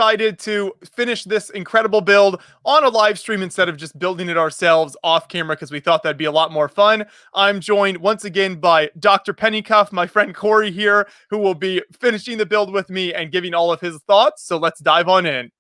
decided to finish this incredible build on a live stream instead of just building it ourselves off camera because we thought that'd be a lot more fun. I'm joined once again by Dr. Pennycuff, my friend Corey here, who will be finishing the build with me and giving all of his thoughts. So let's dive on in.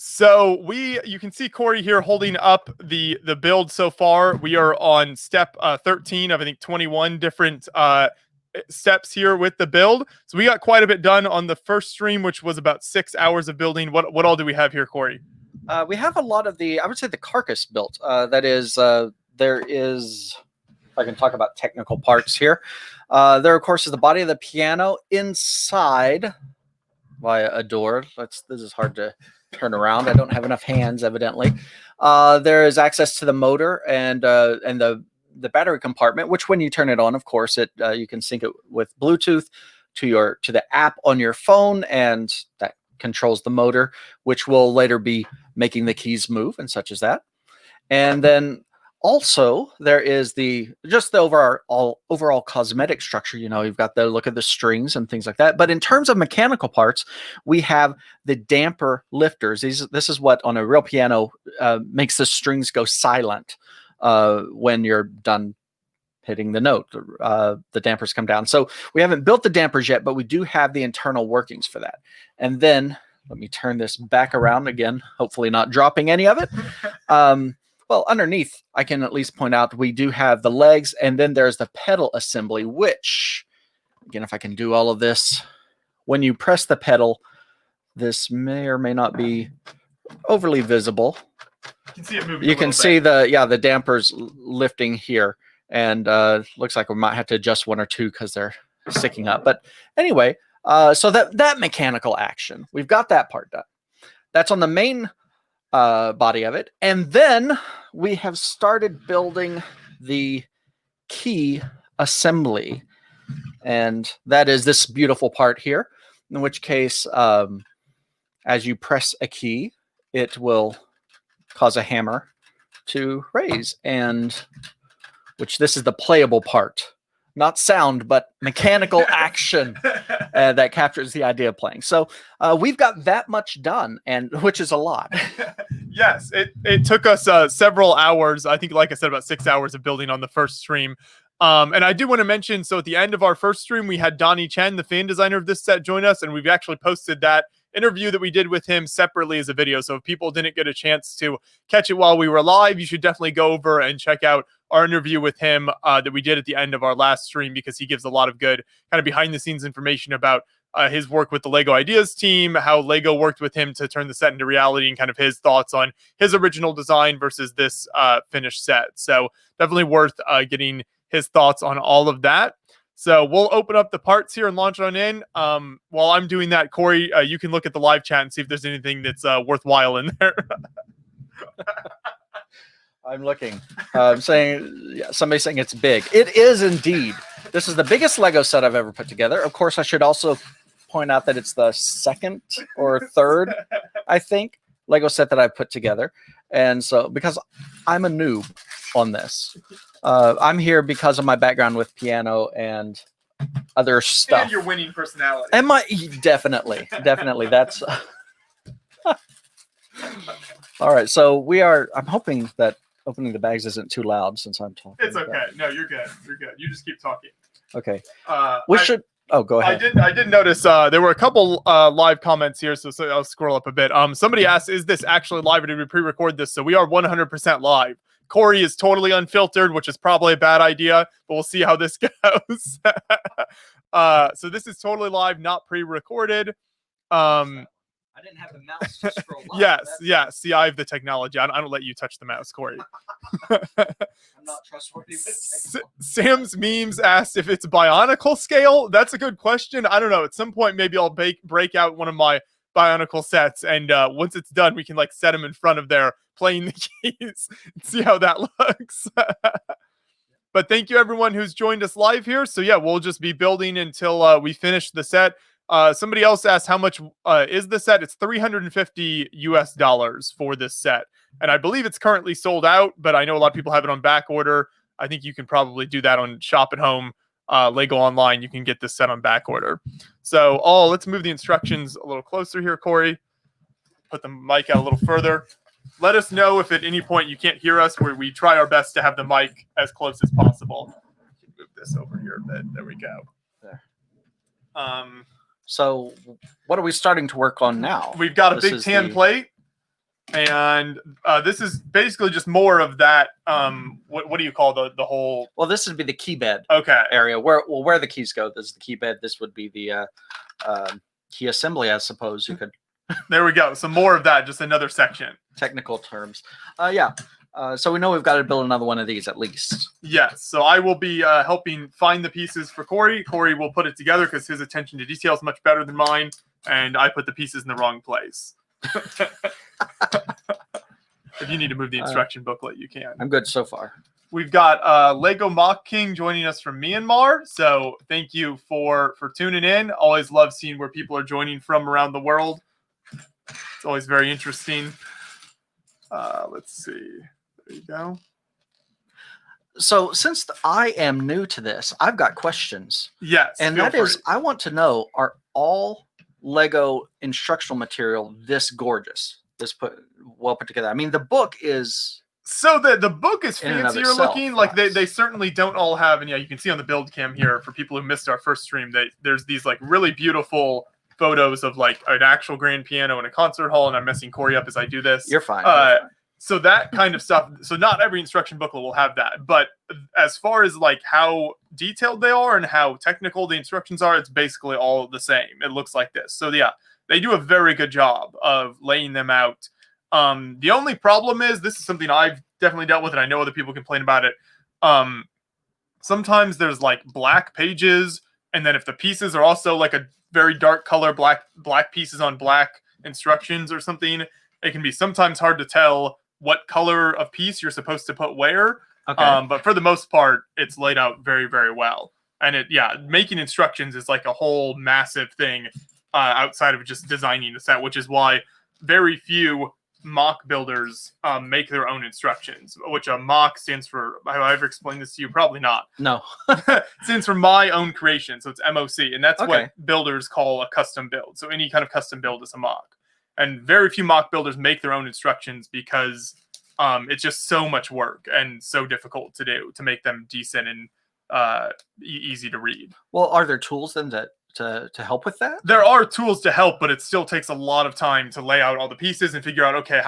So you can see Corey here holding up the build so far. We are on step 13 of, I think, 21 different steps here with the build. So we got quite a bit done on the first stream, which was about 6 hours of building. What all do we have here, Corey? We have a lot of I would say the carcass built. That is, there is, if I can talk about technical parts here. There, of course, is the body of the piano inside via a door. This is hard to turn around. I don't have enough hands, evidently. There is access to the motor and the battery compartment, which when you turn it on, of course, you can sync it with Bluetooth to the app on your phone, and that controls the motor, which will later be making the keys move and such as that. And then also there is just the overall cosmetic structure. You know, you've got the look at the strings and things like that. But in terms of mechanical parts, we have the damper lifters. This is what on a real piano makes the strings go silent when you're done hitting the note. The dampers come down. So we haven't built the dampers yet, but we do have the internal workings for that. And then let me turn this back around again, hopefully not dropping any of it. Well, underneath, I can at least point out we do have the legs, and then there's the pedal assembly, which, again, if I can do all of this, when you press the pedal, this may or may not be overly visible. You can see it moving. You can see the dampers lifting here, and looks like we might have to adjust one or two because they're sticking up. But anyway, so that mechanical action, we've got that part done. That's on the main body of it, and then we have started building the key assembly, and that is this beautiful part here, in which case as you press a key, it will cause a hammer to raise, and this is the playable part, not sound, but mechanical action that captures the idea of playing. So we've got that much done, and which is a lot. Yes, it took us several hours. I think, like I said, about 6 hours of building on the first stream. And I do want to mention, so at the end of our first stream, we had Donnie Chen, the fan designer of this set, join us, and we've actually posted that interview that we did with him separately as a video. So if people didn't get a chance to catch it while we were live, you should definitely go over and check out our interview with him that we did at the end of our last stream, because he gives a lot of good kind of behind the scenes information about his work with the Lego Ideas team, how Lego worked with him to turn the set into reality, and kind of his thoughts on his original design versus this finished set. So definitely worth getting his thoughts on all of that. So we'll open up the parts here and launch on in. While I'm doing that, Corey, you can look at the live chat and see if there's anything that's worthwhile in there. I'm looking. Somebody's saying it's big. It is indeed. This is the biggest Lego set I've ever put together. Of course, I should also point out that it's the second or third, I think, Lego set that I've put together. And so, because I'm a noob on this, I'm here because of my background with piano and other stuff. And your winning personality. And definitely. That's all right. So I'm hoping that opening the bags isn't too loud since I'm talking. It's okay. No, you're good. You're good. You just keep talking. Okay. Oh, go ahead. I did notice there were a couple live comments here, so I'll scroll up a bit. Somebody asked, is this actually live or did we pre-record this? So we are 100% live. Corey is totally unfiltered, which is probably a bad idea, but we'll see how this goes. So this is totally live, not pre-recorded. I didn't have the mouse to scroll up. Yes. See, I have the technology. I don't let you touch the mouse, Corey. I'm not trustworthy with technology. Sam's Memes asked if it's Bionicle scale. That's a good question. I don't know. At some point, maybe I'll break out one of my Bionicle sets, and once it's done, we can like set them in front of there playing the keys and see how that looks. But thank you everyone who's joined us live here. So yeah, we'll just be building until we finish the set. Somebody else asked how much is the set. It's $350 US for this set. and I believe it's currently sold out, but I know a lot of people have it on back order. I think you can probably do that on Shop at Home, Lego Online. You can get this set on back order. So, let's move the instructions a little closer here, Corey. Put the mic out a little further. Let us know if at any point you can't hear us, where we try our best to have the mic as close as possible. Move this over here a bit. There we go. There. Um, So what are we starting to work on now? We've got a big tan plate, and this is basically just more of that. What do you call the whole? Well, this would be the key bed Okay. area where the keys go. This is the key bed. This would be the key assembly, I suppose you could. There we go. So more of that, just another section. Technical terms. Yeah. So we know we've got to build another one of these at least. Yes. So I will be helping find the pieces for Corey. Corey will put it together because his attention to detail is much better than mine, and I put the pieces in the wrong place. If you need to move the instruction booklet, you can. I'm good so far. We've got Lego Mock King joining us from Myanmar. So thank you for tuning in. Always love seeing where people are joining from around the world. It's always very interesting. Let's see. There you go. So since I am new to this, I've got questions. Yes. And that is, I want to know, are all Lego instructional material this gorgeous? Well put together? I mean, the book is... So the book is fancier looking. Like yes. they certainly don't all have, and yeah, you can see on the build cam here for people who missed our first stream that there's these like really beautiful photos of like an actual grand piano in a concert hall, and I'm messing Corey up as I do this. You're fine. So that kind of stuff. So not every instruction booklet will have that, but as far as like how detailed they are and how technical the instructions are, it's basically all the same. It looks like this. So yeah, they do a very good job of laying them out. The only problem is, this is something I've definitely dealt with, and I know other people complain about it. Sometimes there's like black pages, and then if the pieces are also like a very dark color, black pieces on black instructions or something, it can be sometimes hard to tell what color of piece you're supposed to put where. Okay. But for the most part, it's laid out very, very well. And making instructions is like a whole massive thing outside of just designing the set, which is why very few mock builders make their own instructions, which a mock stands for, have I ever explained this to you? Probably not. No. It stands for my own creation. So it's MOC, and that's what builders call a custom build. So any kind of custom build is a mock. And very few mock builders make their own instructions because it's just so much work and so difficult to do to make them decent and easy to read. Well, are there tools then to help with that? There are tools to help, but it still takes a lot of time to lay out all the pieces and figure out, okay,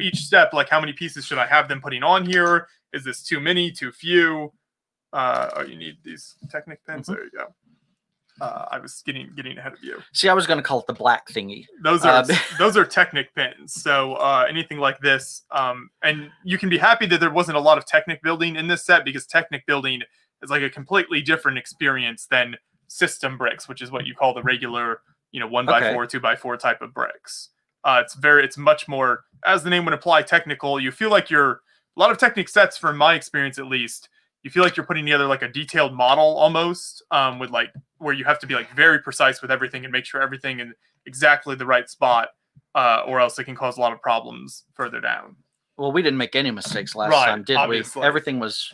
each step, like how many pieces should I have them putting on here? Is this too many, too few? You need these Technic pens. There you go. I was getting ahead of you. See, I was going to call it the black thingy. Those are Technic pins. So anything like this, and you can be happy that there wasn't a lot of Technic building in this set, because Technic building is like a completely different experience than system bricks, which is what you call the regular, 1x4, 2x4 type of bricks. It's much more, as the name would imply, technical. You feel like a lot of Technic sets, from my experience at least, you feel like you're putting together like a detailed model almost, with like where you have to be like very precise with everything and make sure everything in exactly the right spot, or else it can cause a lot of problems further down. Well, we didn't make any mistakes last time, did obviously. We? Everything was...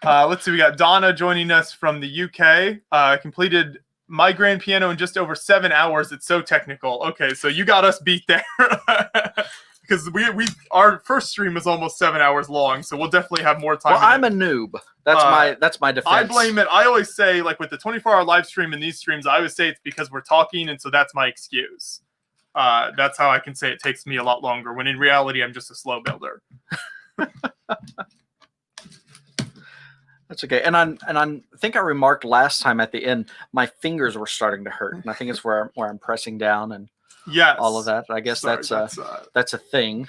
Let's see. We got Donna joining us from the UK. Completed my grand piano in just over 7 hours. It's so technical. Okay, so you got us beat there. Because our first stream was almost 7 hours long, so we'll definitely have more time. Well, I'm a noob. That's my defense. I blame it. I always say, like with the 24-hour live stream and these streams, I always say it's because we're talking, and so that's my excuse. That's how I can say it takes me a lot longer, when in reality, I'm just a slow builder. That's okay. And I think I remarked last time at the end, my fingers were starting to hurt, and I think it's where I'm pressing down and all of that. I guess that's a thing.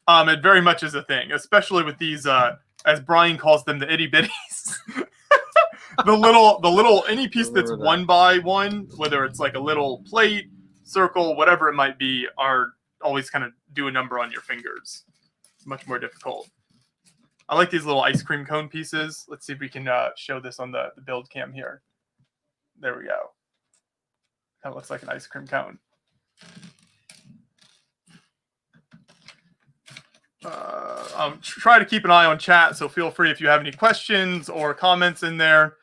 It very much is a thing, especially with these, as Brian calls them, the itty bitties. the little any piece that's 1x1, whether it's like a little plate, circle, whatever it might be, are always kind of do a number on your fingers. It's much more difficult. I like these little ice cream cone pieces. Let's see if we can show this on the build cam here. There we go. Kind of looks like an ice cream cone. Try to keep an eye on chat, so feel free if you have any questions or comments in there.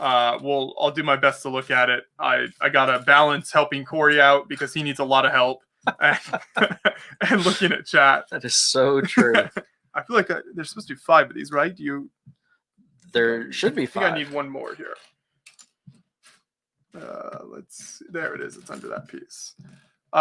I'll do my best to look at it. I gotta balance helping Corey out because he needs a lot of help and looking at chat. That is so true. I feel like there's supposed to be 5 of these, right? There should be 5. I think I need one more here. There it is. It's under that piece.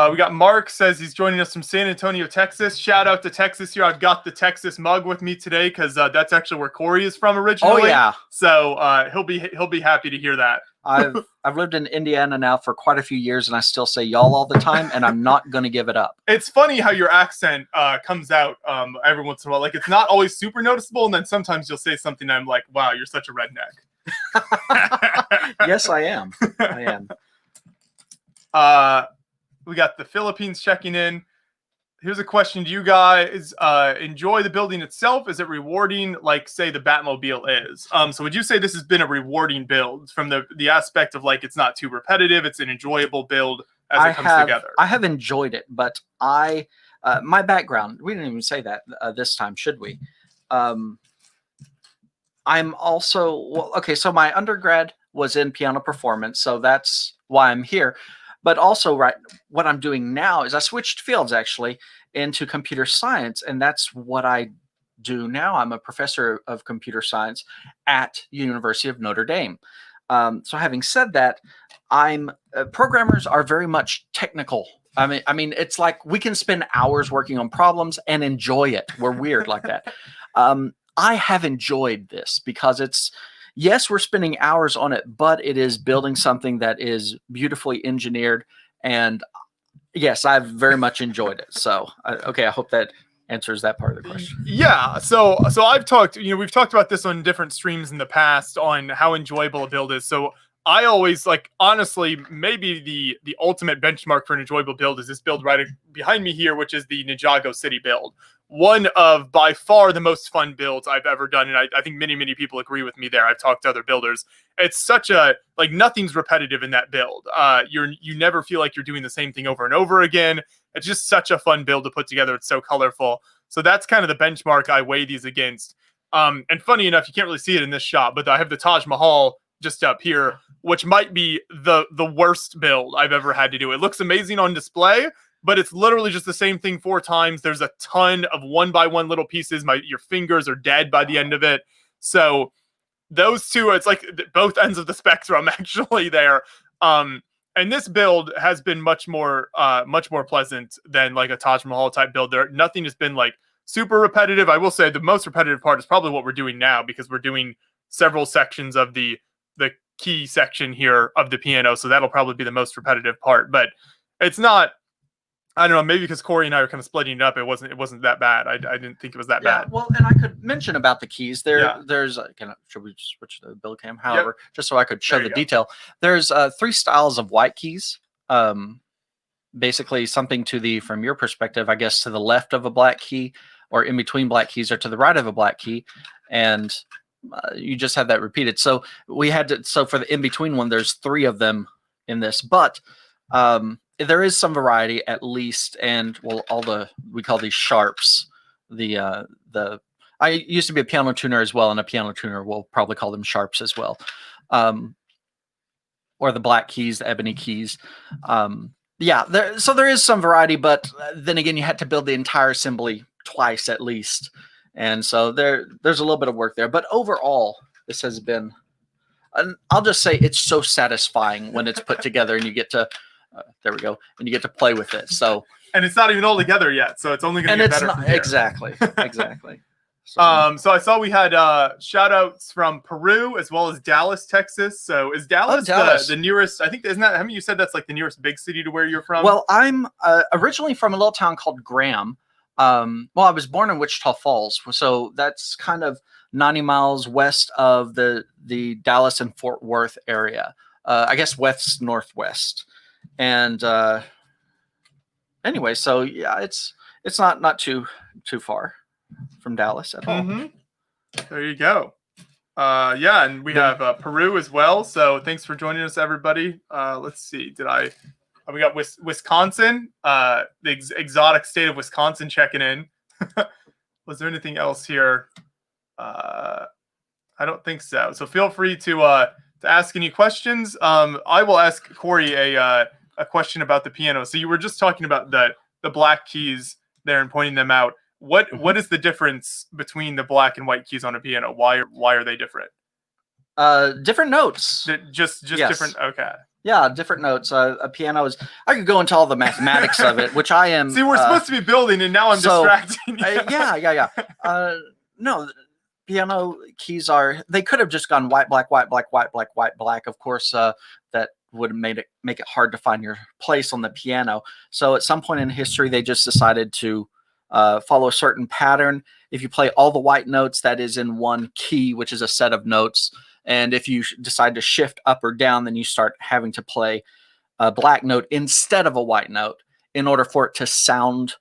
We got Mark says he's joining us from San Antonio, Texas. Shout out to Texas here. I've got the Texas mug with me today because that's actually where Corey is from originally. Oh yeah. So he'll be happy to hear that. I've lived in Indiana now for quite a few years, and I still say y'all all the time, and I'm not going to give it up. It's funny how your accent comes out every once in a while. Like, it's not always super noticeable, and then sometimes you'll say something and I'm like, wow, you're such a redneck. Yes, I am. I am. We got the Philippines checking in. Here's a question. Do you guys enjoy the building itself? Is it rewarding like, say, the Batmobile is? So would you say this has been a rewarding build from the aspect of, like, it's not too repetitive, it's an enjoyable build as it comes together? I have enjoyed it, but my background, we didn't even say that this time, should we? I'm also, so my undergrad was in piano performance, so that's why I'm here. But also, what I'm doing now is I switched fields, actually, into computer science, and that's what I do now. I'm a professor of computer science at University of Notre Dame. So having said that, programmers are very much technical. I mean, it's like we can spend hours working on problems and enjoy it. We're weird like that. I have enjoyed this because yes, we're spending hours on it, but it is building something that is beautifully engineered. And yes, I've very much enjoyed it. So, I hope that answers that part of the question. Yeah. So I've talked, we've talked about this on different streams in the past on how enjoyable a build is. So I always, like, honestly, maybe the ultimate benchmark for an enjoyable build is this build right behind me here, which is the Ninjago City build. One of, by far, the most fun builds I've ever done. And I think many, many people agree with me there. I've talked to other builders. It's such nothing's repetitive in that build. You never feel like you're doing the same thing over and over again. It's just such a fun build to put together. It's so colorful. So that's kind of the benchmark I weigh these against. And funny enough, you can't really see it in this shot, but I have the Taj Mahal just up here, which might be the worst build I've ever had to do. It looks amazing on display, but it's literally just the same thing 4 times. There's a ton of 1-by-1 little pieces. Your fingers are dead by the end of it. So those two, it's like both ends of the spectrum actually there. And this build has been much more pleasant than like a Taj Mahal type build. Nothing has been like super repetitive. I will say the most repetitive part is probably what we're doing now, because we're doing several sections of the key section here of the piano. So that'll probably be the most repetitive part, but it's not, I don't know, maybe because Corey and I are kind of splitting it up, it wasn't that bad. I didn't think it was that bad. Well, and I could mention about the keys. There's should we switch to the build cam? However, just so I could show the detail. There's 3 styles of white keys. Basically something from your perspective, I guess, to the left of a black key, or in between black keys, or to the right of a black key. And you just have that repeated. So for the in-between one, there's 3 of them in this, but there is some variety at least. And we call these sharps. I used to be a piano tuner as well, and a piano tuner will probably call them sharps as well. Or the black keys, the ebony keys. So there is some variety, but then again, you had to build the entire assembly twice at least. And so there's a little bit of work there, but overall, this has been, I'll just say it's so satisfying when it's put together and you get to, there we go, and you get to play with it. So, and it's not even all together yet, so it's only going to get better from here. Exactly. So I saw we had shout outs from Peru as well as Dallas, Texas. So is Dallas, the nearest? I think, isn't that, haven't you said that's like the nearest big city to where you're from? Well, I'm originally from a little town called Graham. I was born in Wichita Falls, so that's kind of 90 miles west of the Dallas and Fort Worth area. I guess west northwest. And anyway, so yeah, it's not too far from Dallas at all. Mm-hmm. There you go. And we have Peru as well. So thanks for joining us, everybody. Let's see. We got Wisconsin, the exotic state of Wisconsin checking in. Was there anything else here? I don't think so. So feel free to ask any questions. I will ask Corey a question about the piano. So you were just talking about the black keys there and pointing them out. What is the difference between the black and white keys on a piano? Why are they different? Different notes. Just Yes. different. Okay. Yeah, different notes. A piano is. I could go into all the mathematics of it, which I am. See, we're supposed to be building, and now I'm distracting you. Yeah. No, piano keys are. They could have just gone white, black, white, black, white, black, white, black. Of course, that would make it hard to find your place on the piano. So at some point in history, they just decided to follow a certain pattern. If you play all the white notes, that is in one key, which is a set of notes. And if you decide to shift up or down, then you start having to play a black note instead of a white note in order for it to sound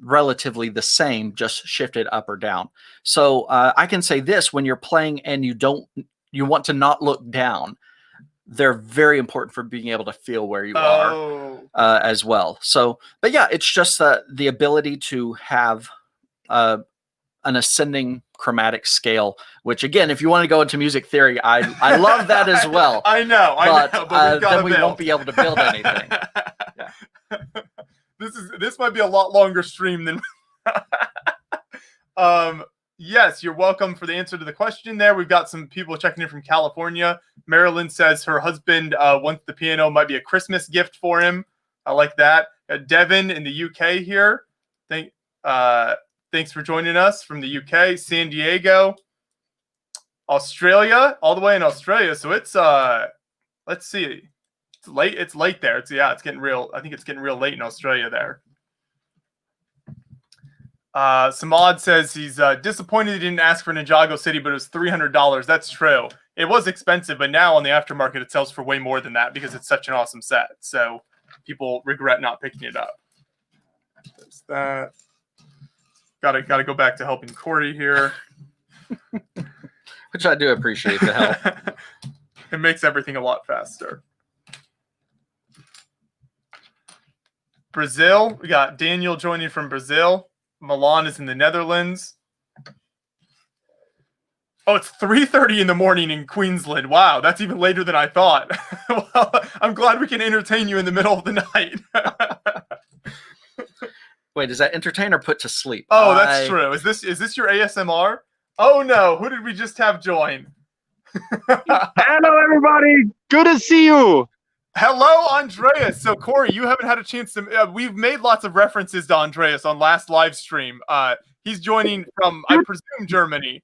relatively the same, just shifted up or down. So I can say this: when you're playing and you want to not look down, they're very important for being able to feel where you are as well. So, but yeah, it's just the ability to have an ascending chromatic scale, which again, if you want to go into music theory, I love that as well. I know, but then we won't be able to build anything. Yeah. This might be a lot longer stream than. Yes, you're welcome for the answer to the question there. We've got some people checking in from California. Marilyn says her husband wants the piano, might be a Christmas gift for him. I like that. Devin in the UK here. Thanks for joining us from the UK. San Diego, Australia, all the way in Australia. So it's let's see. It's late there. It's getting real. I think it's getting real late in Australia there. Samad says he's disappointed he didn't ask for Ninjago City, but it was $300. That's true. It was expensive, but now on the aftermarket it sells for way more than that because it's such an awesome set. So people regret not picking it up. There's that. Gotta go back to helping Corey here. Which I do appreciate the help. It makes everything a lot faster. Brazil, we got Daniel joining from Brazil. Milan is in the Netherlands. Oh, it's 3:30 in the morning in Queensland. Wow, that's even later than I thought. Well, I'm glad we can entertain you in the middle of the night. Wait, is that entertain or put to sleep? Oh, that's true. Is this your ASMR? Oh no, who did we just have join? Hello, everybody. Good to see you. Hello, Andreas. So, Corey, you haven't had a chance to. We've made lots of references to Andreas on last live stream. He's joining from, I presume, Germany.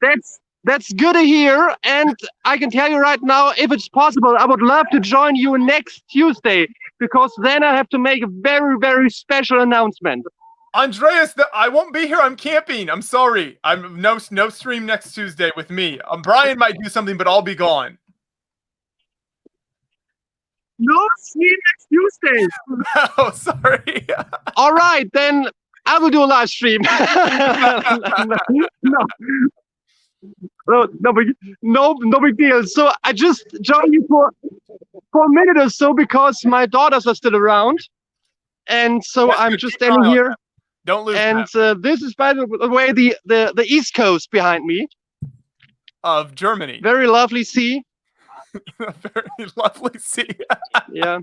That's good to hear. And I can tell you right now, if it's possible, I would love to join you next Tuesday, because then I have to make a very, very special announcement. Andreas, I won't be here. I'm camping. I'm sorry. I'm no stream next Tuesday with me. Brian might do something, but I'll be gone. No, stream next Tuesday. Oh, sorry. All right, then I will do a live stream. No big deal. So I just joined you for a minute or so because my daughters are still around, and so I'm just standing here. Don't lose. And this is, by the way, the East Coast behind me of Germany. Very lovely sea. Very lovely sea. Yeah.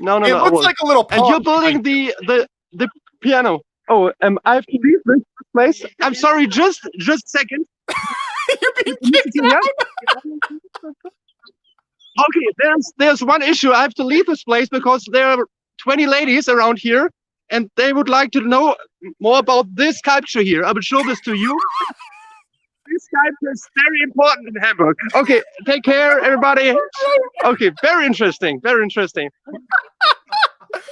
No. It looks like a little pond. And you're building the piano. Oh, I have to leave this place. I'm sorry. Just a second. You're being kicked out. Okay. There's one issue. I have to leave this place because there are 20 ladies around here, and they would like to know more about this sculpture here. I will show this to you. This sculpture is very important in Hamburg. Okay, take care, everybody. Okay, very interesting. Very interesting.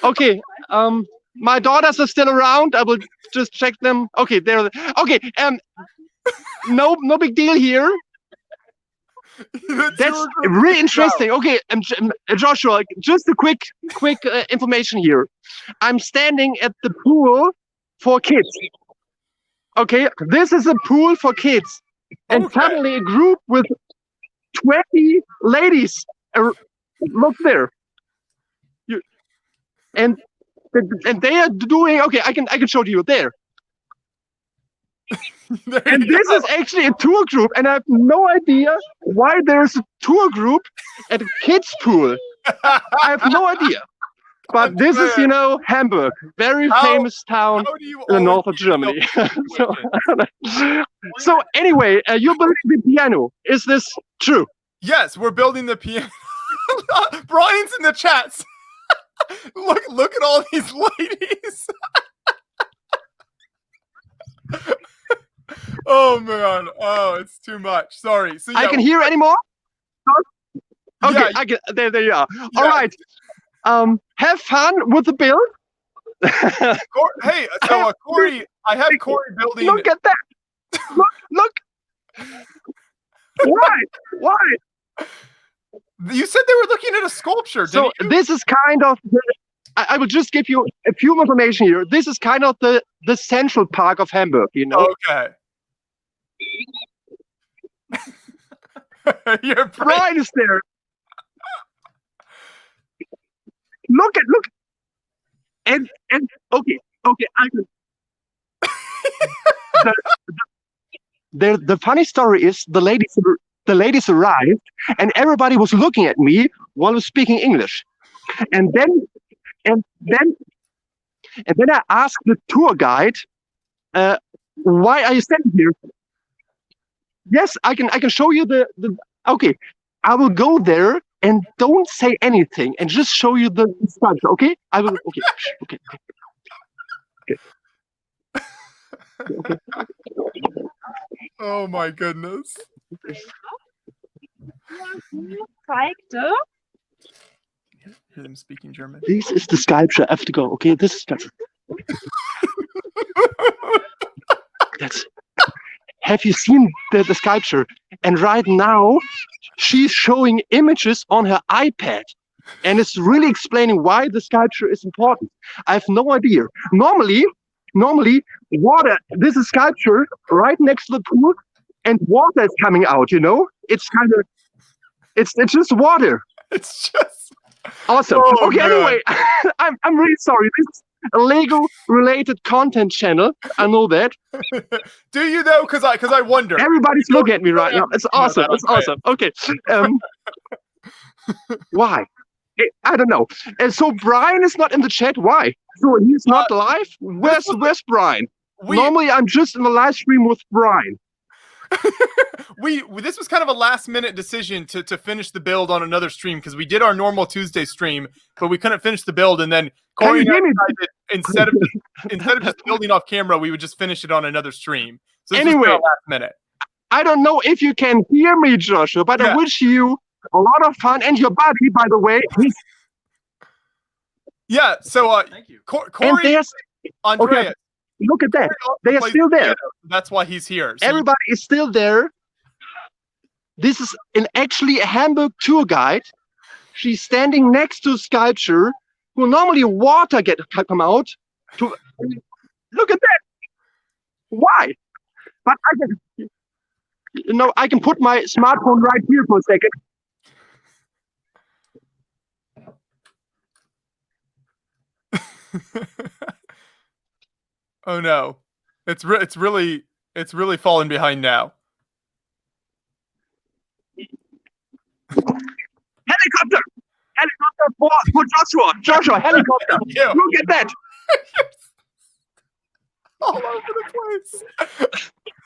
Okay, my daughters are still around. I will just check them. Okay, there. Okay, no big deal here. That's really interesting. Okay, Joshua, just a quick information here. I'm standing at the pool for kids. Okay, this is a pool for kids. And suddenly a group with 20 ladies, look there. And they are doing, okay, I can show you there. And this is actually a tour group, and I have no idea why there's a tour group at a kids pool. I have no idea. But this is, Hamburg, very famous town in the north of Germany. so anyway, you building the piano. Is this true? Yes, we're building the piano. Brian's in the chats. Look at all these ladies. Oh man. Oh, it's too much. Sorry. So yeah, I can hear anymore? Okay, yeah, I can. There you are. Yeah. All right. Have fun with the build. Hey, so Corey, I have Corey building. Look at that. Look. Why? You said they were looking at a sculpture. So this is kind of. I will just give you a few information here. This is kind of the central park of Hamburg. Okay. You're Brian is there. Look. And okay, I can. the funny story is the ladies arrived and everybody was looking at me while I was speaking English, and then I asked the tour guide, why are you standing here? Yes, I can show you the okay. I will go there and don't say anything and just show you the sculpture, okay? I will okay. Oh my goodness. Hear them speaking German. This is the sculpture. I have to go, okay? This is sculpture. Have you seen the sculpture? And right now, she's showing images on her iPad. And it's really explaining why the sculpture is important. I have no idea. Normally, water, this is sculpture right next to the pool, and water is coming out, It's kind of, it's just water. It's just awesome. Oh, okay, God. Anyway, I'm really sorry. This is a Lego-related content channel. I know that. Do you though? Because I wonder. Everybody's looking at me right now. It's awesome. It's awesome. Okay. Why? I don't know. And so Brian is not in the chat. Why? So he's not live? Where's Brian? Normally I'm just in the live stream with Brian. This was kind of a last minute decision to finish the build on another stream because we did our normal Tuesday stream, but we couldn't finish the build, and then Corey and I decided instead of just building off camera, we would just finish it on another stream. So anyway, last minute. I don't know if you can hear me, Joshua, but I wish you a lot of fun, and your buddy, by the way. Yeah. So thank you. Corey, Okay, Andreas. look at that. They are still there. That's why he's here. So everybody is still there. This is actually a Hamburg tour guide. She's standing next to a sculpture who normally water come out. Look at that. Why? But I can put my smartphone right here for a second. Oh no, it's really falling behind now. Helicopter for Joshua, helicopter. Yeah. Look at that. All over the place.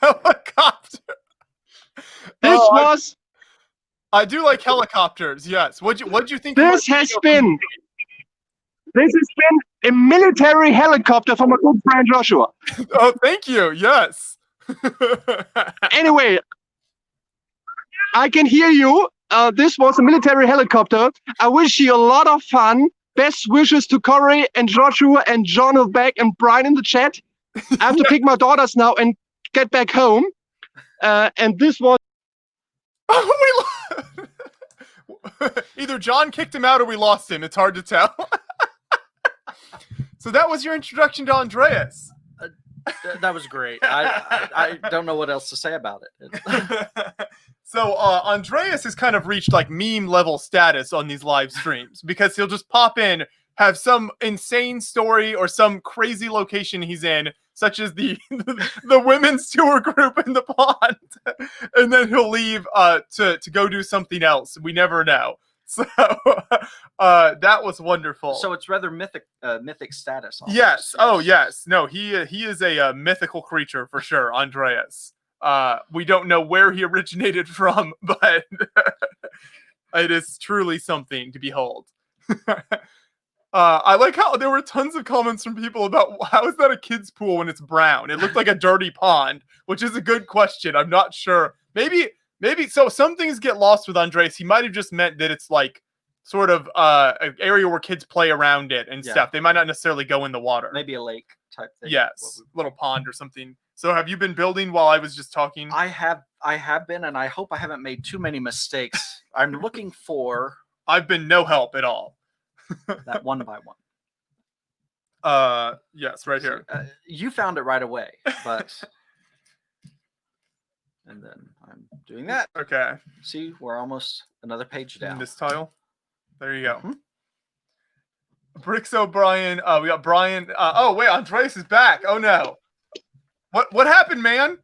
Helicopter. I do like helicopters. Yes. What'd you think? This has been a military helicopter from a good friend Joshua. Oh, thank you. Yes. Anyway, I can hear you. This was a military helicopter. I wish you a lot of fun. Best wishes to Corey and Joshua and John of back and Brian in the chat. I have to pick my daughters now and get back home. And this was. Either John kicked him out or we lost him. It's hard to tell. So that was your introduction to Andreas. That was great. I don't know what else to say about it. So Andreas has kind of reached like meme level status on these live streams because he'll just pop in, have some insane story or some crazy location he's in, such as the the women's tour group in the pond, and then he'll leave to go do something else. We never know. So that was wonderful. So it's rather mythic status. Almost. Yes. Oh, yes. No, he is a mythical creature for sure, Andreas. We don't know where he originated from, but it is truly something to behold. I like how there were tons of comments from people about how is that a kid's pool when it's brown? It looked like a dirty pond, which is a good question. I'm not sure. Maybe so some things get lost with Andres. He might have just meant that it's like sort of an area where kids play around it and stuff. They might not necessarily go in the water. Maybe a lake type thing. Yes, little pond or something. So have you been building while I was just talking? I have been, and I hope I haven't made too many mistakes. I'm looking for. I've been no help at all. That one by one. Yes, right here. You found it right away, but. And then I'm doing that. Okay. See, we're almost another page down. This tile. There you go. Mm-hmm. Bricks O'Brien. We got Brian. Oh wait, Andreas is back. Oh no. What happened, man?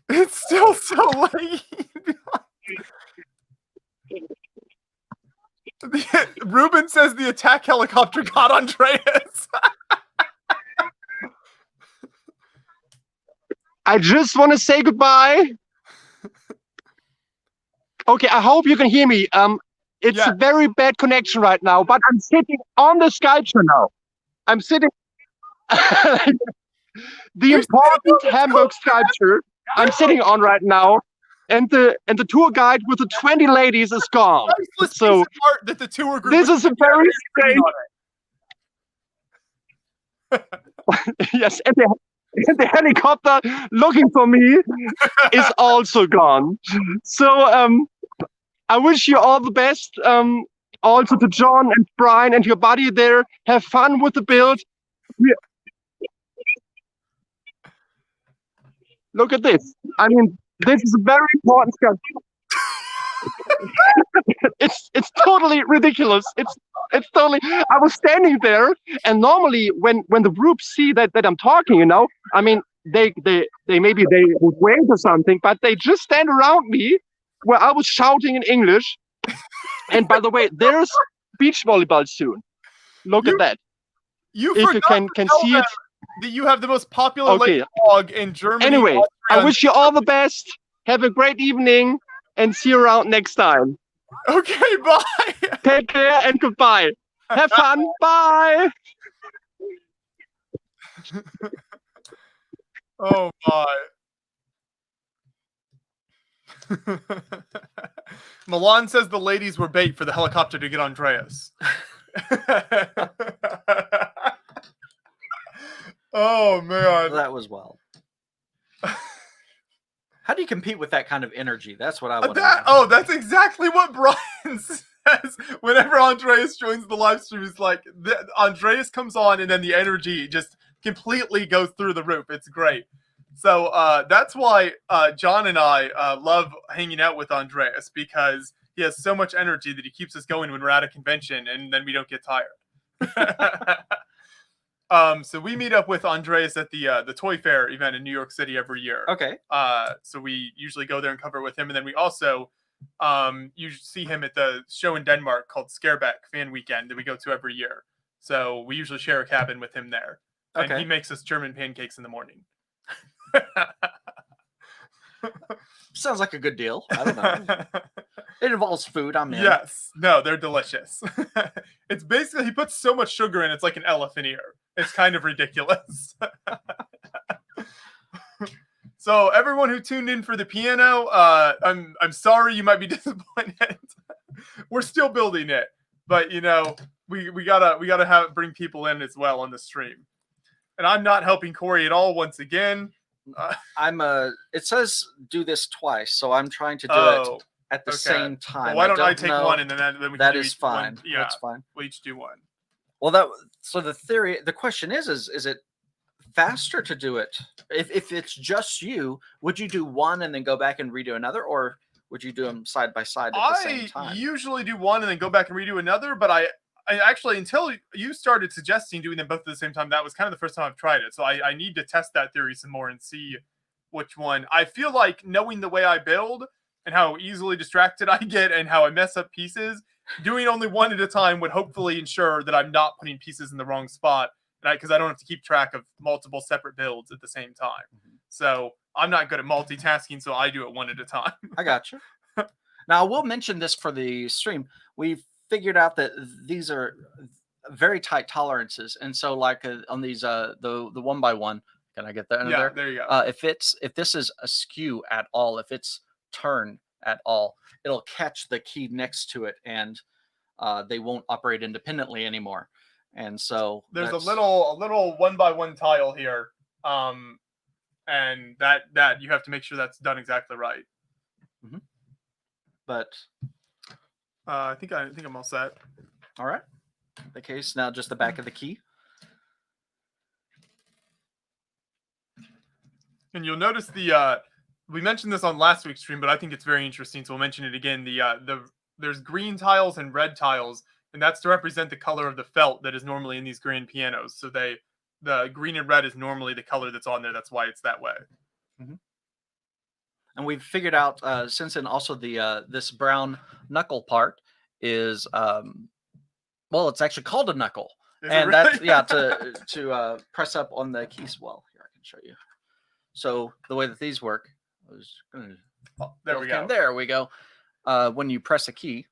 It's still so late. Ruben says the attack helicopter got Andreas. I just want to say goodbye. Okay, I hope you can hear me. It's a very bad connection right now, but I'm sitting on the Skype channel. I'm sitting the important Hamburg sculpture I'm sitting on right now, and the tour guide with the 20 ladies is gone. So that the tour group this is a very strange. Yes, and the helicopter looking for me is also gone. So I wish you all the best. Also to John and Brian and your buddy there. Have fun with the build. Look at this. I mean, this is a very important stuff. It's totally ridiculous. It's totally. I was standing there, and normally when the group see that I'm talking, I mean, they maybe they would wait or something, but they just stand around me where I was shouting in English. And by the way, there's beach volleyball soon. Look at that. If you can see it. That you have the most popular lake dog in Germany. Anyway, I wish you all the best. Have a great evening, and see you around next time. Okay, bye. Take care and goodbye. Have fun. Bye. Oh my. Milan says the ladies were bait for the helicopter to get Andreas. Oh man, that was wild. How do you compete with that kind of energy? That's what I want to know. Oh, that's exactly what Brian says. Whenever Andreas joins the live stream, it's like Andreas comes on and then the energy just completely goes through the roof. It's great. So that's why John and I love hanging out with Andreas, because he has so much energy that he keeps us going when we're at a convention, and then we don't get tired. So we meet up with Andreas at the Toy Fair event in New York City every year. Okay. So we usually go there and cover with him, and then we also you see him at the show in Denmark called Scareback Fan Weekend that we go to every year. So we usually share a cabin with him there, and he makes us German pancakes in the morning. Sounds like a good deal. I don't know. It involves food. I'm in. Yes. No, they're delicious. It's basically, he puts so much sugar in, it's like an elephant ear. It's kind of ridiculous. So everyone who tuned in for the piano, I'm sorry you might be disappointed. We're still building it, but we gotta bring people in as well on the stream. And I'm not helping Corey at all once again. It says do this twice, so I'm trying to do it at the same time. Well, why don't I take one and then we that can is fine. One. Yeah, that's fine. We'll each do one. Well, the question is it faster to do it if it's just you? Would you do one and then go back and redo another, or would you do them side by side at the same time? I usually do one and then go back and redo another, but actually, until you started suggesting doing them both at the same time, that was kind of the first time I've tried it. So I need to test that theory some more and see which one. I feel like knowing the way I build and how easily distracted I get and how I mess up pieces, doing only one at a time would hopefully ensure that I'm not putting pieces in the wrong spot, because I don't have to keep track of multiple separate builds at the same time. So I'm not good at multitasking, so I do it one at a time. I got you. Now, we'll mention this for the stream. We've figured out that these are very tight tolerances, and so like on these the 1x1, can I get that in there? There you go. If this is askew at all, if it's turned at all, it'll catch the key next to it, and they won't operate independently anymore. And so there's a little 1x1 tile here, and that you have to make sure that's done exactly right. But I think I'm all set. All right. The case now, just the back of the key. And you'll notice we mentioned this on last week's stream, but I think it's very interesting, so we'll mention it again. There's green tiles and red tiles, and that's to represent the color of the felt that is normally in these grand pianos. So the green and red is normally the color that's on there. That's why it's that way. And we've figured out since then also the this brown knuckle part is well, it's actually called a knuckle, and really? that's to press up on the keys. Well, here I can show you. So the way that these work, there we go. There we go. When you press a key,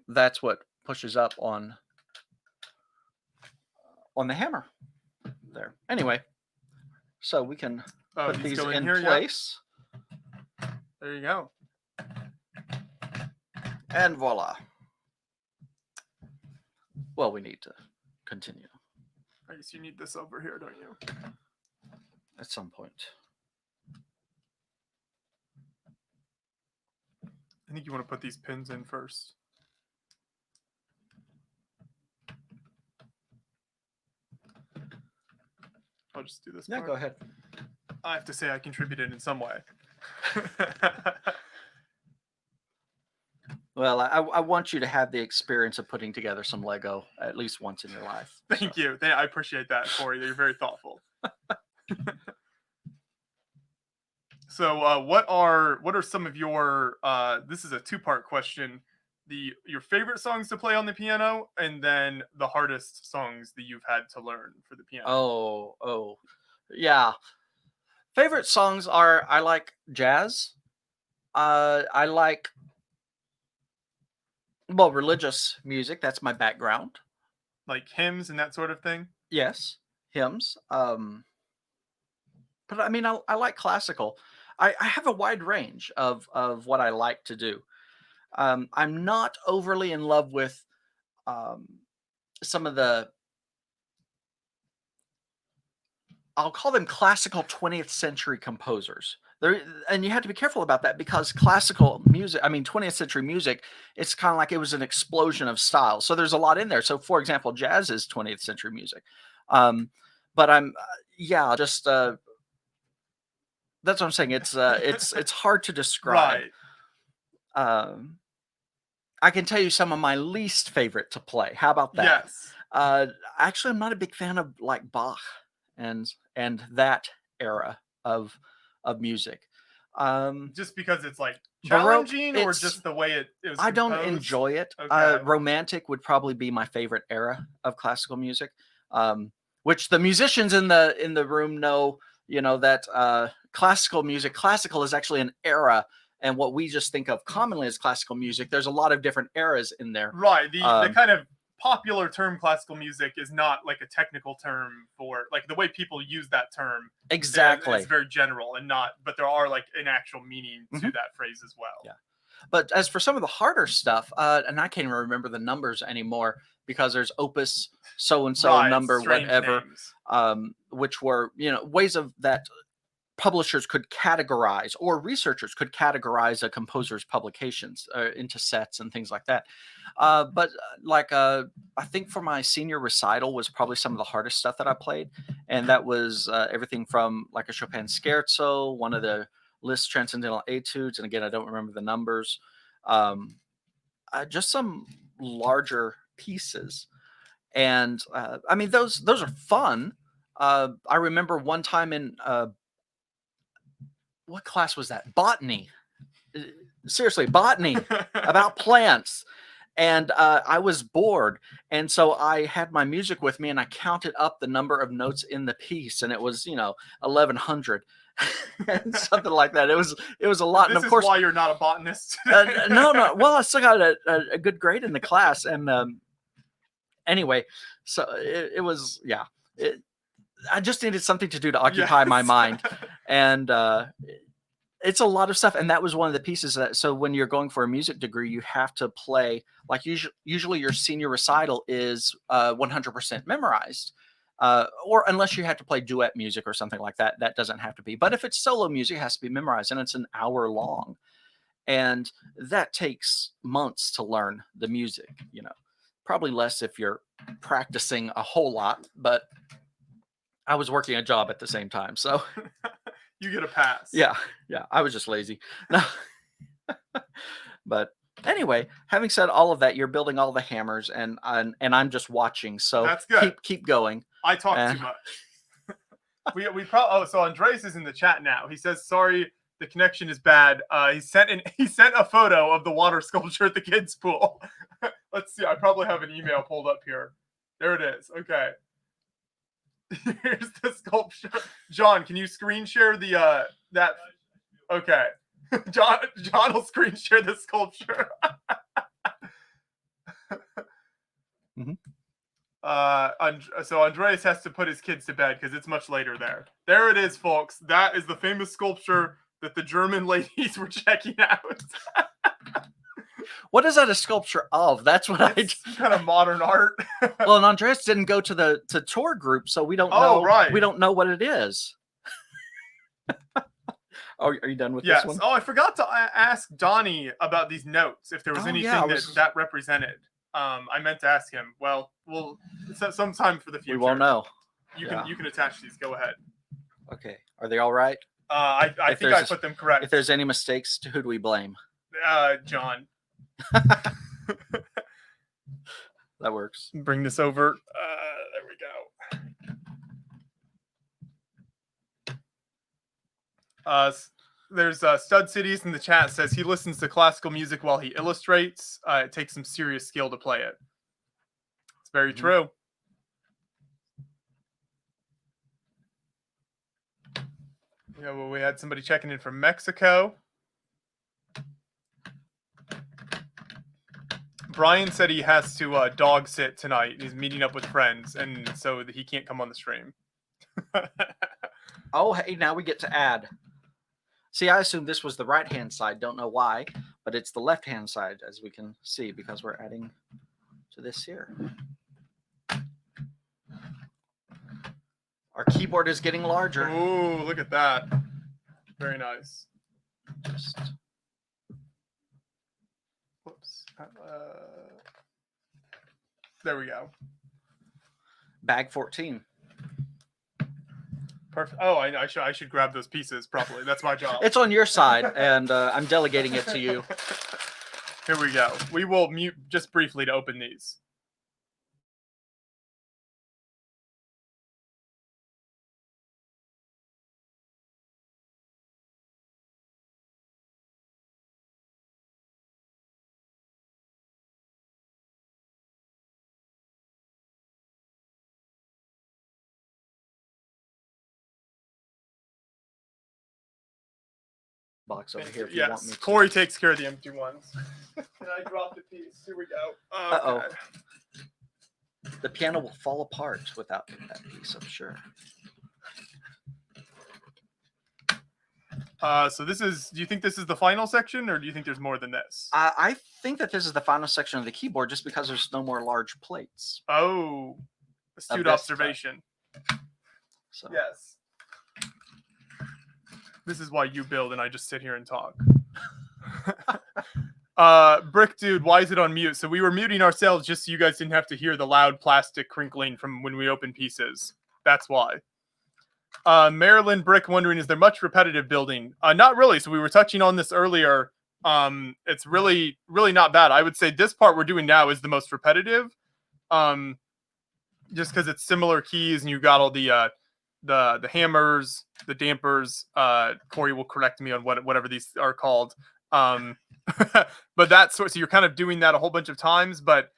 that's what pushes up on the hammer. There. Anyway, so we can put these in place. Yeah. There you go. And voila. Well, we need to continue. I guess you need this over here, don't you? At some point. I think you want to put these pins in first. I'll just do this. Yeah, part. go ahead. I have to say I contributed in some way. Well, I want you to have the experience of putting together some Lego at least once in your life. Thank you. I appreciate that, Corey. You're very thoughtful. So what are some of your this is a two-part question, your favorite songs to play on the piano, and then the hardest songs that you've had to learn for the piano? Oh yeah, favorite songs are, I like jazz, I like religious music. That's my background, like hymns and that sort of thing. Yes, hymns. But I mean, I like classical. I have a wide range of what I like to do. I'm not overly in love with some of the, I'll call them classical 20th century composers. And you have to be careful about that, because classical music, 20th century music, it's kind of like it was an explosion of styles. So there's a lot in there. So for example, jazz is 20th century music. But I'm, just, that's what I'm saying. It's hard to describe. Right. I can tell you some of my least favorite to play. How about that? Yes. Actually, I'm not a big fan of like Bach and that era of music. Just because it's like challenging, Baroque, or just the way it was I don't composed? enjoy it. Okay. Romantic would probably be my favorite era of classical music, which the musicians in the room know. You know that classical is actually an era, and what we just think of commonly as classical music, there's a lot of different eras in there. Right. The kind of popular term classical music is not like a technical term for, like, the way people use that term. Exactly. It's very general and not, but there are like an actual meaning to that phrase as well. Yeah. But as for some of the harder stuff, and I can't even remember the numbers anymore, because there's opus so-and-so number, whatever, which were, ways of that publishers could categorize, or researchers could categorize a composer's publications into sets and things like that. But I think for my senior recital was probably some of the hardest stuff that I played. And that was everything from like a Chopin scherzo, one of the Liszt transcendental etudes. And again, I don't remember the numbers. Just some larger pieces. And I mean, those are fun. I remember one time in what class was that? Botany. Seriously, botany about plants. And I was bored. And so I had my music with me and I counted up the number of notes in the piece. And it was, 1,100 and something like that. It was a lot. This And of course, is why you're not a botanist. no. Well, I still got a good grade in the class. And anyway, so it was, yeah. I just needed something to do to occupy my mind. And it's a lot of stuff. And that was one of the pieces so when you're going for a music degree, you have to play, like usually your senior recital is 100% memorized. Or unless you have to play duet music or something like that, that doesn't have to be. But if it's solo music, it has to be memorized, and it's an hour long. And that takes months to learn the music, probably less if you're practicing a whole lot, but I was working a job at the same time. So you get a pass. Yeah. I was just lazy. No. But anyway, having said all of that, you're building all the hammers and I'm just watching. So that's good. Keep going. I talk too much. we probably. Oh, so Andres is in the chat now. He says, "Sorry, the connection is bad." He sent a photo of the water sculpture at the kids' pool. Let's see. I probably have an email pulled up here. There it is. Okay. Here's the sculpture. John, can you screen share the that? Okay. John will screen share the sculpture. So Andreas has to put his kids to bed because it's much later there. There it is, folks. That is the famous sculpture that the German ladies were checking out. What is that a sculpture of? That's what it's kind of modern art. Well, and Andreas didn't go to the tour group, so we don't know. Oh, right. We don't know what it is. Oh, are you done with this one? Oh, I forgot to ask Donnie about these notes. If there was anything that represented. I meant to ask him. Well, sometime for the future. We won't know. You can attach these. Go ahead. Okay. Are they all right? I think I put them correct. If there's any mistakes, who do we blame? John. That works. Bring this over. There we go. There's Stud Cities in the chat says he listens to classical music while he illustrates. It takes some serious skill to play it. It's very true. Yeah, well, we had somebody checking in from Mexico. Brian said he has to dog sit tonight. He's meeting up with friends, and so he can't come on the stream. Oh, hey, now we get to add. See, I assumed this was the right-hand side. Don't know why, but it's the left-hand side, as we can see, because we're adding to this here. Our keyboard is getting larger. Ooh, look at that. Very nice. Just... Whoops. There we go. Bag 14. Perfect. Oh, I should grab those pieces properly. That's my job. It's on your side, and I'm delegating it to you. Here we go. We will mute just briefly to open these. Box over here if you want me Yes, to. Corey takes care of the empty ones. And I dropped a piece. Here we go. Uh-oh. The piano will fall apart without that piece, I'm sure. So this is, do you think this is the final section, or do you think there's more than this? I think that this is the final section of the keyboard just because there's no more large plates. Oh, astute observation. So. Yes. This is why you build and I just sit here and talk. Brick Dude, why is it on mute? So we were muting ourselves just so you guys didn't have to hear the loud plastic crinkling from when we open pieces. That's why. Maryland Brick wondering, is there much repetitive building? Not really. So we were touching on this earlier. It's really, really not bad. I would say this part we're doing now is the most repetitive. Just because it's similar keys and you got all the hammers, the dampers. Corey will correct me on whatever these are called. But that's so you're kind of doing that a whole bunch of times, but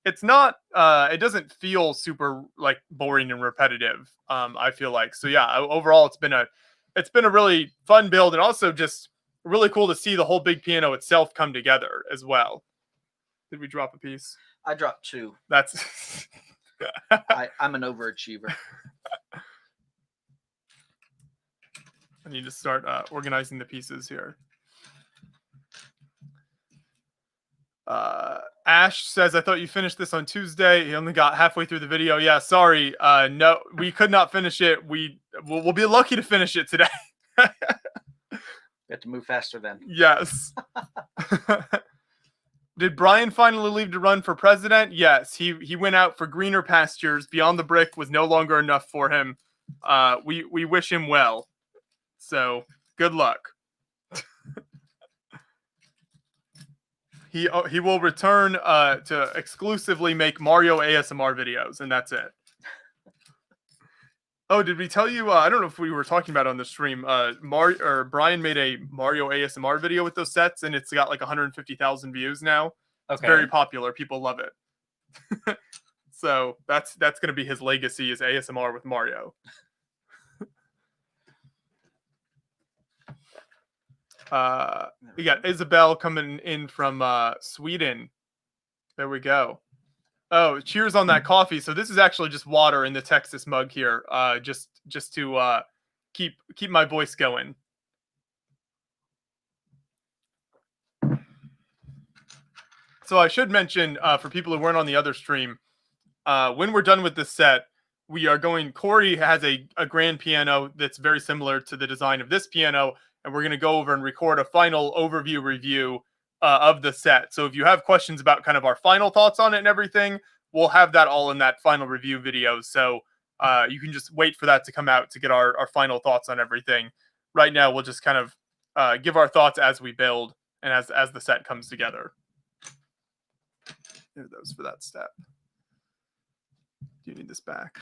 it's not it doesn't feel super like boring and repetitive. I feel like. So yeah, overall it's been a really fun build, and also just really cool to see the whole big piano itself come together as well. Did we drop a piece? I dropped 2. That's I'm an overachiever. I need to start organizing the pieces here. Ash says, I thought you finished this on Tuesday. He only got halfway through the video. Yeah, sorry. No, we could not finish it. We'll be lucky to finish it today. We have to move faster then. Yes. Did Brian finally leave to run for president? Yes, he went out for greener pastures. Beyond the Brick was no longer enough for him. We wish him well. So good luck. He will return to exclusively make Mario ASMR videos, and that's it. Oh, did we tell you? I don't know if we were talking about it on the stream. Brian made a Mario ASMR video with those sets, and it's got like 150,000 views now. It's very popular. People love it. So that's going to be his legacy, is ASMR with Mario. We got Isabel coming in from Sweden. There we go. Oh, cheers on that coffee. So this is actually just water in the Texas mug here, just to keep my voice going. So I should mention for people who weren't on the other stream, when we're done with this set, we are going. Corey has a grand piano that's very similar to the design of this piano, and we're going to go over and record a final overview review of the set. So if you have questions about kind of our final thoughts on it and everything, we'll have that all in that final review video. So you can just wait for that to come out to get our final thoughts on everything. Right now, we'll just kind of give our thoughts as we build and as the set comes together. Here those for that step. Do you need this back?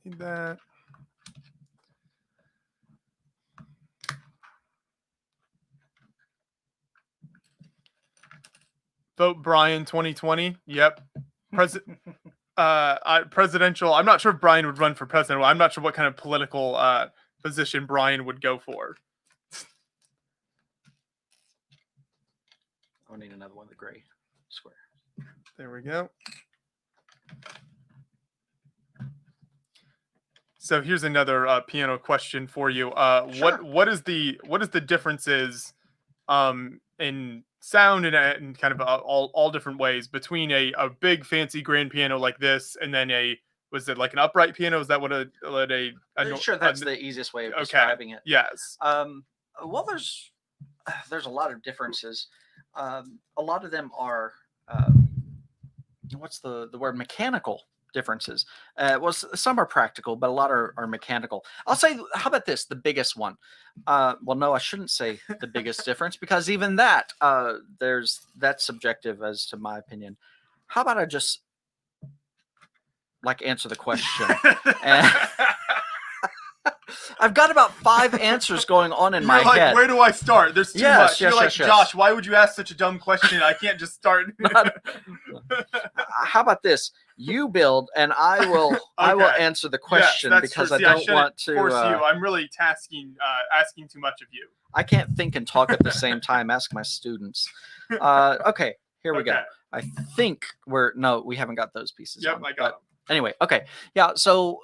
Need that. Vote Brian 2020. Yep. Presidential. I'm not sure if Brian would run for president. I'm not sure what kind of political position Brian would go for. I need another one, the gray square. There we go. So here's another piano question for you. Sure. What is the differences in sound and kind of all different ways between a big fancy grand piano like this and then was it like an upright piano? Is that what a sure, that's the easiest way of describing it. Yes. Well, there's a lot of differences. A lot of them are what's the word, mechanical differences. Well, some are practical, but a lot are mechanical. I'll say, how about this? The biggest one. Well, no, I shouldn't say the biggest difference, because even that that's subjective as to my opinion. How about I just answer the question? I've got about 5 answers going on in my head. Where do I start? There's too much. You're like, yes. Josh, why would you ask such a dumb question? I can't just start. How about this? You build, and I will. I will answer the question, because I don't want to force you. I'm really asking too much of you. I can't think and talk at the same time. Ask my students. Okay, here we go. I think we haven't got those pieces. Yep, I got them. Anyway, okay, yeah. So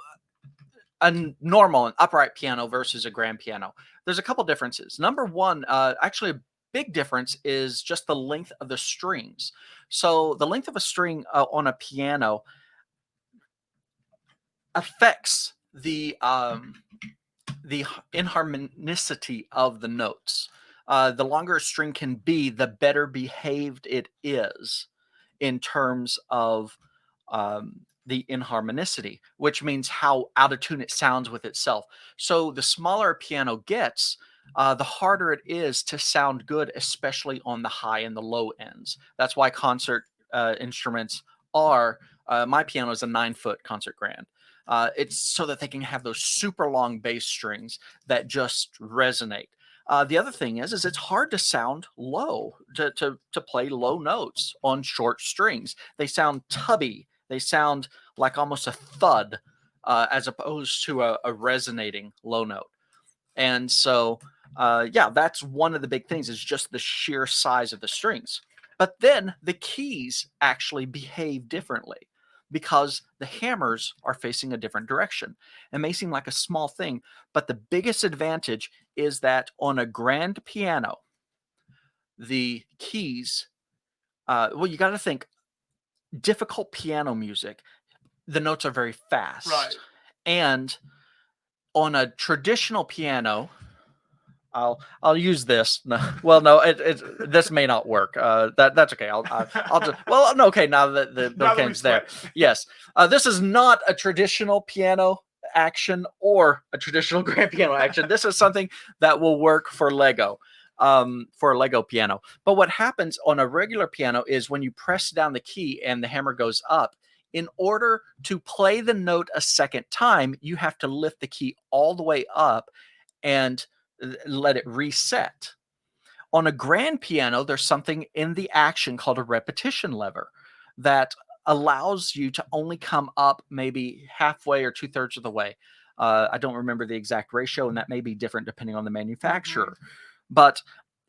a normal, an upright piano versus a grand piano. There's a couple differences. Number one, actually a big difference is just the length of the strings. So the length of a string on a piano affects the inharmonicity of the notes. The longer a string can be, the better behaved it is in terms of the inharmonicity, which means how out of tune it sounds with itself. So the smaller a piano gets, the harder it is to sound good, especially on the high and the low ends. That's why concert instruments are, my piano is a 9-foot concert grand. It's so that they can have those super long bass strings that just resonate. The other thing is it's hard to sound low, to play low notes on short strings. They sound tubby. They sound like almost a thud, as opposed to a resonating low note. And so, yeah, that's one of the big things, is just the sheer size of the strings. But then the keys actually behave differently because the hammers are facing a different direction. It may seem like a small thing, but the biggest advantage is that on a grand piano, the keys, well, you got to think difficult piano music, the notes are very fast. Right. And on a traditional piano, I'll use this. No, well, no, this may not work. That's okay. I'll just, well, no, okay. Now that the Now that Bilken's we've there, switched. yes. This is not a traditional piano action or a traditional grand piano action. This is something that will work for Lego, for a Lego piano. But what happens on a regular piano is when you press down the key and the hammer goes up, in order to play the note a second time, you have to lift the key all the way up and let it reset. On a grand piano, there's something in the action called a repetition lever that allows you to only come up maybe halfway or 2/3 of the way. I don't remember the exact ratio, and that may be different depending on the manufacturer. But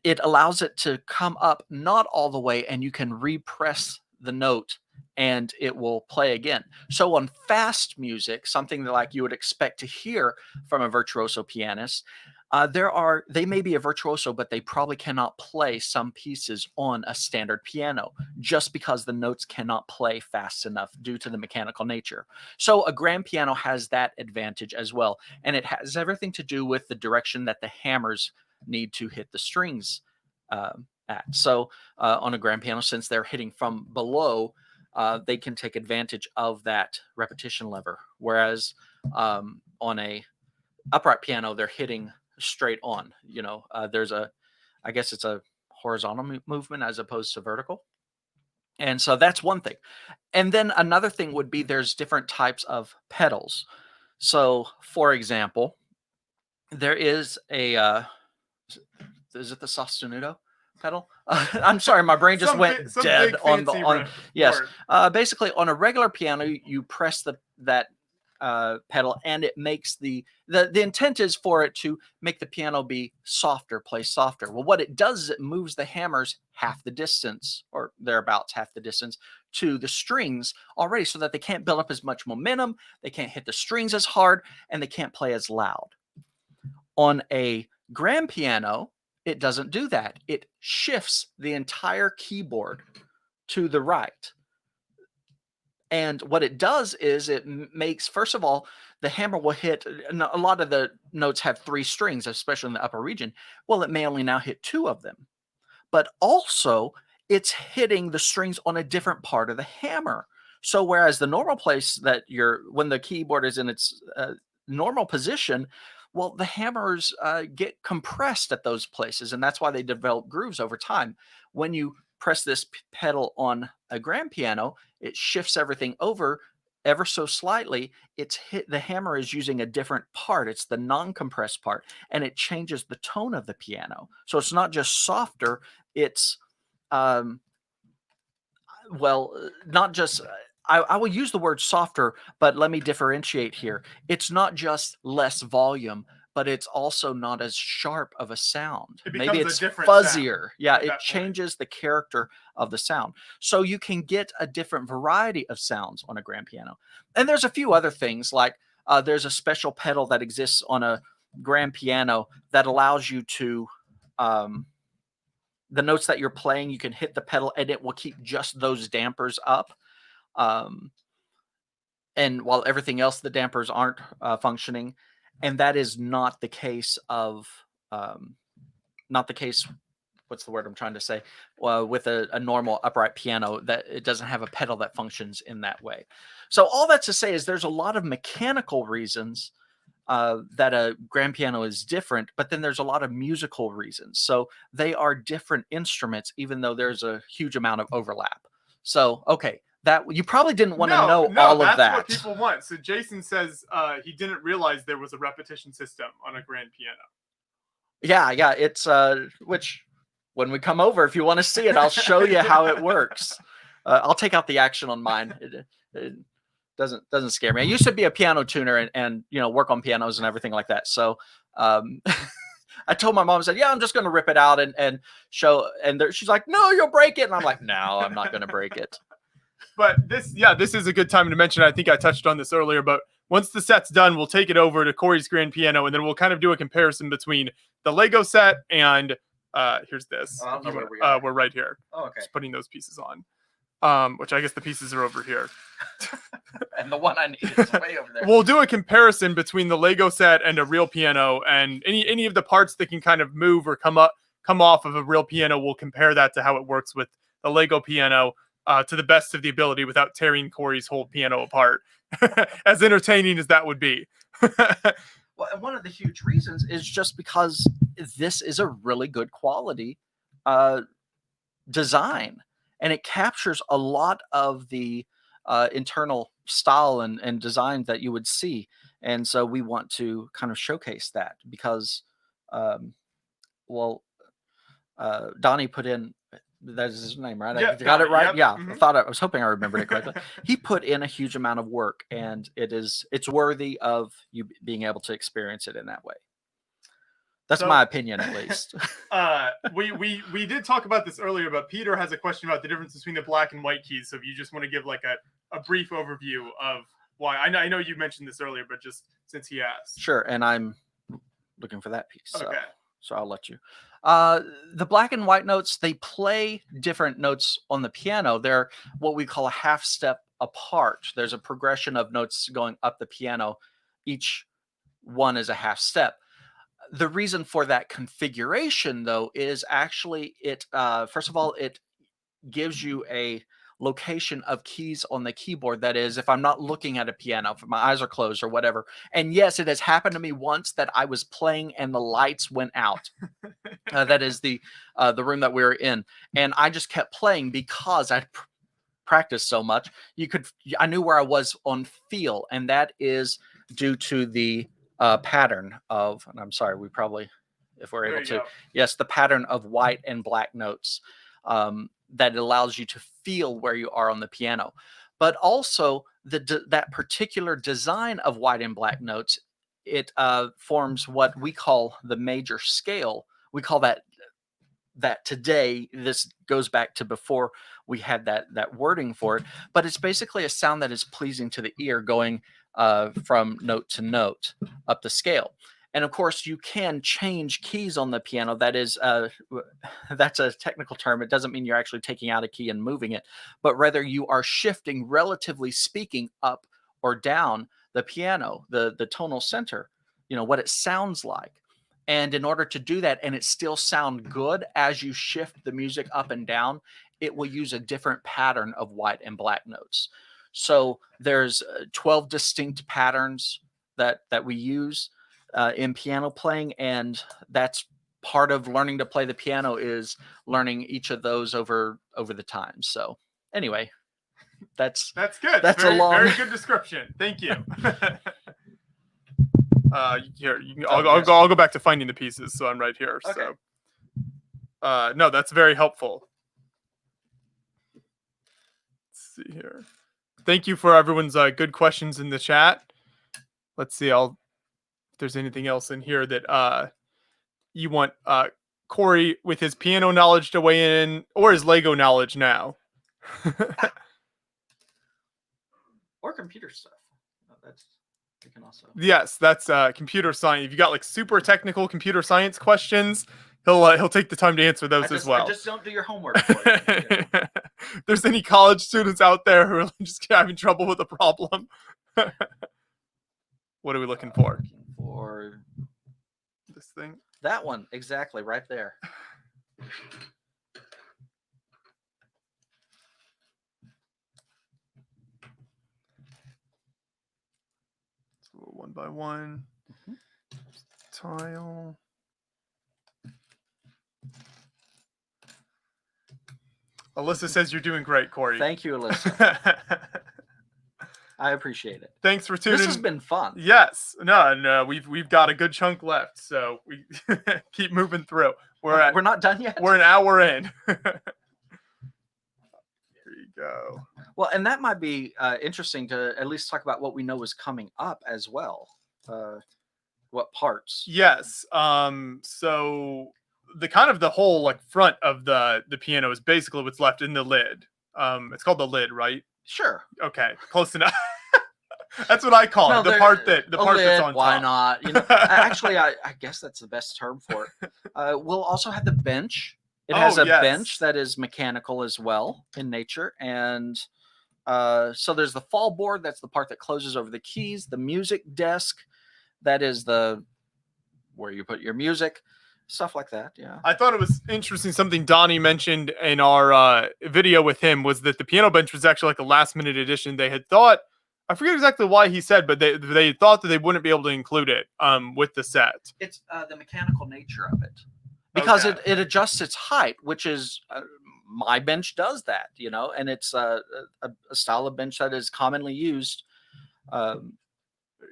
it allows it to come up not all the way, and you can repress the note and it will play again. So on fast music, something that like you would expect to hear from a virtuoso pianist, they may be a virtuoso, but they probably cannot play some pieces on a standard piano just because the notes cannot play fast enough due to the mechanical nature. So a grand piano has that advantage as well. And it has everything to do with the direction that the hammers need to hit the strings at. So on a grand piano, since they're hitting from below, they can take advantage of that repetition lever. Whereas on a upright piano, they're hitting straight on. There's I guess it's a horizontal movement as opposed to vertical. And so that's one thing. And then another thing would be there's different types of pedals. So for example, there is is it the sostenuto pedal? I'm sorry, my brain just went dead on the yes. Basically, on a regular piano, you press that pedal, and it makes the intent is for it to make the piano be softer, play softer. Well, what it does is it moves the hammers half the distance, or thereabouts half the distance, to the strings already, so that they can't build up as much momentum, they can't hit the strings as hard, and they can't play as loud. On a grand piano, it doesn't do that. It shifts the entire keyboard to the right. And what it does is it makes, first of all, the hammer will hit, a lot of the notes have 3 strings, especially in the upper region. Well, it may only now hit 2 of them. But also, it's hitting the strings on a different part of the hammer. So whereas the normal place that when the keyboard is in its normal position, well, the hammers get compressed at those places, and that's why they develop grooves over time. When you press this pedal on a grand piano, it shifts everything over ever so slightly. The hammer is using a different part. It's the non-compressed part, and it changes the tone of the piano. So it's not just softer. It's not just. I will use the word softer, but let me differentiate here. It's not just less volume, but it's also not as sharp of a sound. Maybe it's fuzzier. Yeah, it changes the character of the sound. So you can get a different variety of sounds on a grand piano. And there's a few other things, like there's a special pedal that exists on a grand piano that allows you to, the notes that you're playing, you can hit the pedal and it will keep just those dampers up. And while everything else, the dampers aren't functioning. And that is not the case what's the word I'm trying to say? With a normal upright piano, that it doesn't have a pedal that functions in that way. So all that to say is there's a lot of mechanical reasons that a grand piano is different, but then there's a lot of musical reasons. So they are different instruments, even though there's a huge amount of overlap. So, okay, that you probably didn't want to know all of that. That's what people want. So Jason says he didn't realize there was a repetition system on a grand piano. Yeah, it's which when we come over, if you want to see it, I'll show you how it works. I'll take out the action on mine. It doesn't scare me. I used to be a piano tuner and work on pianos and everything like that. So I told my mom, I said, yeah, I'm just going to rip it out and show. And she's like, no, you'll break it. And I'm like, no, I'm not going to break it. But this is a good time to mention. I think I touched on this earlier, but once the set's done, we'll take it over to Corey's grand piano, and then we'll kind of do a comparison between the Lego set and here's this. I don't know where we are. We're right here. Oh, okay. Just putting those pieces on, which I guess the pieces are over here. And the one I need is way over there. We'll do a comparison between the Lego set and a real piano, and any of the parts that can kind of move or come off of a real piano. We'll compare that to how it works with the Lego piano to the best of the ability without tearing Corey's whole piano apart. As entertaining as that would be. Well, and one of the huge reasons is just because this is a really good quality design, and it captures a lot of the internal style and design that you would see. And so we want to kind of showcase that because, Donnie put in, that's his name, right? Yeah, I got it right. yep. Yeah. Mm-hmm. I was hoping I remembered it correctly. He put in a huge amount of work, and it's worthy of you being able to experience it in that way. That's my opinion, at least. We did talk about this earlier, but Peter has a question about the difference between the black and white keys. So if you just want to give like a brief overview of why, I know you mentioned this earlier, but just since he asked. Sure. And I'm looking for that piece. Okay. So I'll let you. The black and white notes, they play different notes on the piano. They're what we call a half step apart. There's a progression of notes going up the piano. Each one is a half step. The reason for that configuration, though, is actually first of all, it gives you a location of keys on the keyboard. That is, if I'm not looking at a piano, if my eyes are closed or whatever. And yes, it has happened to me once that I was playing and the lights went out. That is the room that we were in. And I just kept playing because I practiced so much. I knew where I was on feel. And that is due to the pattern of, and I'm sorry, we probably, if we're able to, yes, the pattern of white and black notes. That allows you to feel where you are on the piano. But also that particular design of white and black notes, it forms what we call the major scale. We call that today. This goes back to before we had that wording for it, but it's basically a sound that is pleasing to the ear going from note to note up the scale. And of course, you can change keys on the piano. That is, that's a technical term. It doesn't mean you're actually taking out a key and moving it, but rather you are shifting, relatively speaking, up or down the piano, the tonal center, what it sounds like. And in order to do that, and it still sound good as you shift the music up and down, it will use a different pattern of white and black notes. So there's 12 distinct patterns that we use in piano playing, and that's part of learning to play the piano, is learning each of those over the time. So anyway, that's good. That's very good description. Thank you. I'll go back to finding the pieces. So I'm right here. Okay. So no, that's very helpful. Let's see here. Thank you for everyone's good questions in the chat. Let's see. If there's anything else in here that you want Corey with his piano knowledge to weigh in, or his Lego knowledge now. Or computer stuff. You can also. Yes, that's computer science. If you got like super technical computer science questions, he'll take the time to answer those as well. Just don't do your homework for you. If there's any college students out there who are just having trouble with a problem. What are we looking for? Looking for this thing. That one, exactly, right there. One by one. Tile. Alyssa says you're doing great, Corey. Thank you, Alyssa. I appreciate it. Thanks for tuning in. This has been fun. Yes. No, we've got a good chunk left, so we keep moving through. We're not done yet. We're an hour in. Here you go. Well, and that might be interesting to at least talk about what we know is coming up as well. What parts? Yes. So the whole like front of the piano is basically what's left in the lid. It's called the lid, right? Sure. Okay, close enough. That's what I call it. The part that's on why top. not? You know, actually, I guess that's the best term for it. We'll also have the bench. It has a bench that is mechanical as well in nature, and so there's the fall board. That's the part that closes over the keys. The music desk. That is where you put your music. Stuff like that, yeah. I thought it was interesting. Something Donnie mentioned in our video with him was that the piano bench was actually like a last-minute addition. They had thought, I forget exactly why he said, but they thought that they wouldn't be able to include it with the set. It's the mechanical nature of it, because it adjusts its height, which is my bench does that, you know, and it's a style of bench that is commonly used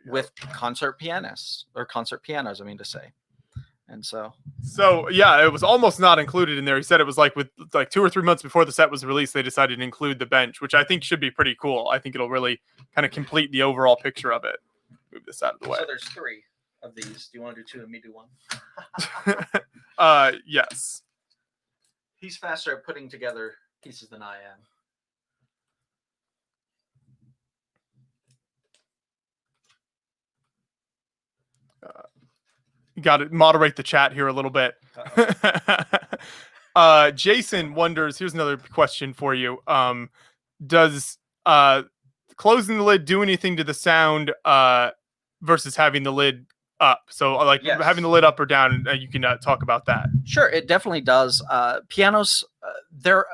with concert pianists or concert pianos, I mean to say. And so yeah, it was almost not included in there. He said it was like 2 or 3 months before the set was released, they decided to include the bench, which I think should be pretty cool. I think it'll really kind of complete the overall picture of it. Move this out of the way. So there's 3 of these. Do you want to do 2 and me do 1? Yes. He's faster at putting together pieces than I am. Got to moderate the chat here a little bit. Jason wonders, here's another question for you. Does closing the lid do anything to the sound versus having the lid up? So like having the lid up or down, you can talk about that. Sure, it definitely does. Pianos, they're...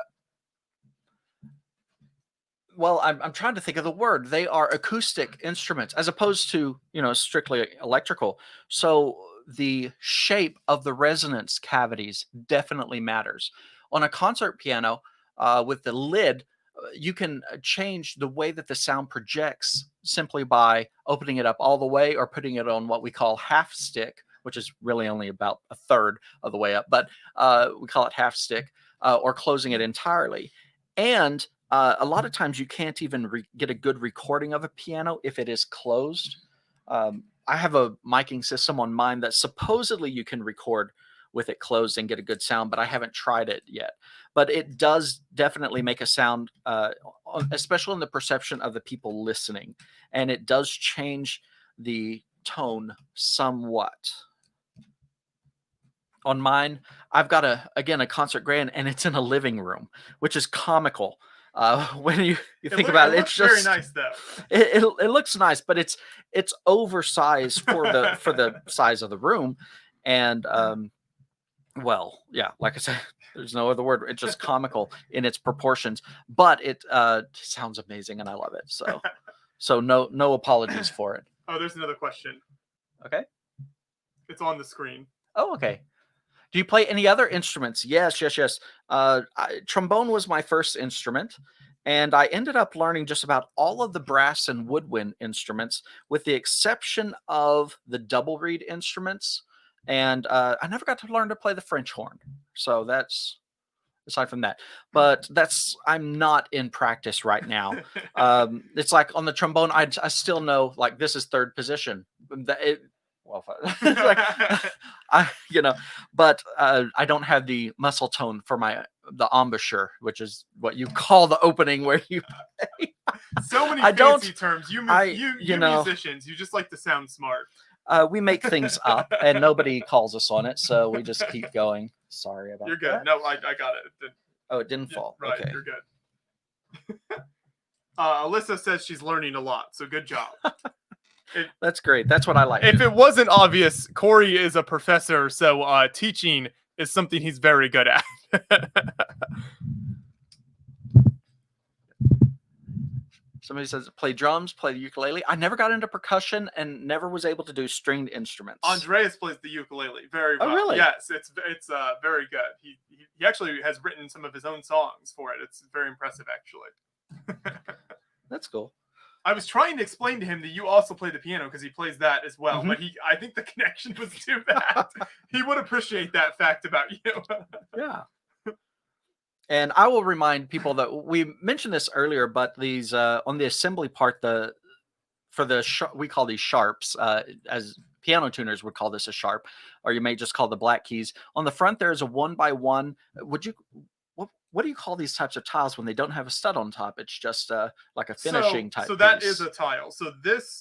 Well, I'm trying to think of the word. They are acoustic instruments as opposed to, you know, strictly electrical. So the shape of the resonance cavities definitely matters. On a concert piano, with the lid, you can change the way that the sound projects simply by opening it up all the way or putting it on what we call half stick, which is really only about a third of the way up, but we call it half stick, or closing it entirely. And a lot of times you can't even get a good recording of a piano if it is closed. I have a miking system on mine that supposedly you can record with it closed and get a good sound, but I haven't tried it yet. But it does definitely make a sound, especially in the perception of the people listening. And it does change the tone somewhat. On mine, I've got a concert grand, and it's in a living room, which is comical. When you think about it, it's just very nice though. It looks nice, but it's oversized for the size of the room, and well, yeah, like I said, there's no other word. It's just comical in its proportions, but it sounds amazing, and I love it. So no apologies for it. Oh, there's another question. Okay, it's on the screen. Oh, okay. Do you play any other instruments? Yes. Trombone was my first instrument, and I ended up learning just about all of the brass and woodwind instruments, with the exception of the double reed instruments. And I never got to learn to play the French horn. So that's aside from that. But I'm not in practice right now. It's like on the trombone, I still know, like, this is third position. But I don't have the muscle tone for the embouchure, which is what you call the opening where you play. So many fancy terms. You musicians, you just like to sound smart. We make things up, and nobody calls us on it, so we just keep going. Sorry about that. You're good. No, I got it. Oh, it didn't fall. Right, okay. You're good. Alyssa says she's learning a lot, so good job. That's great. That's what I like. If it wasn't obvious, Corey is a professor, so teaching is something he's very good at. Somebody says play drums, play the ukulele. I never got into percussion and never was able to do stringed instruments. Andreas plays the ukulele very well. Oh, really? Yes, it's very good. He actually has written some of his own songs for it. It's very impressive, actually. That's cool. I was trying to explain to him that you also play the piano because he plays that as well, Mhm. but I think the connection was too bad. He would appreciate that fact about you. Yeah. And I will remind people that we mentioned this earlier, but these on the assembly part, we call these sharps, as piano tuners would call this a sharp, or you may just call the black keys. On the front, there is a 1x1. What do you call these types of tiles when they don't have a stud on top? It's just like a finishing type. So that piece. is a tile. So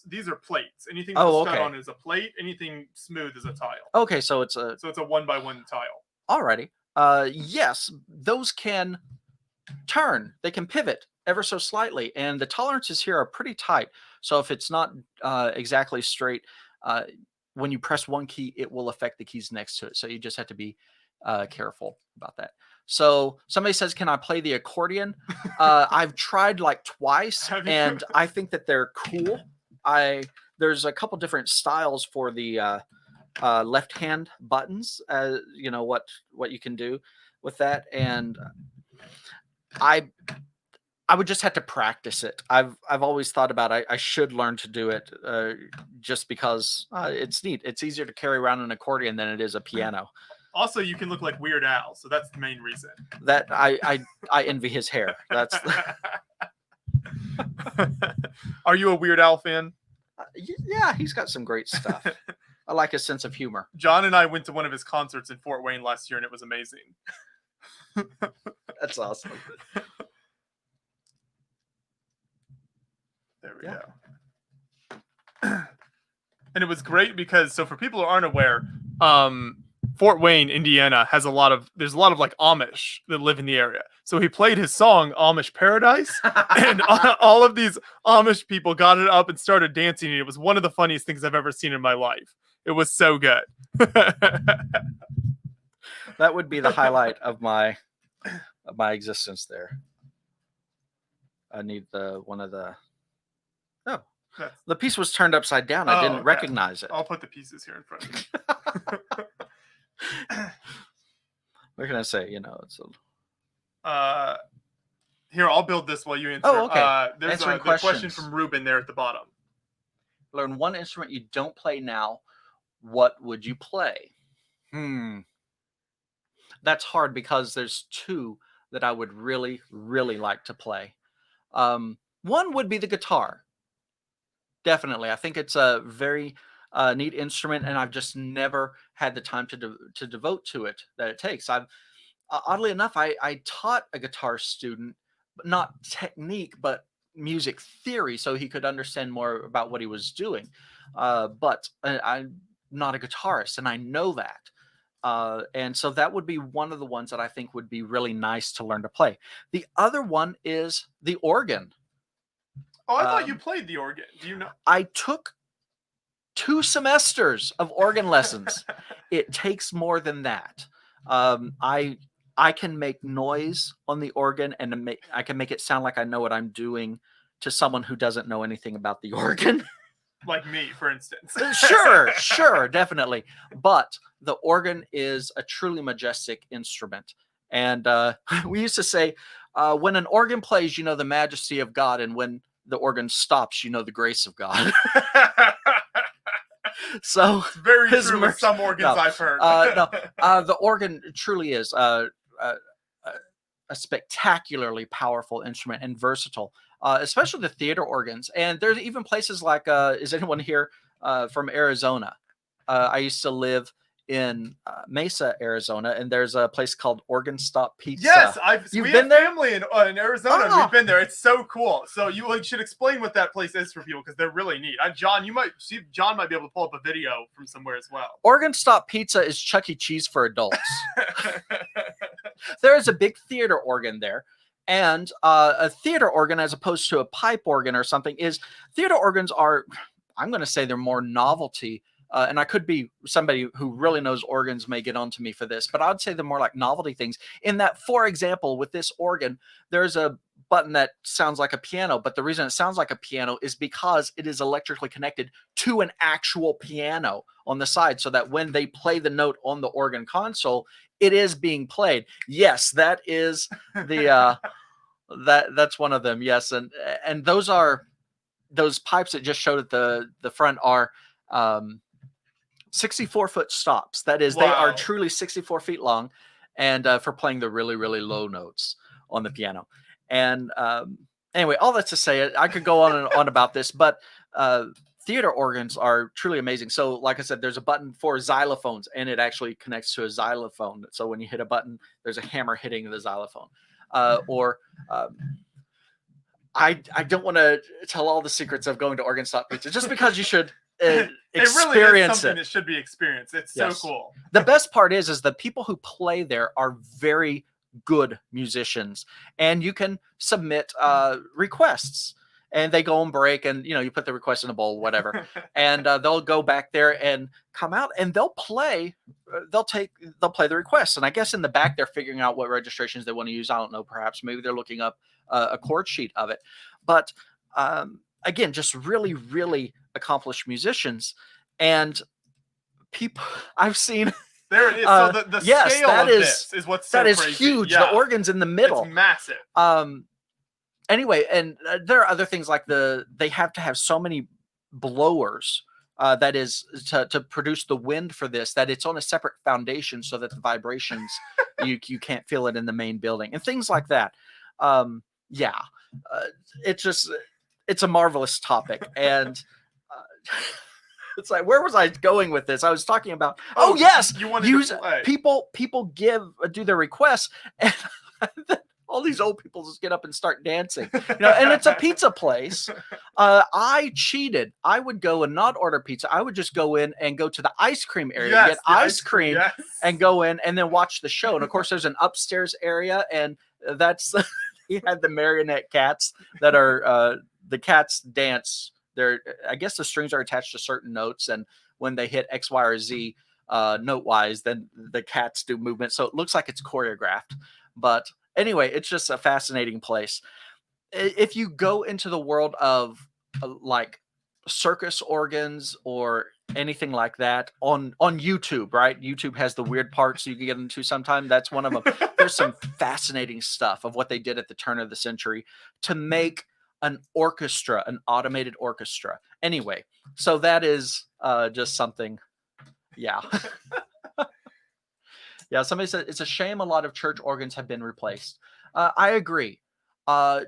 these are plates. Anything with a stud on is a plate. Anything smooth is a tile. Okay, so it's a 1x1 tile. Alrighty. Yes, those can turn. They can pivot ever so slightly, and the tolerances here are pretty tight. So if it's not exactly straight, when you press one key, it will affect the keys next to it. So you just have to be careful about that. So somebody says, "Can I play the accordion?" I've tried like twice, and I think that they're cool. There's a couple different styles for the left hand buttons, you know what you can do with that, and I would just have to practice it. I've always thought about I should learn to do it, just because it's neat. It's easier to carry around an accordion than it is a piano. Also, you can look like Weird Al, so that's the main reason. That I envy his hair. That's Are you a Weird Al fan? Yeah, he's got some great stuff. I like his sense of humor. John and I went to one of his concerts in Fort Wayne last year, and it was amazing. That's awesome. There we go. And it was great because, so for people who aren't aware, Fort Wayne, Indiana there's a lot of like Amish that live in the area. So he played his song Amish Paradise, and all of these Amish people got it up and started dancing. And it was one of the funniest things I've ever seen in my life. It was so good. That would be the highlight of my existence there. I need one of the. Oh, the piece was turned upside down. I didn't recognize it. I'll put the pieces here in front of you. What can I say? You know, it's here, I'll build this while you answer. Oh, okay. There's a question from Ruben there at the bottom. Learn one instrument you don't play now. What would you play? That's hard because there's two that I would really, really like to play. One would be the guitar. Definitely. I think it's a very neat instrument, and I've just never had the time to devote to it that it takes. Oddly enough, I taught a guitar student, but not technique, but music theory, so he could understand more about what he was doing. But I'm not a guitarist, and I know that. And so that would be one of the ones that I think would be really nice to learn to play. The other one is the organ. Oh, I thought you played the organ. Do you know? I took 2 semesters of organ lessons. It takes more than that. I can make noise on the organ, and I can make it sound like I know what I'm doing to someone who doesn't know anything about the organ. Like me, for instance. Sure, definitely. But the organ is a truly majestic instrument. And we used to say, when an organ plays, you know the majesty of God, and when the organ stops, you know the grace of God. So it's very true with some organs I've heard. The organ truly is a spectacularly powerful instrument and versatile, especially the theater organs. And there's even places like, is anyone here from Arizona? I used to live in Mesa, Arizona, and there's a place called Organ Stop Pizza. Yes, You've we been have there? family in Arizona, and we've been there. It's so cool. So you should explain what that place is for people, because they're really neat. John might be able to pull up a video from somewhere as well. Organ Stop Pizza is Chuck E. Cheese for adults. There is a big theater organ there. And a theater organ, as opposed to a pipe organ or something, theater organs are, I'm going to say they're more novelty and I could be somebody who really knows organs may get onto me for this, but I'd say they're more like novelty things. In that, for example, with this organ, there's a button that sounds like a piano, but the reason it sounds like a piano is because it is electrically connected to an actual piano on the side, so that when they play the note on the organ console, it is being played. Yes, that is the that's one of them. Yes, and those pipes that just showed at the front are 64-foot stops. That is, they are truly 64 feet long, and for playing the really, really low notes on the piano. And anyway, all that to say, I could go on and on about this, but theater organs are truly amazing. So, like I said, there's a button for xylophones, and it actually connects to a xylophone. So when you hit a button, there's a hammer hitting the xylophone. I don't want to tell all the secrets of going to Organ Stop Pizza, just because you should experience it really is something that should be experienced. It's so cool. The best part is the people who play there are very good musicians, and you can submit requests, and they go on break, and you put the request in a bowl, whatever, and they'll go back there and come out, and they'll play the requests. And I guess in the back they're figuring out what registrations they want to use. I don't know, perhaps maybe they're looking up a chord sheet of it. But again, just really, really accomplished musicians, and people I've seen. There it is. So the scale of this is what's so crazy. That is huge. Yeah. The organ's in the middle. It's massive. Anyway, and there are other things like they have to have so many blowers that is to produce the wind for this, that it's on a separate foundation so that the vibrations you can't feel it in the main building, and things like that. It's a marvelous topic. And it's like, where was I going with this? I was talking about, yes, you want to play. People do their requests, and all these old people just get up and start dancing, and it's a pizza place. I cheated. I would go and not order pizza. I would just go in and go to the ice cream area, get ice cream, and go in and then watch the show. And of course, there's an upstairs area, and that's he had the marionette cats that are the cats dance. I guess the strings are attached to certain notes, and when they hit X, Y, or Z note wise, then the cats do movement. So it looks like it's choreographed. But anyway, it's just a fascinating place. If you go into the world of like circus organs or anything like that on YouTube, right? YouTube has the weird parts you can get into sometime. That's one of them. There's some fascinating stuff of what they did at the turn of the century to make an orchestra, an automated orchestra. Anyway, so that is just something. Yeah. Yeah, somebody said it's a shame a lot of church organs have been replaced. I agree.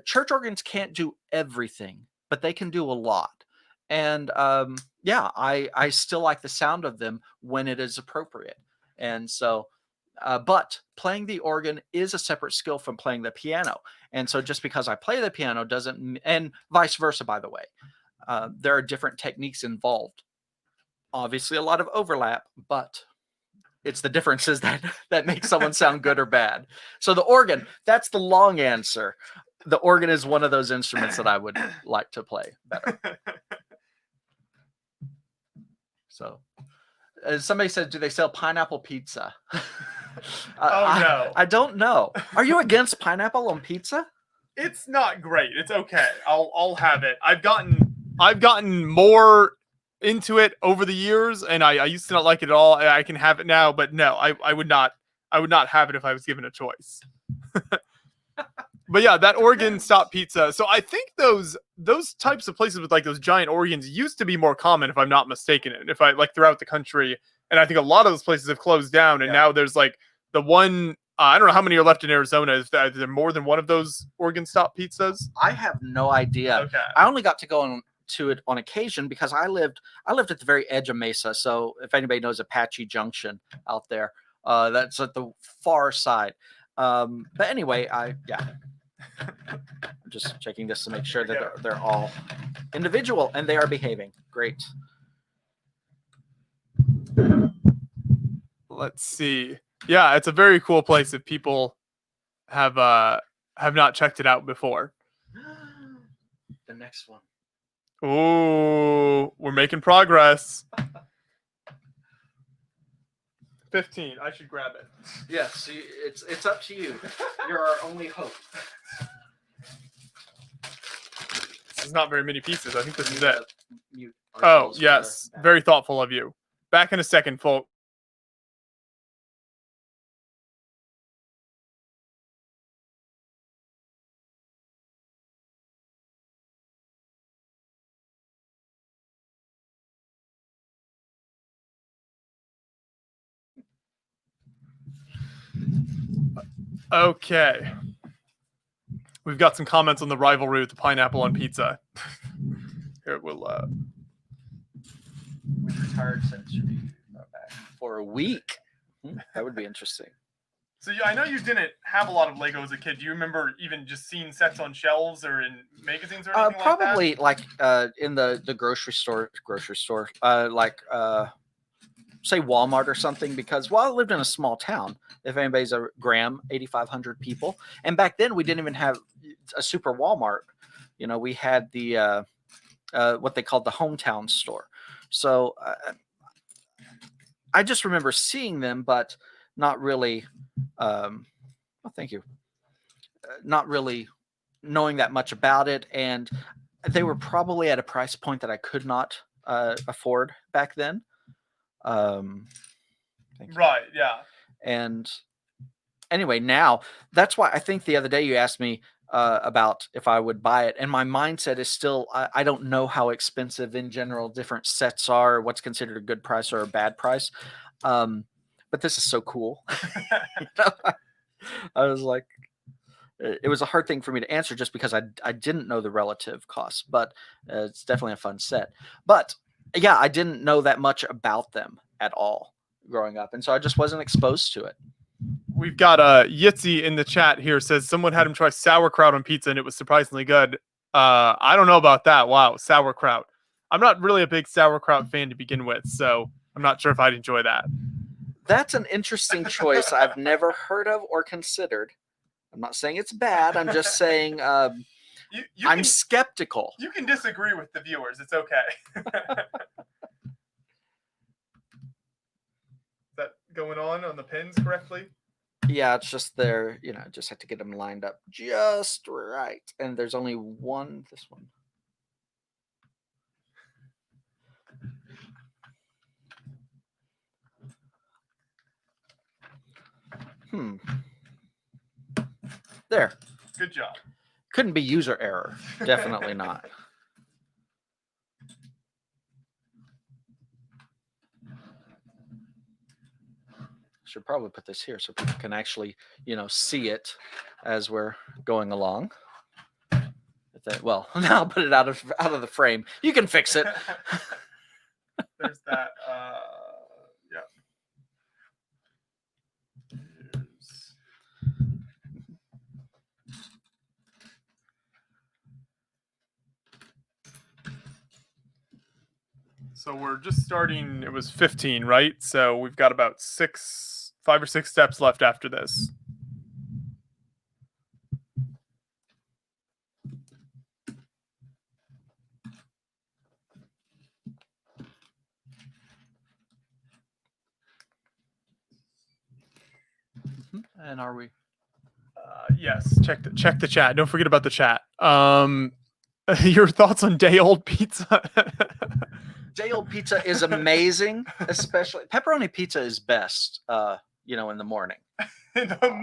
Church organs can't do everything, but they can do a lot. And I still like the sound of them when it is appropriate. And so, but playing the organ is a separate skill from playing the piano. And so just because I play the piano doesn't, and vice versa, by the way, there are different techniques involved. Obviously, a lot of overlap, but it's the differences that make someone sound good or bad. So the organ, that's the long answer. The organ is one of those instruments that I would like to play better. So somebody said, do they sell pineapple pizza? No. I don't know. Are you against pineapple on pizza? It's not great. It's okay. I'll have it. I've gotten more into it over the years, and I used to not like it at all. I can have it now, but no, I would not have it if I was given a choice. But yeah, that Organ Stop Pizza. So I think those types of places with like those giant organs used to be more common, if I'm not mistaken. And if I like throughout the country, and I think a lot of those places have closed down, and now there's like the one. I don't know how many are left in Arizona. Is there more than one of those Organ Stop pizzas? I have no idea. Okay. I only got to go to it on occasion because I lived at the very edge of Mesa. So if anybody knows Apache Junction out there, that's at the far side. But anyway, I'm just checking this to make sure that they're all individual and they are behaving. Great. Let's see. Yeah, it's a very cool place if people have not checked it out before. The next one. Oh, we're making progress. 15. I should grab it. Yes, it's up to you. You're our only hope. This is not very many pieces. I think this is it. Mute Oh, ourselves for yes. the- Very thoughtful of you. Back in a second, folks. Okay. We've got some comments on the rivalry with the pineapple on pizza. Here we'll We retired since you got back for a week. That would be interesting. So I know you didn't have a lot of Lego as a kid. Do you remember even just seeing sets on shelves or in magazines or anything Probably like in the grocery store, say Walmart or something, because while I lived in a small town, if anybody's a Graham, 8,500 people, and back then we didn't even have a super Walmart. You know, we had the what they called the hometown store. So I just remember seeing them, but not really. Oh, thank you. Not really knowing that much about it, and they were probably at a price point that I could not afford back then. Right, yeah. And anyway, now that's why I think the other day you asked me about if I would buy it, and my mindset is still I don't know how expensive in general different sets are, what's considered a good price or a bad price. But this is so cool. I was like, it was a hard thing for me to answer just because I didn't know the relative costs, but it's definitely a fun set. But yeah, I didn't know that much about them at all growing up, and so I just wasn't exposed to it. We've got Yitzy in the chat here says someone had him try sauerkraut on pizza and it was surprisingly good. I don't know about that. Wow, sauerkraut. I'm not really a big sauerkraut fan to begin with, so I'm not sure if I'd enjoy that. That's an interesting choice I've never heard of or considered. I'm not saying it's bad. I'm just saying I'm skeptical. You can disagree with the viewers. It's okay. Is that going on the pins correctly? Yeah, it's just there. You know, just have to get them lined up just right. And there's only one. This one. There. Good job. Couldn't be user error. Definitely not. Should probably put this here so people can actually, see it as we're going along. Well, now I'll put it out of the frame. You can fix it. There's that. Yeah. So we're just starting. It was 15, right? So we've got about 5 or 6 steps left after this. And are we? Yes. Check the chat. Don't forget about the chat. Your thoughts on day old pizza? Day old pizza is amazing, especially pepperoni pizza is best. In the morning. Oh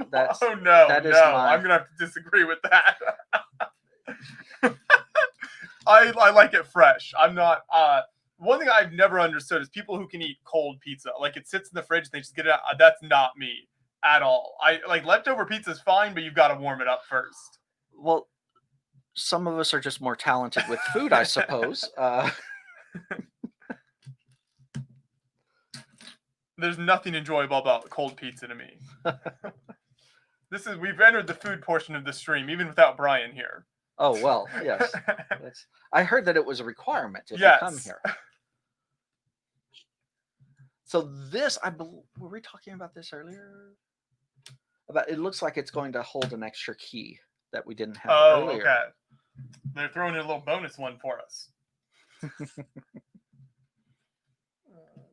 no, that is I'm gonna have to disagree with that. I like it fresh. I'm not. One thing I've never understood is people who can eat cold pizza. Like it sits in the fridge, they just get it out. That's not me at all. I like leftover pizza is fine, but you've got to warm it up first. Well, some of us are just more talented with food, I suppose. There's nothing enjoyable about cold pizza to me. We've entered the food portion of the stream, even without Brian here. Oh well, yes. I heard that it was a requirement if you come here. So this, were we talking about this earlier? It looks like it's going to hold an extra key that we didn't have earlier. Okay. They're throwing in a little bonus one for us.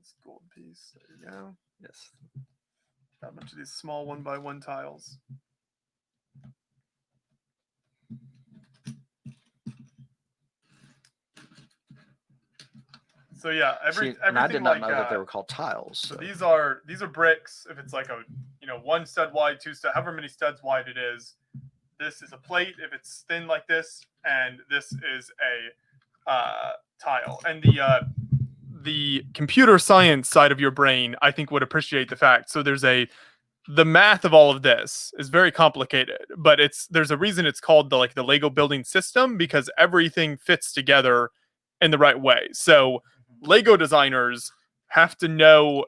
It's gold piece. There you go. Yes. Got a bunch of these small 1x1 tiles. So yeah, everything I did not like know that they were called tiles. so these are bricks. If it's like a 1 stud wide, 2 stud, however many studs wide it is. This is a plate if it's thin like this, and this is a tile. And the computer science side of your brain, I think, would appreciate the fact. So the math of all of this is very complicated, but there's a reason it's called the Lego building system, because everything fits together in the right way. So Lego designers have to know,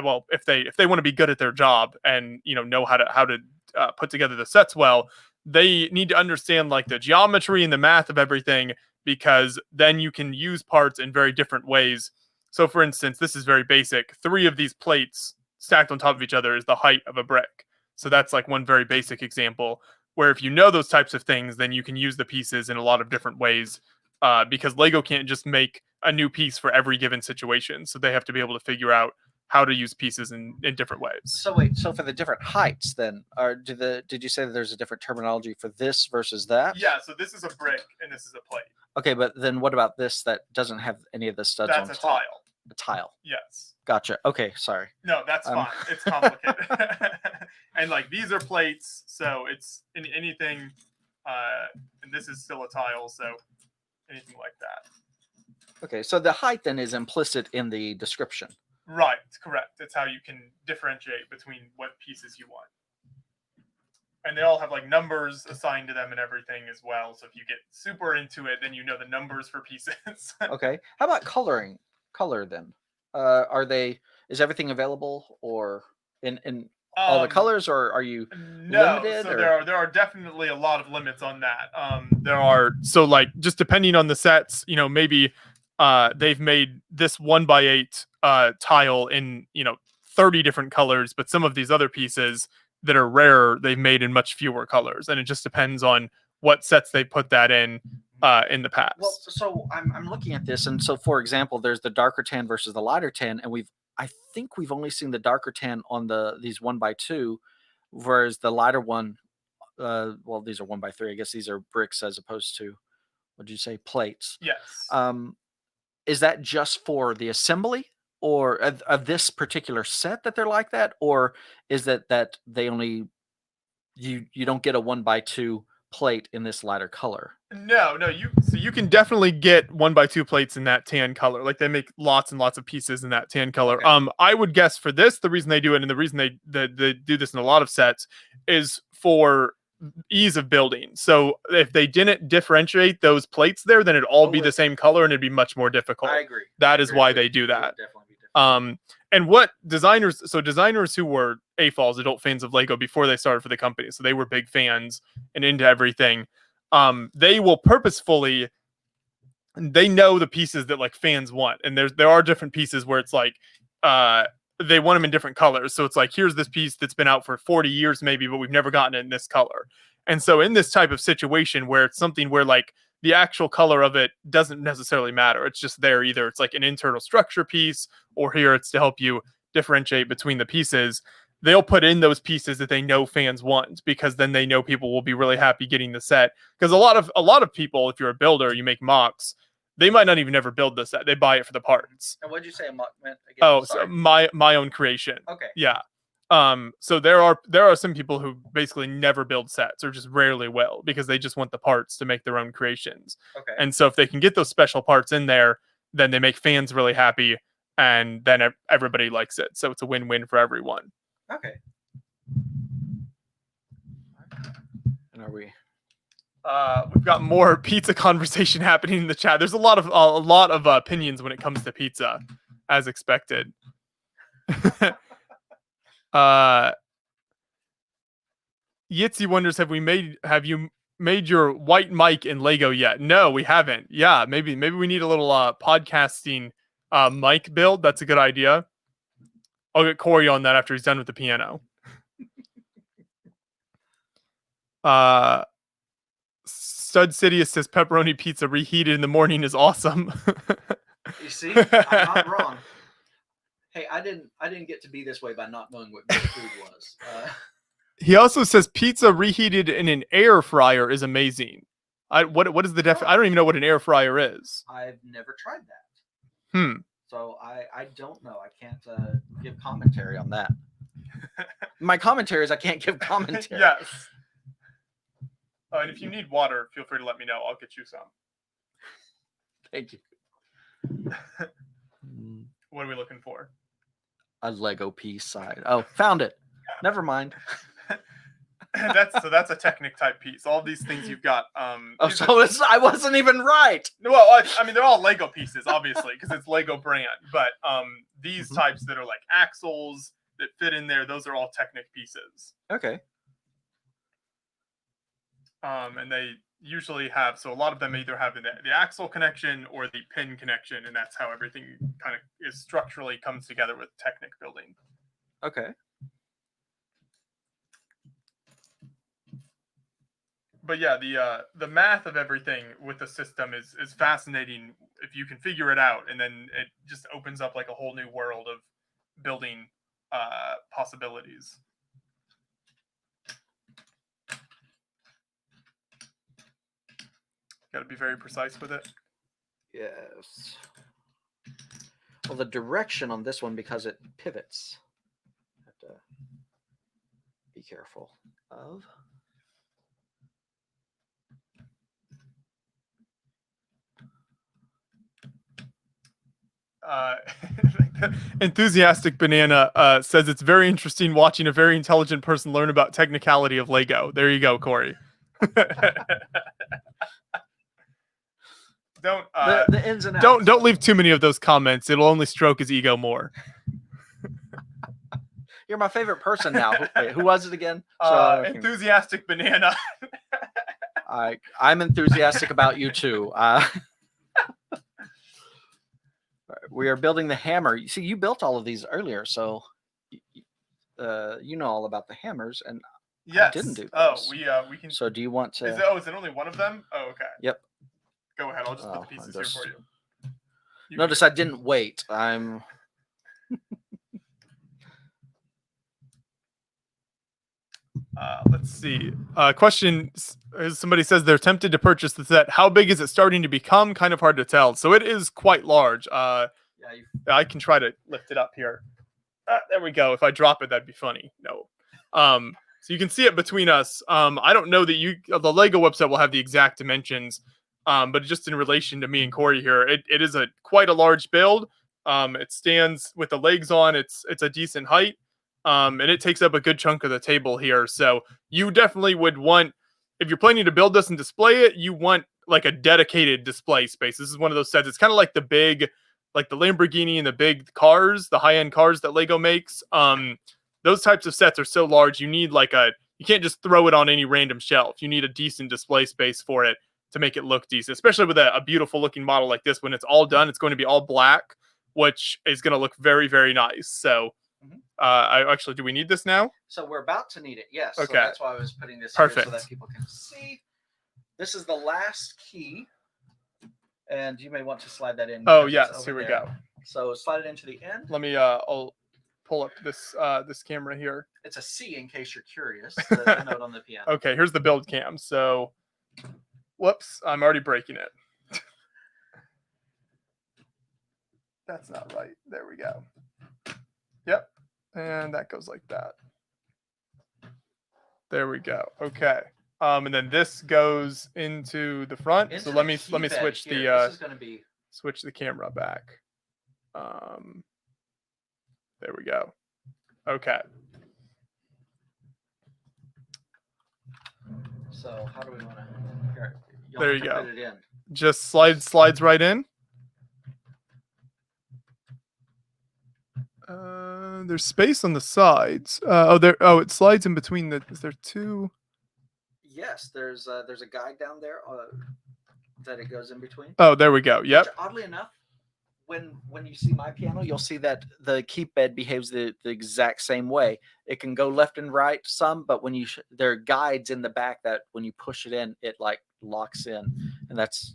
well, if they want to be good at their job and know how to put together the sets well, they need to understand like the geometry and the math of everything, because then you can use parts in very different ways. So for instance, this is very basic. 3 of these plates stacked on top of each other is the height of a brick. So that's like one very basic example, where if you know those types of things, then you can use the pieces in a lot of different ways, because Lego can't just make a new piece for every given situation. So they have to be able to figure out how to use pieces in different ways. So wait, so for the different heights then, did you say that there's a different terminology for this versus that? Yeah, so this is a brick and this is a plate. Okay, but then what about this that doesn't have any of the studs on top? That's a tile. A tile. Yes. Gotcha. Okay, sorry. No, that's fine. It's complicated. And like these are plates, so it's anything, and this is still a tile, so anything like that. Okay, so the height then is implicit in the description. Right, correct. It's how you can differentiate between what pieces you want. And they all have like numbers assigned to them and everything as well. So if you get super into it, then you know the numbers for pieces. Okay. How about color then? Is everything available or in all the colors, or are you limited? So there are definitely a lot of limits on that. There are, so like just depending on the sets, maybe they've made this 1x8 tile in 30 different colors, but some of these other pieces that are rare they've made in much fewer colors, and it just depends on what sets they put that in the past. Well, so I'm looking at this, and so for example, there's the darker tan versus the lighter tan, and I think we've only seen the darker tan on these 1x2, whereas the lighter one, well, these are 1x3. I guess these are bricks as opposed to, what did you say, plates? Yes. Is that just for the assembly or of this particular set that they're like that, or is that they only you don't get a 1x2 plate in this lighter color? No, you can definitely get 1x2 plates in that tan color. Like they make lots and lots of pieces in that tan color. Okay. I would guess for this, the reason they do it and the reason they do this in a lot of sets is for ease of building. So if they didn't differentiate those plates there, then it'd all be the same color and it'd be much more difficult. I agree. That is why they do that. And what designers who were AFOLs, adult fans of Lego, before they started for the company, so they were big fans and into everything, they will purposefully, they know the pieces that like fans want, and there are different pieces where it's like they want them in different colors. So it's like, here's this piece that's been out for 40 years maybe, but we've never gotten it in this color. And so in this type of situation where it's something where like the actual color of it doesn't necessarily matter, it's just there, either it's like an internal structure piece, or here it's to help you differentiate between the pieces, they'll put in those pieces that they know fans want, because then they know people will be really happy getting the set. Because a lot of people, if you're a builder, you make mocks, they might not even ever build the set. They buy it for the parts. And what did you say a mock meant again? Oh, so my own creation. Okay. Yeah. So there are some people who basically never build sets, or just rarely will, because they just want the parts to make their own creations. Okay. And so if they can get those special parts in there, then they make fans really happy, and then everybody likes it. So it's a win-win for everyone. Okay. And are we? We've got more pizza conversation happening in the chat. There's a lot of opinions when it comes to pizza, as expected. Yitzy wonders, have you made your white mic in Lego yet? No, we haven't. Yeah, maybe we need a little podcasting mic build. That's a good idea. I'll get Corey on that after he's done with the piano. Stud Sidious says pepperoni pizza reheated in the morning is awesome. You see, I'm not wrong. Hey, I didn't get to be this way by not knowing what good food was. He also says pizza reheated in an air fryer is amazing. What is the I don't even know what an air fryer is. I've never tried that. Hmm. So I don't know. I can't give commentary on that. My commentary is I can't give commentary. Yes. And if you need water, feel free to let me know. I'll get you some. Thank you. What are we looking for? A Lego piece side. Oh, found it. Never mind. That's a Technic type piece. All these things you've got. I wasn't even right. Well, I mean, they're all Lego pieces, obviously, because it's Lego brand. But these types that are like axles that fit in there, those are all Technic pieces. Okay. And they usually have, so a lot of them either have the axle connection or the pin connection, and that's how everything kind of is structurally comes together with Technic building. Okay. But yeah, the math of everything with the system is fascinating if you can figure it out, and then it just opens up like a whole new world of building possibilities. Got to be very precise with it. Yes. Well, the direction on this one, because it pivots, have to be careful of. Enthusiastic Banana says it's very interesting watching a very intelligent person learn about technicality of Lego. There you go, Corey. The ins and outs. Don't leave too many of those comments. It'll only stroke his ego more. You're my favorite person now. Wait, who was it again? Enthusiastic Banana. I'm enthusiastic about you too. We are building the hammer. You see, you built all of these earlier, so you know all about the hammers, and yes. I didn't do those. We can. So do you want to? Is it only one of them? Oh, okay. Yep. Go ahead. I'll just put the pieces here for you. Notice I didn't wait. I'm. Let's see. Question: somebody says they're tempted to purchase the set. How big is it starting to become? Kind of hard to tell. So it is quite large. I can try to lift it up here. There we go. If I drop it, that'd be funny. No. So you can see it between us. I don't know that the Lego website will have the exact dimensions. But just in relation to me and Corey here, it is quite a large build. It stands with the legs on. It's a decent height. And it takes up a good chunk of the table here. So you definitely would want, if you're planning to build this and display it, you want like a dedicated display space. This is one of those sets. It's kind of like the Lamborghini and the big cars, the high-end cars that Lego makes. Those types of sets are so large, you need you can't just throw it on any random shelf. You need a decent display space for it to make it look decent, especially with a beautiful looking model like this. When it's all done, it's going to be all black, which is going to look very, very nice. So do we need this now? So we're about to need it. Yes. Okay. So that's why I was putting this Perfect. here so that people can see. This is the last key. And you may want to slide that in. Oh, yes. Here we go. So slide it into the end. Let me, I'll pull up this camera here. It's a C in case you're curious. The note on the piano. Okay. Here's the build cam. So, whoops, I'm already breaking it. That's not right. There we go. Yep. And that goes like that. There we go. Okay. And then this goes into the front. So let me switch This is going to be switch the camera back. There we go. Okay. So how do we want to? There you go. Put it in. Just slides right in. There's space on the sides. It slides in between is there two? Yes, there's a guide down there that it goes in between. Oh, there we go. Yep. Which, oddly enough, when you see my piano, you'll see that the keep bed behaves the exact same way. It can go left and right some, but when there are guides in the back that when you push it in, it like locks in, and that's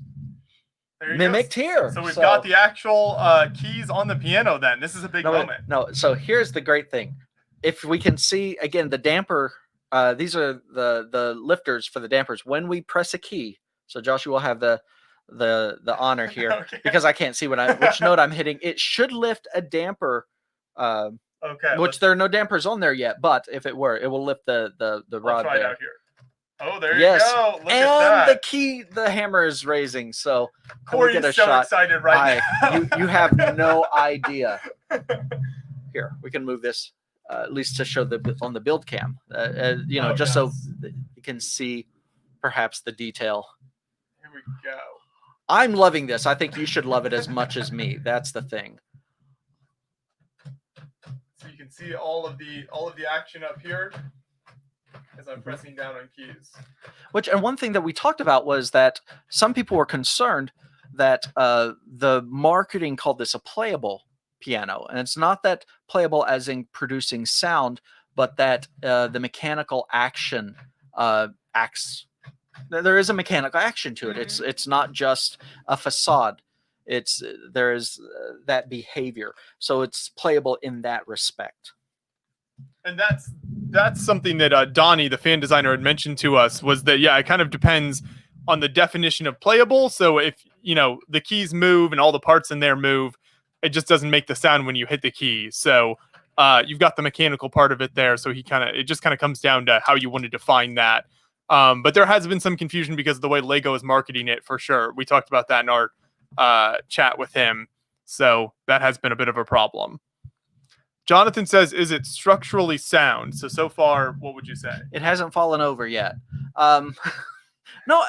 There you mimicked go. here. So we've got the actual keys on the piano then. This is a big moment. No, so here's the great thing. If we can see, again, the damper, these are the lifters for the dampers. When we press a key, so Josh, you will have the honor here Okay. because I can't see which note I'm hitting. It should lift a damper, Okay. which there are no dampers on there yet, but if it were, it will lift the I'll rod try it there. out here. Oh, there Yes. you go. Look And at that. the hammer is raising. So Corey is so excited right now. You have no idea. Here, we can move this at least to show on the build cam, just so you can see perhaps the detail. Here we go. I'm loving this. I think you should love it as much as me. That's the thing. So you can see all of the action up here as I'm pressing down on keys. And one thing that we talked about was that some people were concerned that the marketing called this a playable piano, and it's not that playable as in producing sound, but that the mechanical action acts. There is a mechanical action to it. It's not just a facade. There is that behavior, so it's playable in that respect. And that's something that Donnie, the fan designer, had mentioned to us, was that it kind of depends on the definition of playable. So if the keys move and all the parts in there move, it just doesn't make the sound when you hit the key. So you've got the mechanical part of it there. So it just kind of comes down to how you want to define that. But there has been some confusion because of the way Lego is marketing it, for sure. We talked about that in our chat with him. So that has been a bit of a problem. Jonathan says, is it structurally sound? So far, what would you say? It hasn't fallen over yet. No,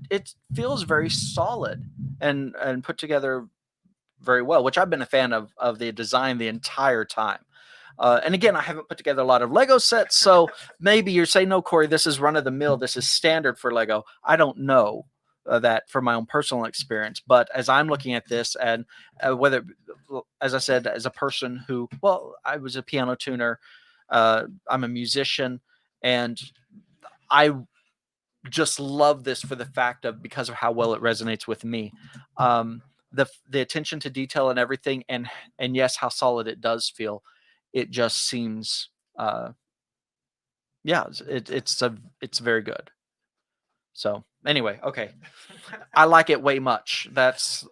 it feels very solid and put together very well, which I've been a fan of the design the entire time. And again, I haven't put together a lot of Lego sets, so maybe you're saying, no, Corey, this is run of the mill. This is standard for Lego. I don't know that from my own personal experience, but as I'm looking at this, and whether, as I said, as a person who, I was a piano tuner, I'm a musician, and I just love this for the fact of because of how well it resonates with me. The attention to detail and everything, and yes, how solid it does feel. It just seems, it's very good. So anyway, okay, I like it way much. That's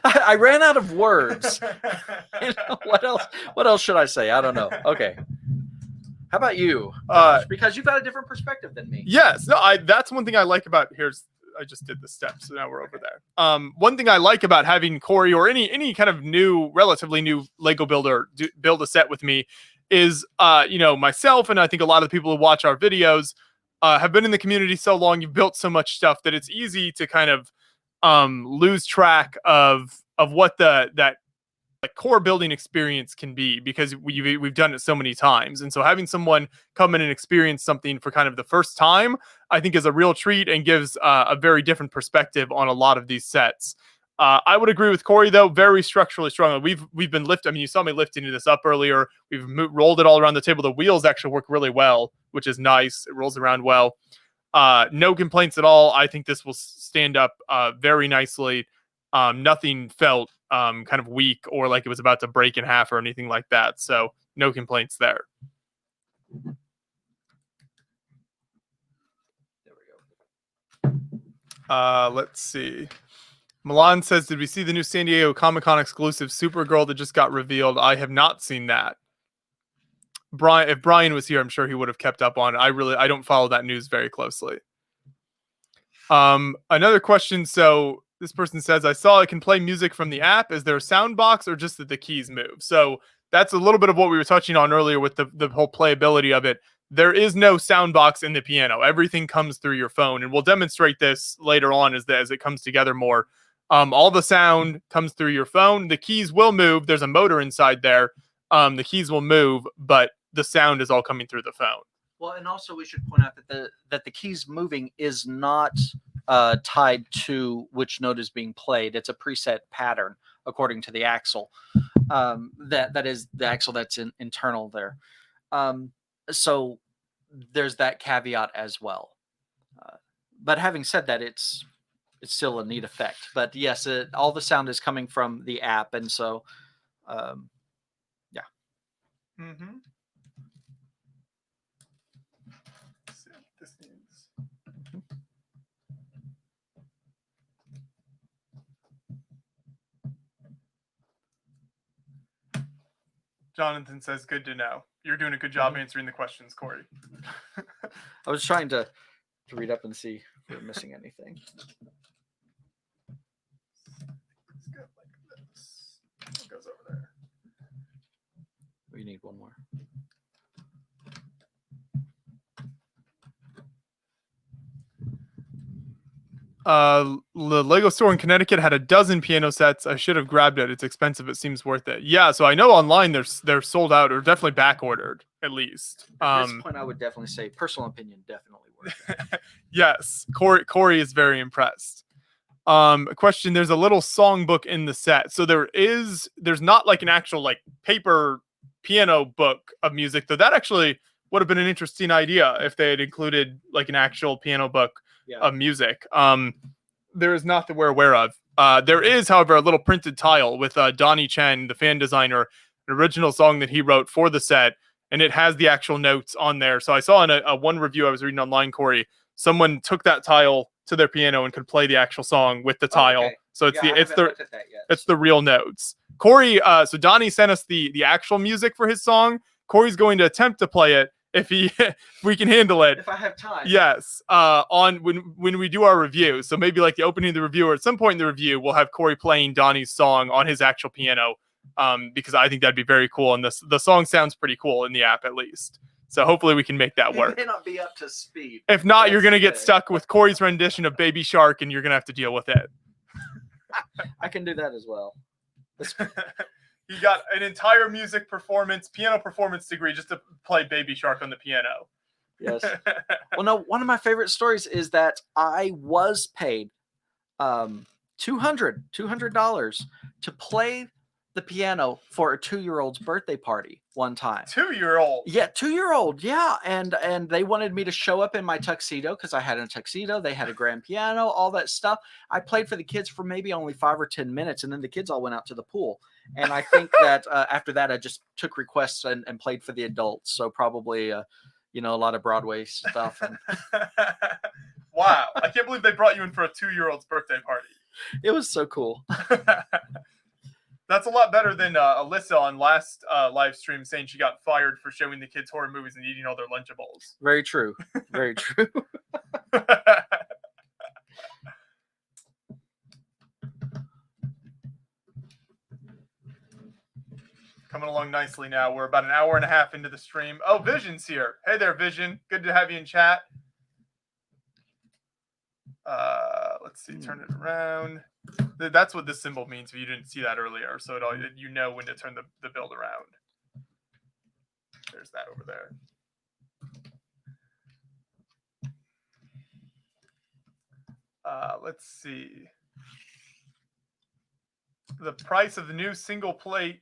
I ran out of words. What else? What else should I say? I don't know. Okay. How about you? Because you've got a different perspective than me. Yes. No, that's one thing I like about I just did the steps, so now we're over there. One thing I like about having Corey or any kind of relatively new Lego builder build a set with me is, myself, and I think a lot of the people who watch our videos have been in the community so long. You've built so much stuff that it's easy to kind of lose track of what that core building experience can be, because we've done it so many times. And so having someone come in and experience something for kind of the first time, I think is a real treat and gives a very different perspective on a lot of these sets. I would agree with Corey, though, very structurally strong. We've been lifting. I mean, you saw me lifting this up earlier. We've rolled it all around the table. The wheels actually work really well, which is nice. It rolls around well. No complaints at all. I think this will stand up very nicely. Nothing felt kind of weak or like it was about to break in half or anything like that. So no complaints there. There we go. Let's see. Milan says, did we see the new San Diego Comic-Con exclusive Supergirl that just got revealed? I have not seen that. If Brian was here, I'm sure he would have kept up on it. I don't follow that news very closely. Another question. So this person says, I saw it can play music from the app. Is there a sound box or just that the keys move? So that's a little bit of what we were touching on earlier with the whole playability of it. There is no sound box in the piano. Everything comes through your phone. And we'll demonstrate this later on as it comes together more. All the sound comes through your phone. The keys will move. There's a motor inside there. The keys will move, but the sound is all coming through the phone. Well, and also we should point out that the keys moving is not tied to which note is being played. It's a preset pattern according to the axle. That is the axle that's internal there. So there's that caveat as well. But having said that, it's it's still a neat effect. But yes, all the sound is coming from the app, and so yeah. Mm-hmm. Let's see what this needs. Jonathan says, "Good to know. You're doing a good job answering the questions, Corey." I was trying to read up and see if we're missing anything. Let's go like this. It goes over there. We need one more. The Lego store in Connecticut had a dozen piano sets. I should have grabbed it. It's expensive. It seems worth it. Yeah, so I know online they're sold out or definitely back ordered at least. At this point, I would definitely say, personal opinion, definitely worth it. Yes, Corey is very impressed. A question: there's a little songbook in the set, so there's not like an actual like paper piano book of music. Though that actually would have been an interesting idea if they had included like an actual piano book of music. There is not that we're aware of. There is, however, a little printed tile with Donnie Chen, the fan designer, an original song that he wrote for the set, and it has the actual notes on there. So I saw in a one review I was reading online, Corey, someone took that tile to their piano and could play the actual song with the tile. Okay. So it's the real notes. Corey, so Donnie sent us the actual music for his song. Corey's going to attempt to play it if we can handle it. If I have time. Yes. On when we do our review. So maybe like the opening of the review or at some point in the review, we'll have Corey playing Donnie's song on his actual piano. Because I think that'd be very cool. And the song sounds pretty cool in the app at least. So hopefully we can make that work. It may not be up to speed. If not, you're going to get stuck with Corey's rendition of Baby Shark and you're going to have to deal with it. I can do that as well. He got an entire piano performance degree just to play Baby Shark on the piano. Yes. Well, no, one of my favorite stories is that I was paid $200 to play the piano for a 2-year-old's birthday party one time. 2-year-old? Yeah, 2-year-old. Yeah. And they wanted me to show up in my tuxedo because I had a tuxedo. They had a grand piano, all that stuff. I played for the kids for maybe only 5 or 10 minutes, and then the kids all went out to the pool. And I think that after that, I just took requests and played for the adults. So probably, a lot of Broadway stuff. And wow. I can't believe they brought you in for a 2-year-old's birthday party. It was so cool. That's a lot better than Alyssa on last live stream saying she got fired for showing the kids horror movies and eating all their Lunchables. Very true. Very true. Coming along nicely now. We're about an hour and a half into the stream. Oh, Vision's here. Hey there, Vision. Good to have you in chat. Let's see. Turn it around. That's what this symbol means if you didn't see that earlier. So you know when to turn the build around. There's that over there. Let's see. The price of the new single plate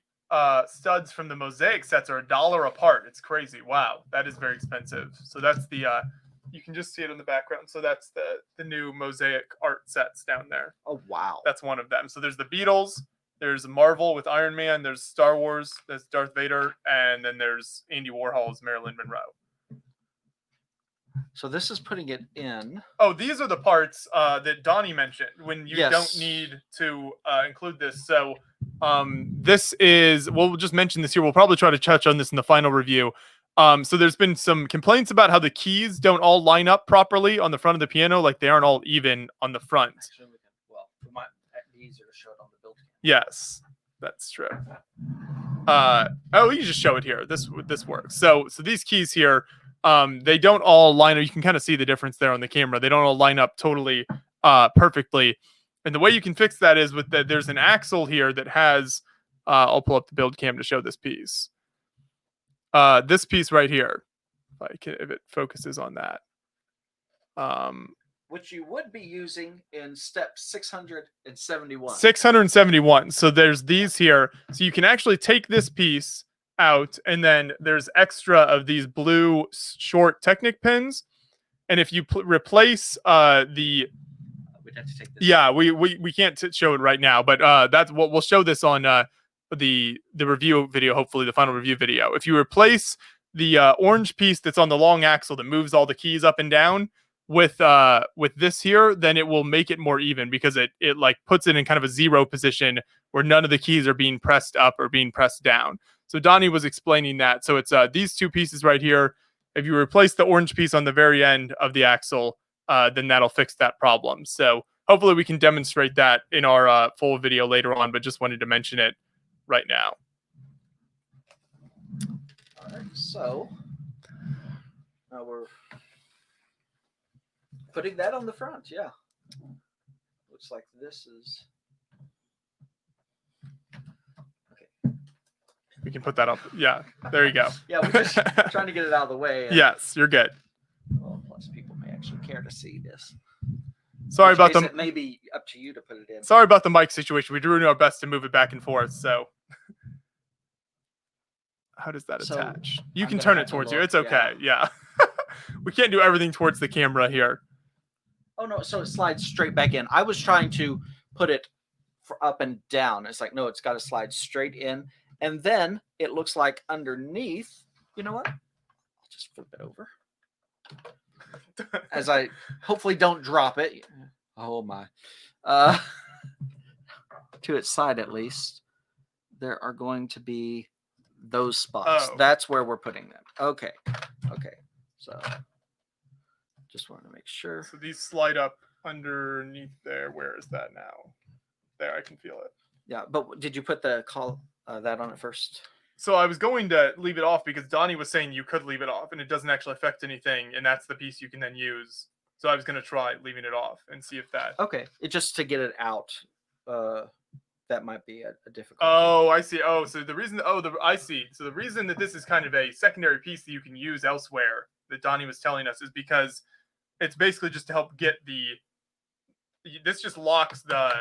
studs from the Mosaic sets are $1 apart. It's crazy. Wow, that is very expensive. So that's the you can just see it in the background. So that's the new Mosaic art sets down there. Oh wow, that's one of them. So there's the Beatles, there's Marvel with Iron Man, there's Star Wars, there's Darth Vader, and then there's Andy Warhol's Marilyn Monroe. So this is putting it in. Oh, these are the parts that Donnie mentioned when you Yes. don't need to include this. So this is, we'll just mention this here. We'll probably try to touch on this in the final review. So there's been some complaints about how the keys don't all line up properly on the front of the piano, like they aren't all even on the front. Actually, it might be easier to show it on the build. Yes, that's true. Oh, you just show it here. This works. So these keys here, they don't all line up. You can kind of see the difference there on the camera. They don't all line up totally perfectly. And the way you can fix that is with there's an axle here that has, I'll pull up the build cam to show this piece. This piece right here, if it focuses on that. Which you would be using in step 671. 671. So there's these here. So you can actually take this piece out, and then there's extra of these blue short Technic pins. And if you replace We'd have to take this. Yeah, we can't show it right now, but that's what we'll show this on the review video, hopefully the final review video. If you replace the orange piece that's on the long axle that moves all the keys up and down with this here, then it will make it more even because it like puts it in kind of a zero position where none of the keys are being pressed up or being pressed down. So Donnie was explaining that. So it's these two pieces right here. If you replace the orange piece on the very end of the axle, then that'll fix that problem. So hopefully we can demonstrate that in our full video later on, but just wanted to mention it right now. All right, so now we're putting that on the front. Yeah, looks like this is okay. We can put that up. Yeah, there you go. Yeah, we're just trying to get it out of the way. Yes, you're good. Well, plus people may actually care to see this. Sorry about the. It may be up to you to put it in. Sorry about the mic situation. We do our best to move it back and forth. So, how does that attach? You can turn it towards you. It's okay. Yeah. We can't do everything towards the camera here. Oh no! So it slides straight back in. I was trying to put it for up and down. It's like no, it's got to slide straight in, and then it looks like underneath. You know what? I'll just flip it over. As I hopefully don't drop it. Oh my. To its side at least, there are going to be those spots. Oh. That's where we're putting them. Okay. Okay. So just wanted to make sure. So these slide up underneath there. Where is that now? There, I can feel it. Yeah, but did you put the that on it first? So I was going to leave it off because Donnie was saying you could leave it off and it doesn't actually affect anything, and that's the piece you can then use. So I was going to try leaving it off and see if that. Okay, it just to get it out. That might be a difficult. Oh, I see. Oh, so the reason. I see. So the reason that this is kind of a secondary piece that you can use elsewhere that Donnie was telling us is because it's basically just to help get this just locks the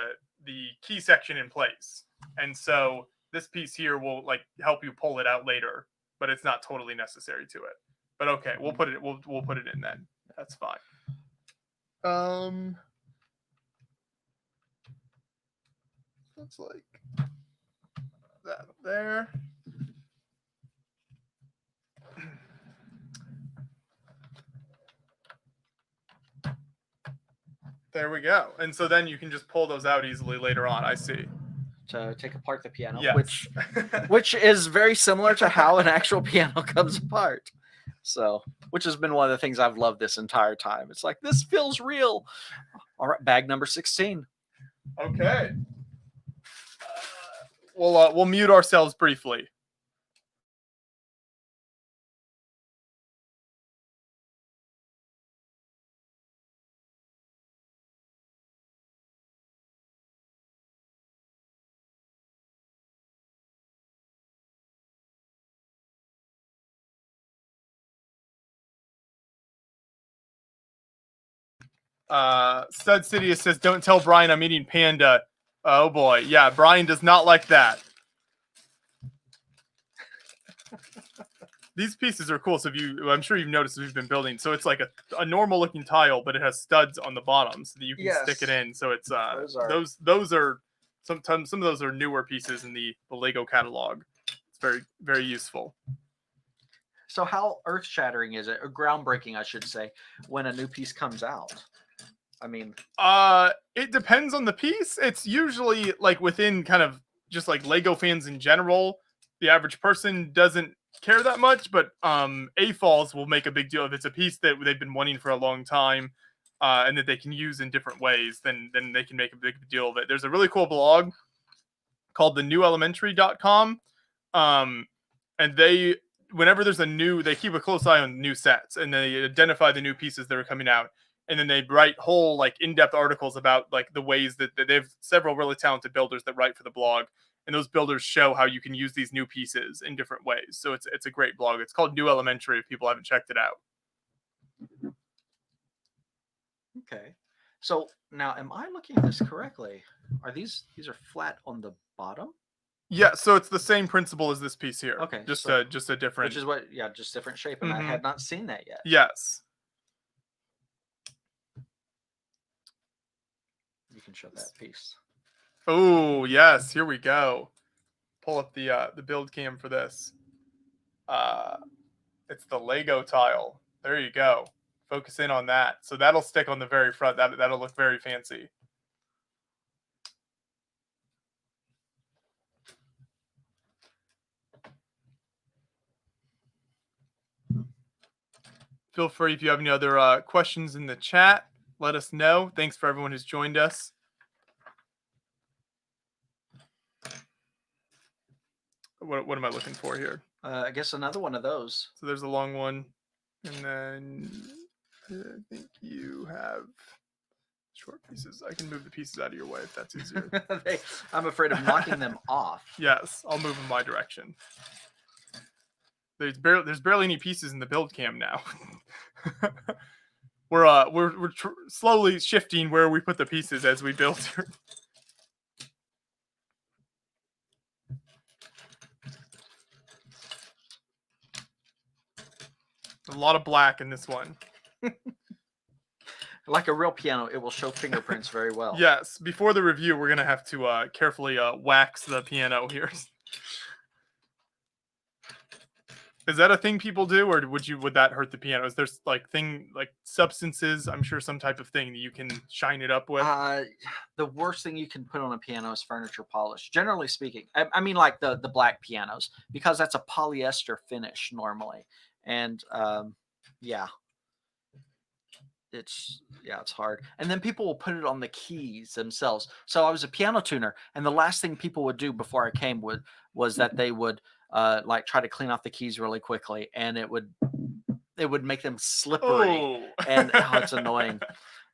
key section in place, and so this piece here will like help you pull it out later, but it's not totally necessary to it. But okay, we'll put it in then. That's fine. Looks like that there. There we go. And so then you can just pull those out easily later on. I see. To take apart the piano, Yes. which is very similar to how an actual piano comes apart. So, which has been one of the things I've loved this entire time. It's like, this feels real. All right, bag number 16. Okay. We'll mute ourselves briefly. Stud Sidious says, "Don't tell Brian I'm eating panda." Oh boy, yeah, Brian does not like that. These pieces are cool. So I'm sure you've noticed we've been building. So it's like a normal looking tile, but it has studs on the bottom so that you can stick it in. So it's those are sometimes some of those are newer pieces in the Lego catalog. It's very, very useful. So how earth-shattering is it, or groundbreaking, I should say, when a new piece comes out? I mean, it depends on the piece. It's usually like within kind of just like Lego fans in general. The average person doesn't care that much, but AFOLs will make a big deal if it's a piece that they've been wanting for a long time, and that they can use in different ways. Then they can make a big deal of it. There's a really cool blog called thenewelementary.com, and whenever there's they keep a close eye on new sets, and they identify the new pieces that are coming out. And then they write whole like in-depth articles about like the ways that they have several really talented builders that write for the blog. And those builders show how you can use these new pieces in different ways. So it's a great blog. It's called New Elementary if people haven't checked it out. Okay. So now, am I looking at this correctly? Are these are flat on the bottom? Yeah, so it's the same principle as this piece here. Okay. Just a different. Which is just different shape. And I had not seen that yet. Yes. can show that piece. Oh yes, here we go. Pull up the build cam for this. It's the Lego tile. There you go. Focus in on that. So that'll stick on the very front. That'll look very fancy. Feel free if you have any other questions in the chat, let us know. Thanks for everyone who's joined us. What am I looking for here? I guess another one of those. So there's a long one, and then I think you have short pieces. I can move the pieces out of your way if that's easier. I'm afraid of knocking them off. Yes, I'll move in my direction. There's barely any pieces in the build cam now. we're slowly shifting where we put the pieces as we build. A lot of black in this one. Like a real piano, it will show fingerprints very well. Yes. Before the review, we're gonna have to carefully wax the piano here. Is that a thing people do, or would that hurt the piano? Is there like substances? I'm sure some type of thing that you can shine it up with. The worst thing you can put on a piano is furniture polish. Generally speaking, I mean like the black pianos, because that's a polyester finish normally, and yeah, it's hard. And then people will put it on the keys themselves. So I was a piano tuner, and the last thing people would do before I came was that they would like try to clean off the keys really quickly, and it would make them slippery. And it's annoying.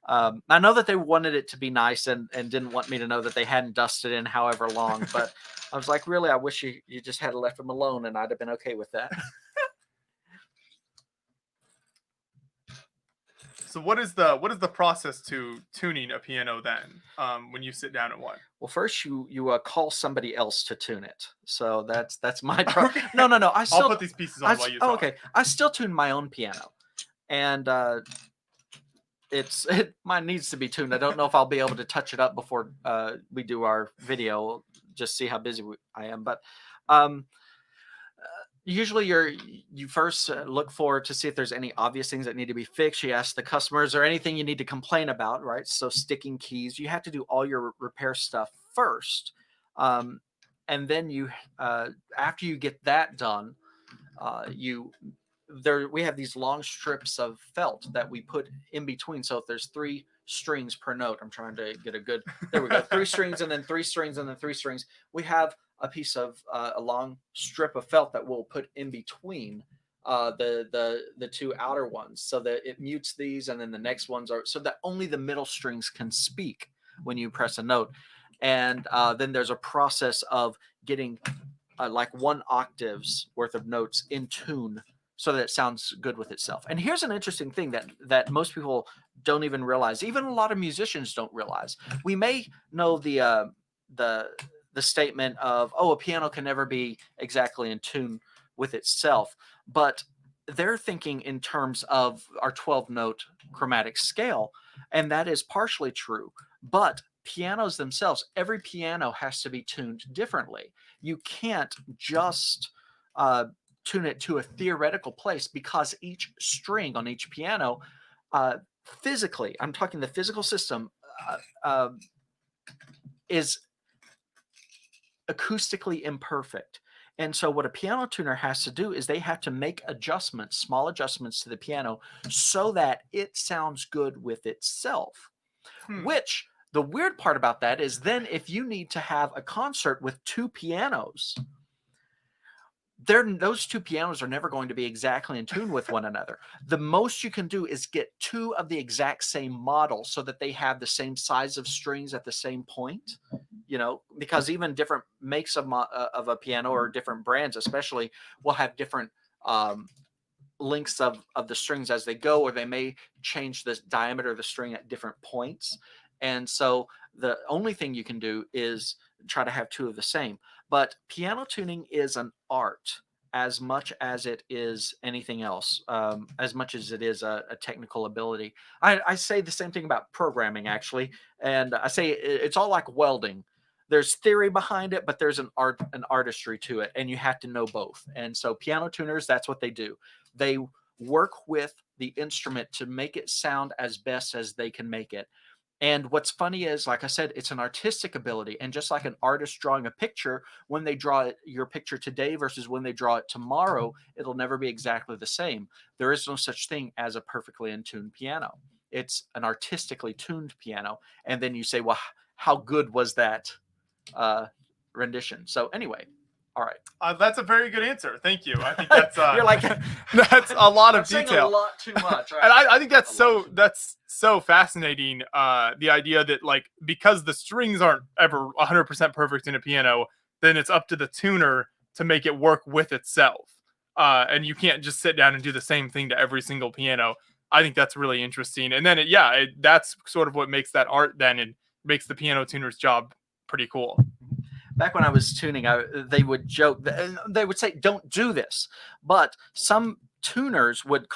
I know that they wanted it to be nice and didn't want me to know that they hadn't dusted in however long, but I was like, really, I wish you just had left them alone, and I'd have been okay with that. So what is the process to tuning a piano then? When you sit down at one? Well, first you call somebody else to tune it. So that's my Okay. No. I'll put these pieces on while you talk. Okay. I still tune my own piano, and mine needs to be tuned. I don't know if I'll be able to touch it up before we do our video. We'll just see how busy I am, but usually you first look for to see if there's any obvious things that need to be fixed. You ask the customers or anything you need to complain about, right? So sticking keys, you have to do all your repair stuff first. And then you after you get that done, we have these long strips of felt that we put in between. So if there's 3 strings per note, I'm trying to get a good, there we go. 3 strings and then 3 strings and then 3 strings. We have a piece of a long strip of felt that we'll put in between the 2 outer ones, so that it mutes these, and then the next ones are so that only the middle strings can speak when you press a note. And then there's a process of getting like 1 octave's worth of notes in tune so that it sounds good with itself. And here's an interesting thing that most people don't even realize. Even a lot of musicians don't realize. We may know the statement of, oh, a piano can never be exactly in tune with itself, but they're thinking in terms of our 12-note chromatic scale, and that is partially true. But pianos themselves, every piano has to be tuned differently. You can't just tune it to a theoretical place, because each string on each piano, physically, I'm talking the physical system, is acoustically imperfect. And so what a piano tuner has to do is they have to make adjustments, small adjustments to the piano, so that it sounds good with itself. Which, the weird part about that is, then if you need to have a concert with 2 pianos, those 2 pianos are never going to be exactly in tune with one another. The most you can do is get 2 of the exact same model, so that they have the same size of strings at the same point, because even different makes of a piano, or different brands especially, will have different lengths of the strings as they go, or they may change the diameter of the string at different points. And so the only thing you can do is try to have 2 of the same. But piano tuning is an art, as much as it is anything else, as much as it is a technical ability. I say the same thing about programming, actually, and I say it's all like welding. There's theory behind it, but there's an artistry to it, and you have to know both. And so piano tuners, that's what they do. They work with the instrument to make it sound as best as they can make it. And what's funny is, like I said, it's an artistic ability. And just like an artist drawing a picture, when they draw your picture today versus when they draw it tomorrow, it'll never be exactly the same. There is no such thing as a perfectly in tuned piano. It's an artistically tuned piano. And then you say, well, how good was that rendition? So anyway, all right. That's a very good answer. Thank you. I think that's You're like, that's a lot of I'm saying detail. a lot too much. Right? And I think that's so fascinating. The idea that, like, because the strings aren't ever 100% perfect in a piano, then it's up to the tuner to make it work with itself. And you can't just sit down and do the same thing to every single piano. I think that's really interesting. And then that's sort of what makes that art then, and makes the piano tuner's job pretty cool. Back when I was tuning, they would joke. They would say, "Don't do this," but some tuners would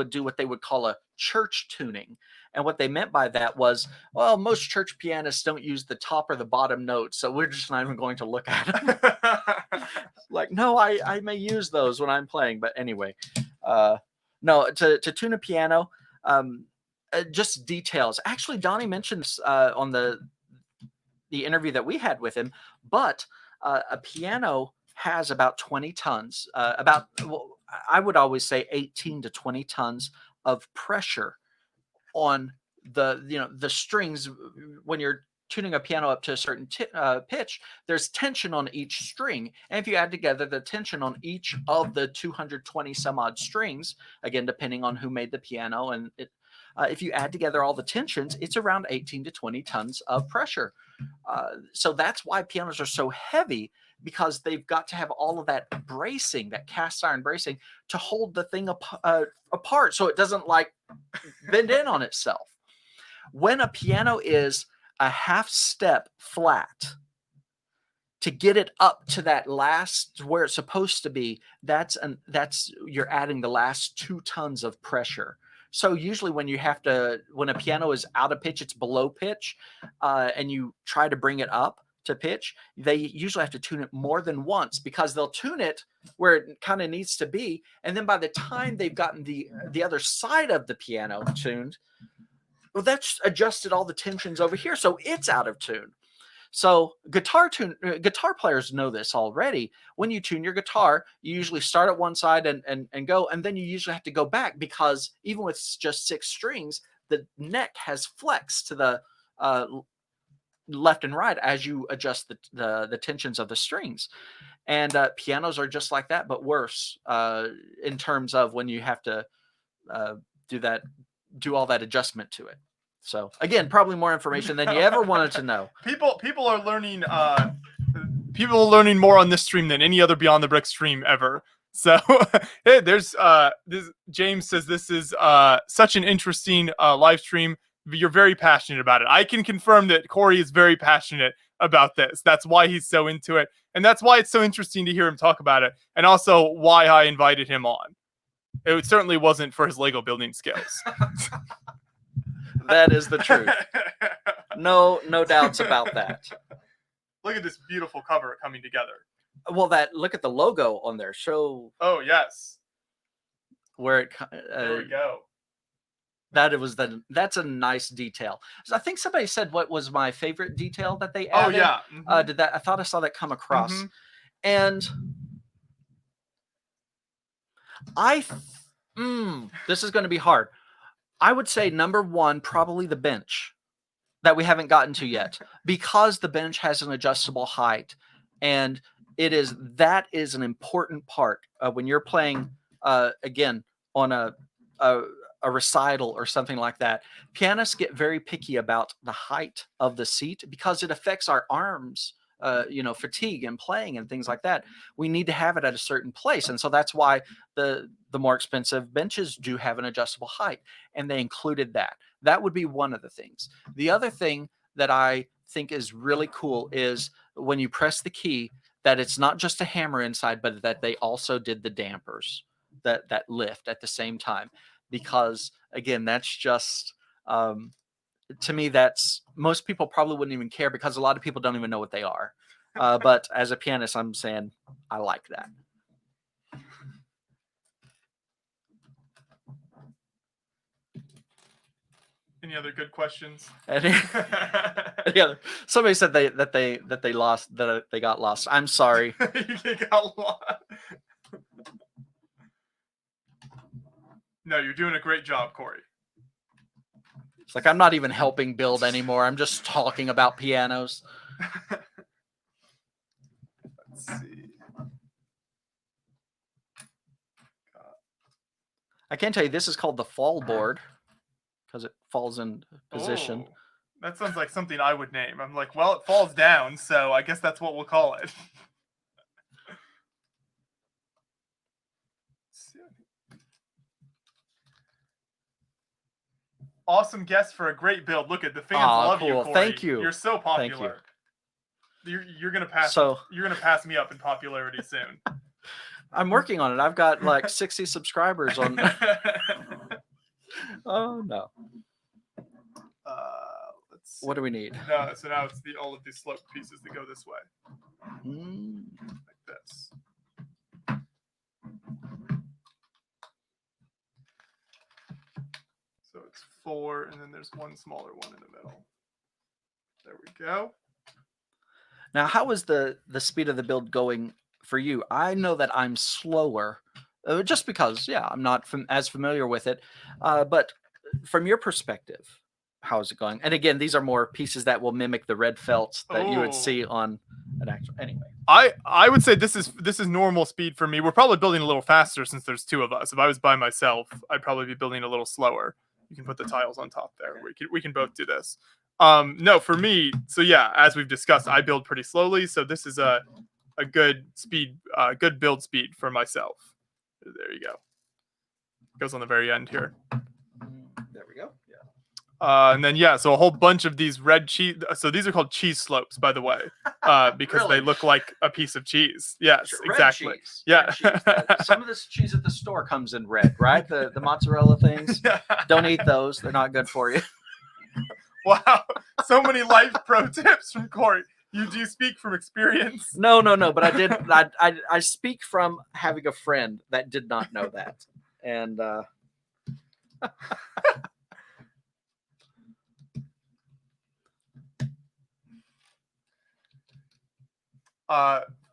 do what they would call a church tuning, and what they meant by that was, well, most church pianists don't use the top or the bottom notes, so we're just not even going to look at them. Like, no, I may use those when I'm playing, but anyway, no, to tune a piano, just details. Actually, Donnie mentioned on the interview that we had with him, but a piano has about 20 tons, I would always say 18 to 20 tons of pressure on the strings. When you're tuning a piano up to a certain pitch, there's tension on each string. And if you add together the tension on each of the 220 some odd strings, again, depending on who made the piano, and if you add together all the tensions, it's around 18 to 20 tons of pressure. So that's why pianos are so heavy, because they've got to have all of that bracing, that cast iron bracing, to hold the thing apart so it doesn't like bend in on itself. When a piano is a half step flat, to get it up to that last where it's supposed to be, that's you're adding the last 2 tons of pressure. So usually when a piano is out of pitch, it's below pitch, and you try to bring it up to pitch, they usually have to tune it more than once, because they'll tune it where it kind of needs to be. And then by the time they've gotten the other side of the piano tuned, well, that's adjusted all the tensions over here, so it's out of tune. So guitar players know this already. When you tune your guitar, you usually start at one side and go, and then you usually have to go back, because even with just 6 strings, the neck has flex to the left and right as you adjust the tensions of the strings. And pianos are just like that, but worse in terms of when you have to do all that adjustment to it. So again, probably more information than you ever wanted to know. People are learning. People are learning more on this stream than any other Beyond the Brick stream ever. So hey, there's James says this is such an interesting live stream. You're very passionate about it. I can confirm that Corey is very passionate about this. That's why he's so into it, and that's why it's so interesting to hear him talk about it, and also why I invited him on. It certainly wasn't for his Lego building skills. That is the truth. No doubts about that. Look at this beautiful cover coming together. Well, look at the logo on there. Show. Oh yes. Where it. There we go. That's a nice detail. So I think somebody said what was my favorite detail that they added. Oh yeah. Mm-hmm. I thought I saw that come across, mm-hmm. And this is going to be hard. I would say number 1, probably the bench that we haven't gotten to yet, because the bench has an adjustable height, and that is an important part when you're playing again on a recital or something like that. Pianists get very picky about the height of the seat, because it affects our arms, fatigue and playing and things like that. We need to have it at a certain place, and so that's why the more expensive benches do have an adjustable height, and they included that. That would be one of the things. The other thing that I think is really cool is when you press the key, that it's not just a hammer inside, but that they also did the dampers that lift at the same time. Because again, that's just to me, that's most people probably wouldn't even care because a lot of people don't even know what they are. But as a pianist, I'm saying I like that. Any other good questions? Yeah, somebody said they got lost. I'm sorry. You got lost. No, you're doing a great job, Corey. It's like I'm not even helping build anymore. I'm just talking about pianos. Let's see. I can tell you this is called the fall board because it falls in position. Oh, that sounds like something I would name. I'm like, well, it falls down, so I guess that's what we'll call it. Awesome guest for a great build. Look at the fans love you, Corey. Thank you. You're so popular. You're gonna pass. You're gonna pass me up in popularity soon. I'm working on it. I've got like 60 subscribers on. Oh no. Let's see. What do we need? No, so now it's all of these slope pieces that go this way, like this. So it's 4, and then there's one smaller one in the middle. There we go. Now, how is the speed of the build going for you? I know that I'm slower, just because, I'm not as familiar with it. But from your perspective, how is it going? And again, these are more pieces that will mimic the red felt that you would see on an actual. Anyway, I would say this is normal speed for me. We're probably building a little faster since there's 2 of us. If I was by myself, I'd probably be building a little slower. You can put the tiles on top there. We can both do this. No, for me, so yeah, as we've discussed, I build pretty slowly, so this is a good speed, good build speed for myself. There you go. Goes on the very end here. There we go. And then so a whole bunch of these red cheese. So these are called cheese slopes, by the way, because Really? they look like a piece of cheese. Yes, Red exactly. cheese. Yeah. Red cheese. Some of this cheese at the store comes in red, right? The mozzarella things. Don't eat those. They're not good for you. Wow, so many life pro tips from Corey. Do you speak from experience? No. But I did. I speak from having a friend that did not know that, and.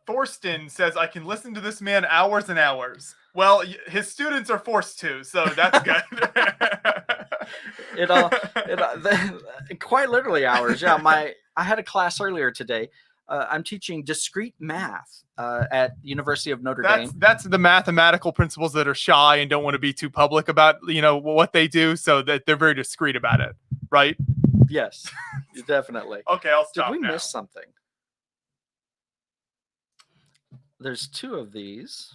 Thorsten says, I can listen to this man hours and hours. Well, his students are forced to, so that's good. Quite literally hours. Yeah, I had a class earlier today. I'm teaching discrete math at University of Notre Dame. That's the mathematical principles that are shy and don't want to be too public about what they do, so that they're very discreet about it, right? Yes, definitely. Okay, I'll stop. Did we now. miss something? There's 2 of these.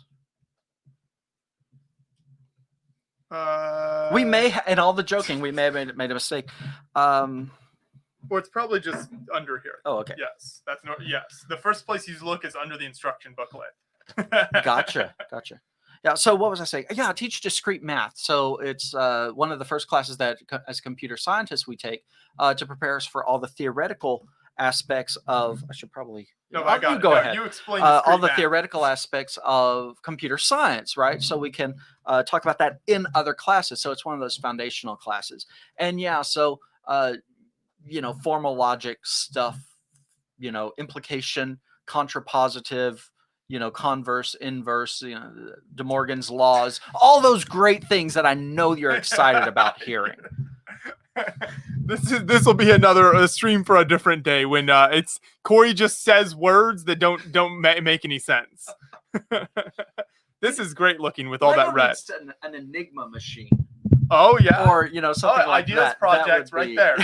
We may, in all the joking, we may have made a mistake. Well, it's probably just under here. Oh, okay. Yes, yes. The first place you look is under the instruction booklet. Gotcha. Yeah. So what was I saying? Yeah, I teach discrete math. So it's one of the first classes that, as computer scientists, we take to prepare us for all the theoretical aspects of. I should probably. No, I got you it. go ahead. You explain all the math. theoretical aspects of computer science, right? So we can talk about that in other classes. So it's one of those foundational classes. And so formal logic stuff, implication, contrapositive, converse, inverse, De Morgan's laws, all those great things that I know you're excited about hearing. This will be another stream for a different day when it's Corey just says words that don't make any sense. This is great looking with all that red. An Enigma machine. Oh yeah, or something like ideas that. Project right there.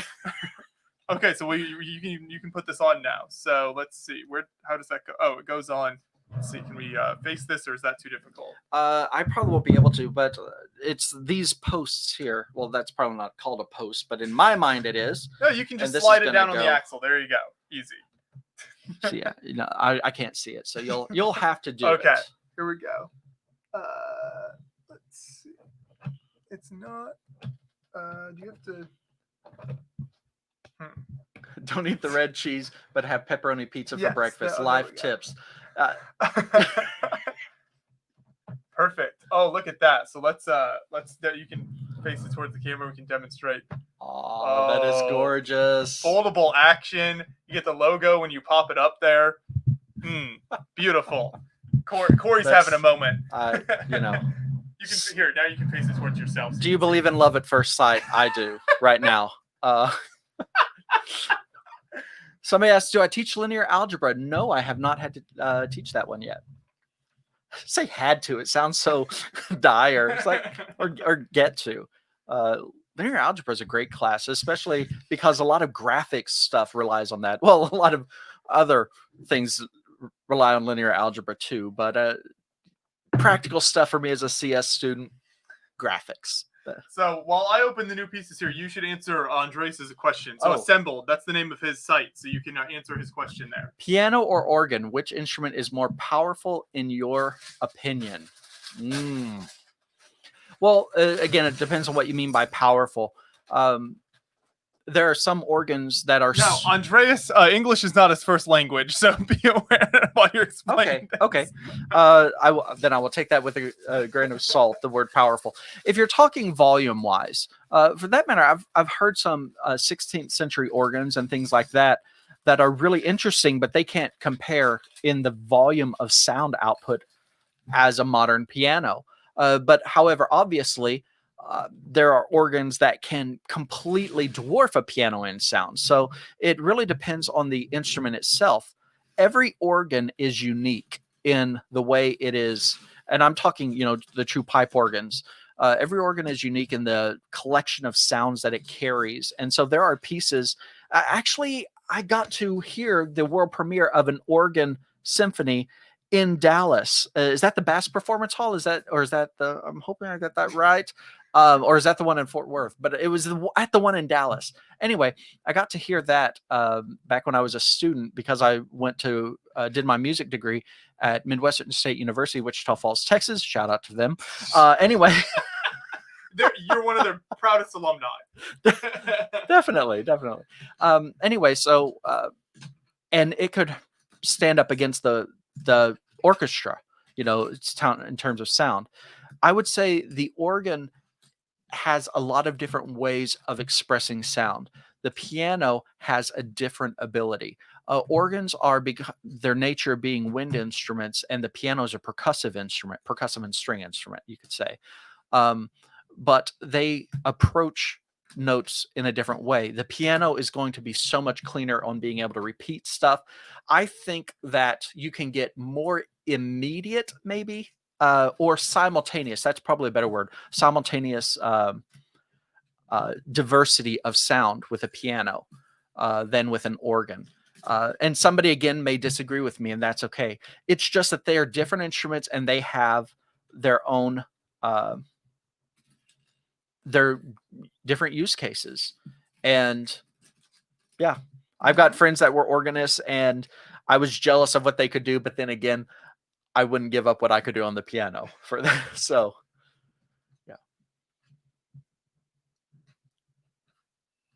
Okay, so you can put this on now. So let's see how does that go? Oh, it goes on. Let's see, can we face this, or is that too difficult? I probably won't be able to, but it's these posts here. Well, that's probably not called a post, but in my mind it is. No, you can just slide it down on the axle. There you go. Easy. So yeah, I can't see it, so you'll have to do Okay. it. Here we go. Let's see. It's not. Do you have to? Don't eat the red cheese, but have pepperoni pizza for breakfast. There Live we go. tips. Perfect. Oh, look at that. So let's you can face it towards the camera. We can demonstrate. Oh, that is gorgeous. Foldable action. You get the logo when you pop it up there. Beautiful. Corey's having a moment. You know. You can here now. You can face it towards yourself. So Do you believe in love at first sight? I do right now. Somebody asked, do I teach linear algebra? No, I have not had to teach that one yet. Say had to. It sounds so dire. It's like, or get to. Linear algebra is a great class, especially because a lot of graphics stuff relies on that. Well, a lot of other things rely on linear algebra too, but practical stuff for me as a CS student, graphics. So while I open the new pieces here, you should answer Andres' question. So Oh. Assembled, that's the name of his site. So you can answer his question there. Piano or organ, which instrument is more powerful in your opinion? Well, again, it depends on what you mean by powerful. There are some organs that are... Now, Andreas, English is not his first language, so be aware while you're explaining. Okay. I will take that with a grain of salt, the word powerful. If you're talking volume-wise, for that matter, I've heard some 16th century organs and things like that are really interesting, but they can't compare in the volume of sound output as a modern piano. But however, obviously, there are organs that can completely dwarf a piano in sound. So it really depends on the instrument itself. Every organ is unique in the way it is. And I'm talking, the true pipe organs. Every organ is unique in the collection of sounds that it carries. And so there are pieces. Actually, I got to hear the world premiere of an organ symphony in Dallas. Is that the Bass Performance Hall? Is that the, I'm hoping I got that right. Or is that the one in Fort Worth? But it was at the one in Dallas. Anyway, I got to hear that back when I was a student because I went to did my music degree at Midwestern State University, Wichita Falls, Texas. Shout out to them. Anyway. You're one of their proudest alumni. Definitely. Anyway, so and it could stand up against the orchestra, it's in terms of sound. I would say the organ has a lot of different ways of expressing sound. The piano has a different ability. Organs are their nature being wind instruments, and the piano is a percussive and string instrument, you could say. But they approach notes in a different way. The piano is going to be so much cleaner on being able to repeat stuff. I think that you can get more immediate, maybe, or simultaneous. That's probably a better word. Simultaneous diversity of sound with a piano than with an organ. And somebody, again, may disagree with me, and that's okay. It's just that they are different instruments, and they have their own their different use cases. And yeah, I've got friends that were organists, and I was jealous of what they could do, but then again, I wouldn't give up what I could do on the piano for that. So yeah.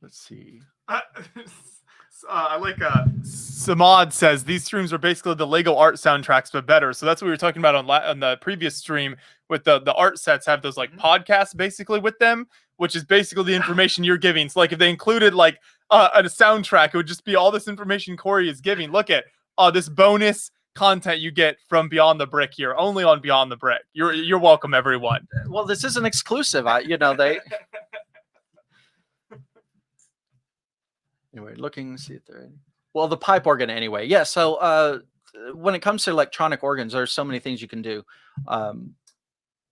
Let's see. I like Samad says these streams are basically the Lego art soundtracks but better. So that's what we were talking about on the previous stream with the art sets have those like podcasts basically with them, which is basically the information you're giving. So like if they included like a soundtrack, it would just be all this information Corey is giving. Look at this bonus content you get from Beyond the Brick here, only on Beyond the Brick. You're welcome, everyone. Well, this is an exclusive. They. Anyway, looking, see if they're in. Well, the pipe organ anyway. Yeah, so when it comes to electronic organs, there's so many things you can do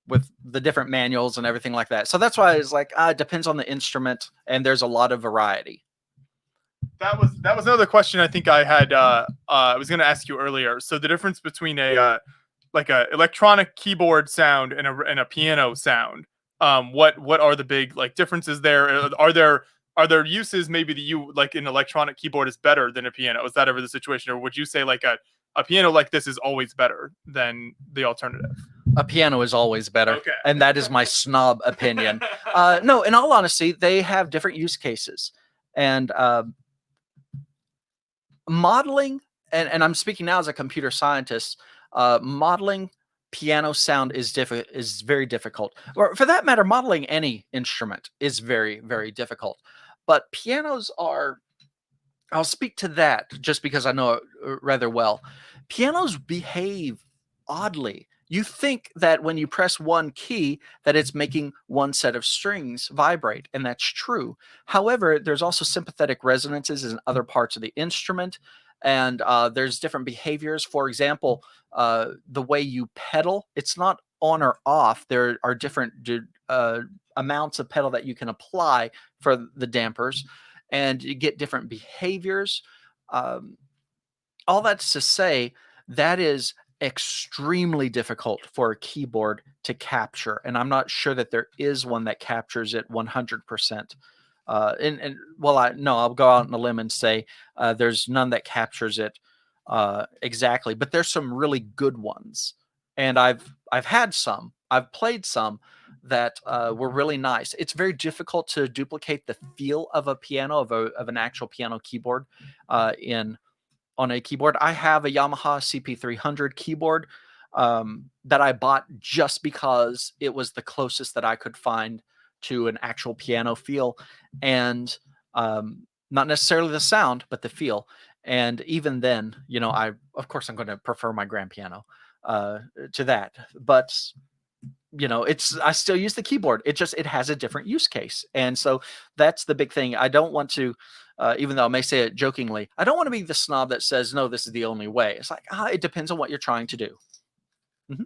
with the different manuals and everything like that. So that's why it's like, it depends on the instrument, and there's a lot of variety. That was another question I think I had. I was going to ask you earlier. So the difference between a electronic keyboard sound and a piano sound. What are the big like differences there? Are there are there uses maybe that you like an electronic keyboard is better than a piano? Is that ever the situation? Or would you say like a piano like this is always better than the alternative? A piano is always better. Okay. And that is my snob opinion. No, in all honesty, they have different use cases. And modeling, and I'm speaking now as a computer scientist, modeling piano sound is very difficult. Or for that matter, modeling any instrument is very, very difficult. But pianos are, I'll speak to that just because I know it rather well. Pianos behave oddly. You think that when you press one key that it's making one set of strings vibrate, and that's true. However, there's also sympathetic resonances in other parts of the instrument, and there's different behaviors. For example, the way you pedal, it's not on or off. There are different amounts of pedal that you can apply for the dampers, and you get different behaviors. All that's to say, that is extremely difficult for a keyboard to capture, and I'm not sure that there is one that captures it 100%. I'll go out on a limb and say there's none that captures it exactly, but there's some really good ones, and I've had some, I've played some that were really nice. It's very difficult to duplicate the feel of a piano, of an actual piano keyboard on a keyboard. I have a Yamaha CP300 keyboard that I bought just because it was the closest that I could find to an actual piano feel, and not necessarily the sound, but the feel. And even then, of course I'm going to prefer my grand piano to that, but I still use the keyboard. It has a different use case. And so that's the big thing. I don't want to, even though I may say it jokingly, I don't want to be the snob that says, no, this is the only way. It's like, it depends on what you're trying to do. Mm-hmm.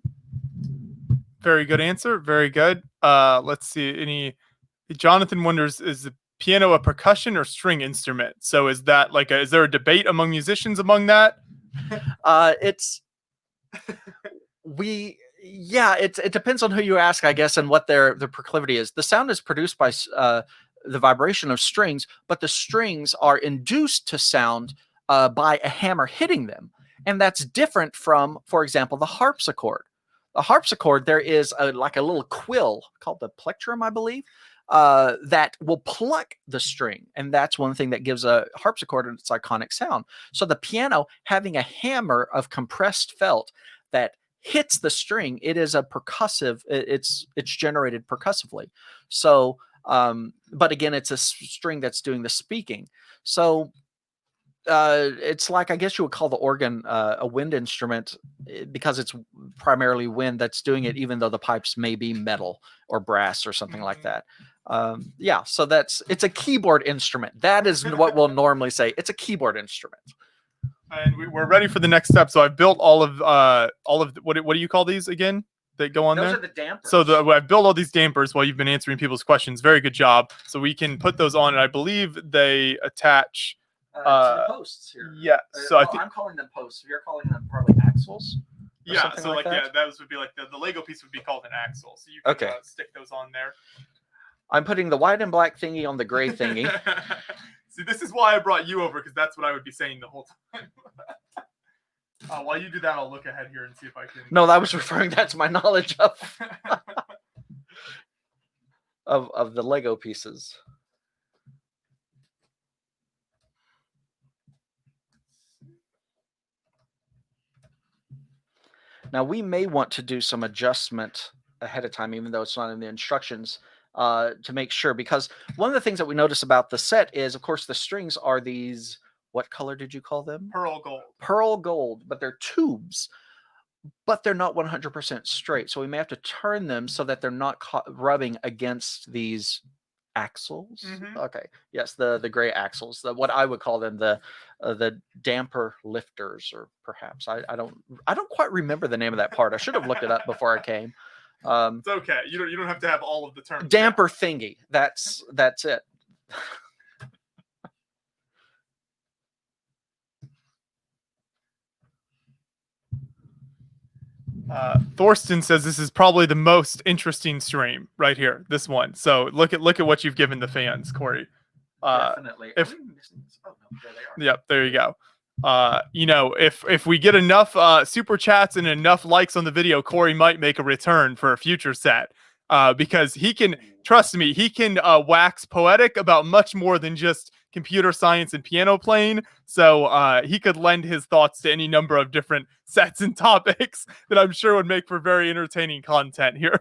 Very good answer. Very good. Let's see. Jonathan wonders, is the piano a percussion or string instrument? So is that is there a debate among musicians among that? It depends on who you ask, I guess, and what their proclivity is. The sound is produced by the vibration of strings, but the strings are induced to sound by a hammer hitting them. And that's different from, for example, the harpsichord. The harpsichord, there is a little quill called the plectrum, I believe, that will pluck the string. And that's one thing that gives a harpsichord its iconic sound. So the piano, having a hammer of compressed felt that hits the string, it is a percussive, it's generated percussively. So, but again, it's a string that's doing the speaking. So it's like, I guess you would call the organ a wind instrument because it's primarily wind that's doing it, even though the pipes may be metal or brass or something like that. So it's a keyboard instrument. That is what we'll normally say. It's a keyboard instrument. And we're ready for the next step. So I've built all of what do you call these again that go on there? Those are the dampers. So I've built all these dampers while you've been answering people's questions. Very good job. So we can put those on, and I believe they attach to the posts here. Yeah. So I think I'm calling them posts. You're calling them probably axles. Yeah. So those would be like the Lego piece would be called an axle. So you can stick those on there. I'm putting the white and black thingy on the gray thingy. See, this is why I brought you over, because that's what I would be saying the whole time. While you do that, I'll look ahead here and see if I can. No, that was referring to my knowledge of the Lego pieces. Now, we may want to do some adjustment ahead of time, even though it's not in the instructions, to make sure, because one of the things that we notice about the set is, of course, the strings are these, what color did you call them? Pearl gold. Pearl gold, but they're tubes, but they're not 100% straight. So we may have to turn them so that they're not rubbing against these axles. Mm-hmm. Okay. Yes, the gray axles, what I would call them, the damper lifters, or perhaps I don't quite remember the name of that part. I should have looked it up before I came. It's okay. You don't have to have all of the terms. Damper thingy. That's it. Thorsten says this is probably the most interesting stream right here. This one. So look at what you've given the fans, Corey. Definitely. if- Are we missing this? Oh no, there they are. Yep, there you go. You know, if we get enough super chats and enough likes on the video, Corey might make a return for a future set. Because he can, trust me, he can wax poetic about much more than just computer science and piano playing. So he could lend his thoughts to any number of different sets and topics that I'm sure would make for very entertaining content here.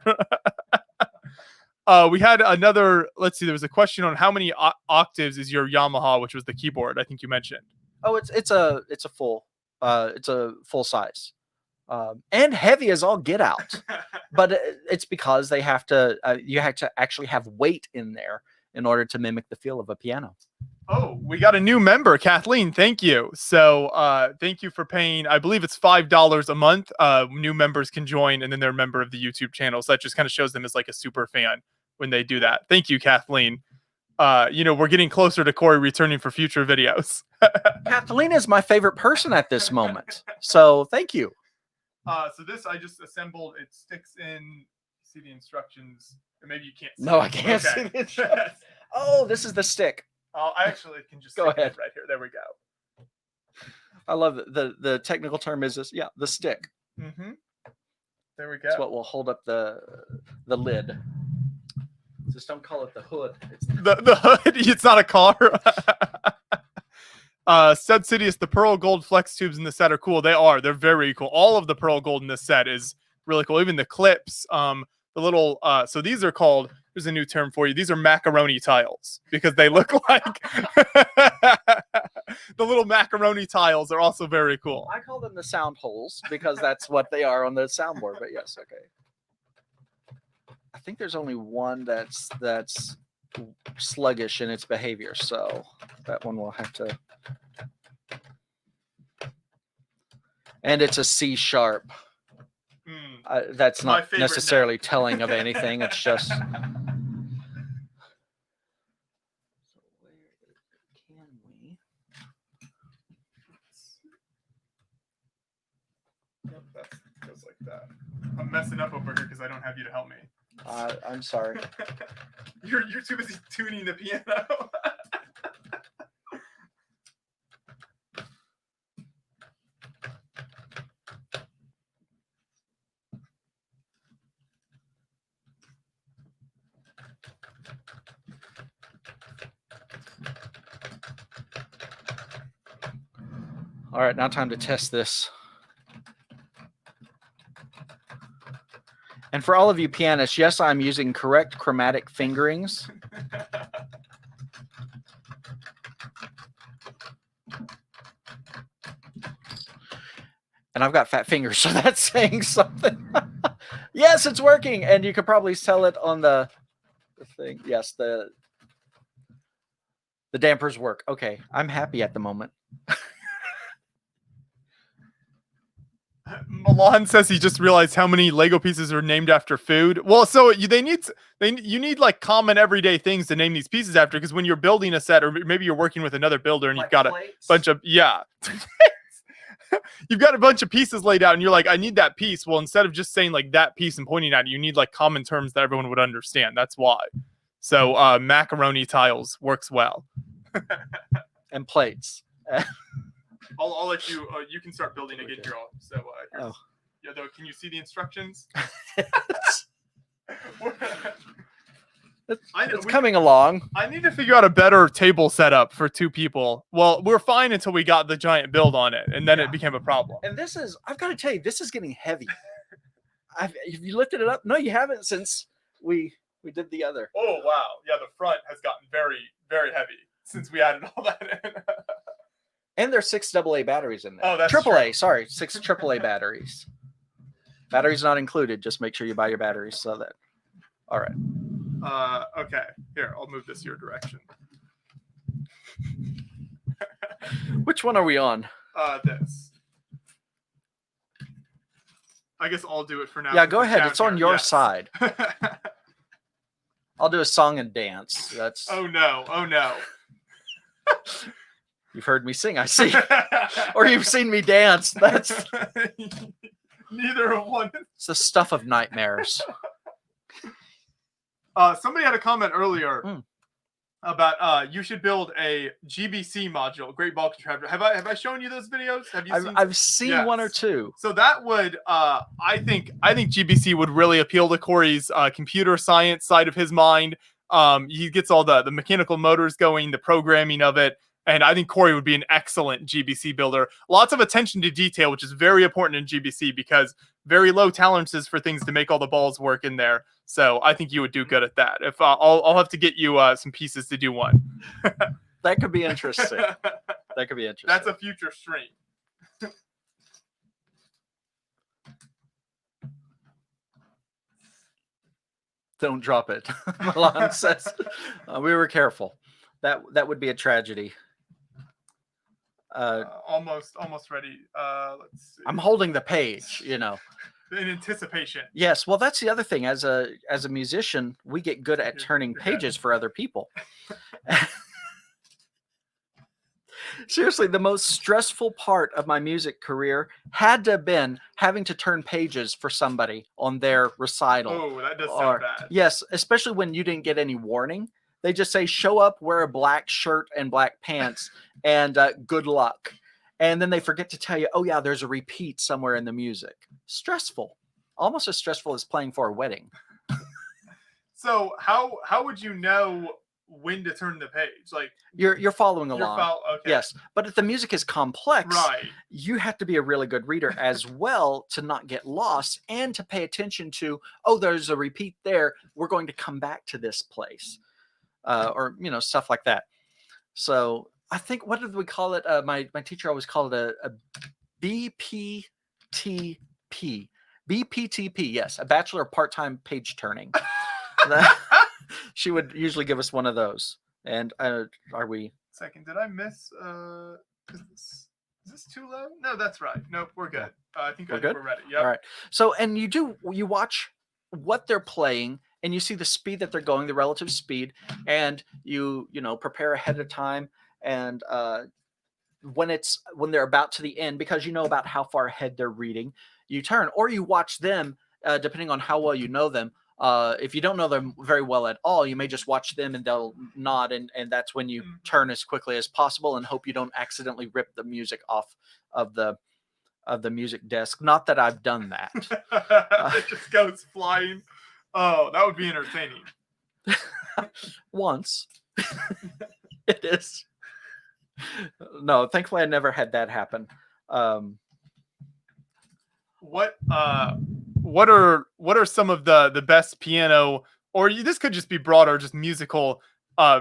We had another, let's see, there was a question on how many octaves is your Yamaha, which was the keyboard, I think you mentioned. Oh, it's a full size, and heavy as all get out. But it's because they have to. You have to actually have weight in there in order to mimic the feel of a piano. Oh, we got a new member, Kathleen. Thank you. So thank you for paying. I believe it's $5 a month. New members can join, and then they're a member of the YouTube channel. So that just kind of shows them as like a super fan when they do that. Thank you, Kathleen. You know, we're getting closer to Corey returning for future videos. Kathleen is my favorite person at this moment. So thank you. So this I just assembled. It sticks in. See the instructions. Or maybe you can't see No, it. I can't see the instructions. Oh, this is the stick. I actually can just Go stick it ahead. right here. There we go. I love it. The technical term is this. Yeah, the stick. Mm-hmm. There we go. That's what will hold up the lid. Just don't call it the hood. It's The hood. It's not a car. Subsidious, the pearl gold flex tubes in the set are cool. They are. They're very cool. All of the pearl gold in this set is really cool. Even the clips, the little, so these are called, here's a new term for you. These are macaroni tiles because they look like the little macaroni tiles are also very cool. I call them the sound holes because that's what they are on the soundboard. But yes, okay. I think there's only one that's sluggish in its behavior, so that one will have to. And it's a C sharp. That's My not favorite necessarily telling of anything. It's just. So where can we? Yep, that goes like that. I'm messing up over here because I don't have you to help me. I'm sorry. You're too busy tuning the piano. All right, now time to test this. And for all of you pianists, yes, I'm using correct chromatic fingerings. And I've got fat fingers, so that's saying something. Yes, it's working. And you could probably tell it on the thing. Yes, the dampers work. Okay, I'm happy at the moment. Milan says he just realized how many Lego pieces are named after food. Well, so you need like common everyday things to name these pieces after, because when you're building a set, or maybe you're working with another builder and Like you've got plates? a bunch of you've got a bunch of pieces laid out and you're like, I need that piece. Well, instead of just saying like that piece and pointing at it, you need like common terms that everyone would understand. That's why. So macaroni tiles works well. And plates. I'll let you. You can start building again, Okay. girl. So, Oh. yeah, though, can you see the instructions? It's coming along. I need to figure out a better table setup for two people. Well, we're fine until we got the giant build on it, and then it became a problem. And this is, I've got to tell you, this is getting heavy. Have you lifted it up? No, you haven't since we did the other. Oh wow, yeah, the front has gotten very, very heavy since we added all that in. And there's 6 AA batteries in there. Oh, that's AAA, true. sorry, 6 AAA batteries. Batteries not included. Just make sure you buy your batteries so that. All right. Okay, here, I'll move this your direction. Which one are we on? This. I guess I'll do it for now. Yeah, since go ahead. down It's on here. your Yes. side. I'll do a song and dance. That's. Oh no! Oh no! You've heard me sing, I see. Or you've seen me dance. That's. Neither of one. It's the stuff of nightmares. Somebody had a comment earlier. about you should build a GBC module, Great Ball Contraptor. Have I shown you those videos? Have you seen? I've seen one or Yes. two. So that would I think GBC would really appeal to Corey's computer science side of his mind. He gets all the mechanical motors going, the programming of it, and I think Corey would be an excellent GBC builder. Lots of attention to detail, which is very important in GBC because very low tolerances for things to make all the balls work in there. So I think you would do good at that. If I'll have to get you some pieces to do one. That could be interesting. That could be interesting. That's a future stream. Don't drop it. Milan says we were careful. That would be a tragedy. Almost ready. Let's see. I'm holding the page, you know. In anticipation. Yes, well, that's the other thing. As a musician, we get good at turning pages for other people. Seriously, the most stressful part of my music career had to have been having to turn pages for somebody on their recital. Oh, that does sound bad. Yes, especially when you didn't get any warning. They just say, show up, wear a black shirt and black pants, and good luck. And then they forget to tell you, oh, yeah, there's a repeat somewhere in the music. Stressful. Almost as stressful as playing for a wedding. So how would you know when to turn the page? Like you're following along. Okay. Yes, but if the music is complex, right, you have to be a really good reader as well to not get lost and to pay attention to, oh, there's a repeat there. We're going to come back to this place, or stuff like that. So I think, what did we call it? My teacher always called it a BPTP. BPTP, yes, a Bachelor of Part-Time Page Turning. She would usually give us one of those. And are we? Second, did I miss? Is this too low? No, that's right. Nope, we're good. I think we're ready. Yep. All right. So, and you watch what they're playing, and you see the speed that they're going, the relative speed, and you prepare ahead of time. And when they're about to the end, because you know about how far ahead they're reading, you turn, or you watch them, depending on how well you know them. If you don't know them very well at all, you may just watch them and they'll nod, and that's when you turn as quickly as possible and hope you don't accidentally rip the music off of the music desk. Not that I've done that. It just goes flying. Oh, that would be entertaining. Once. It is. No, thankfully I never had that happen. What are some of the best piano, or this could just be broader, just musical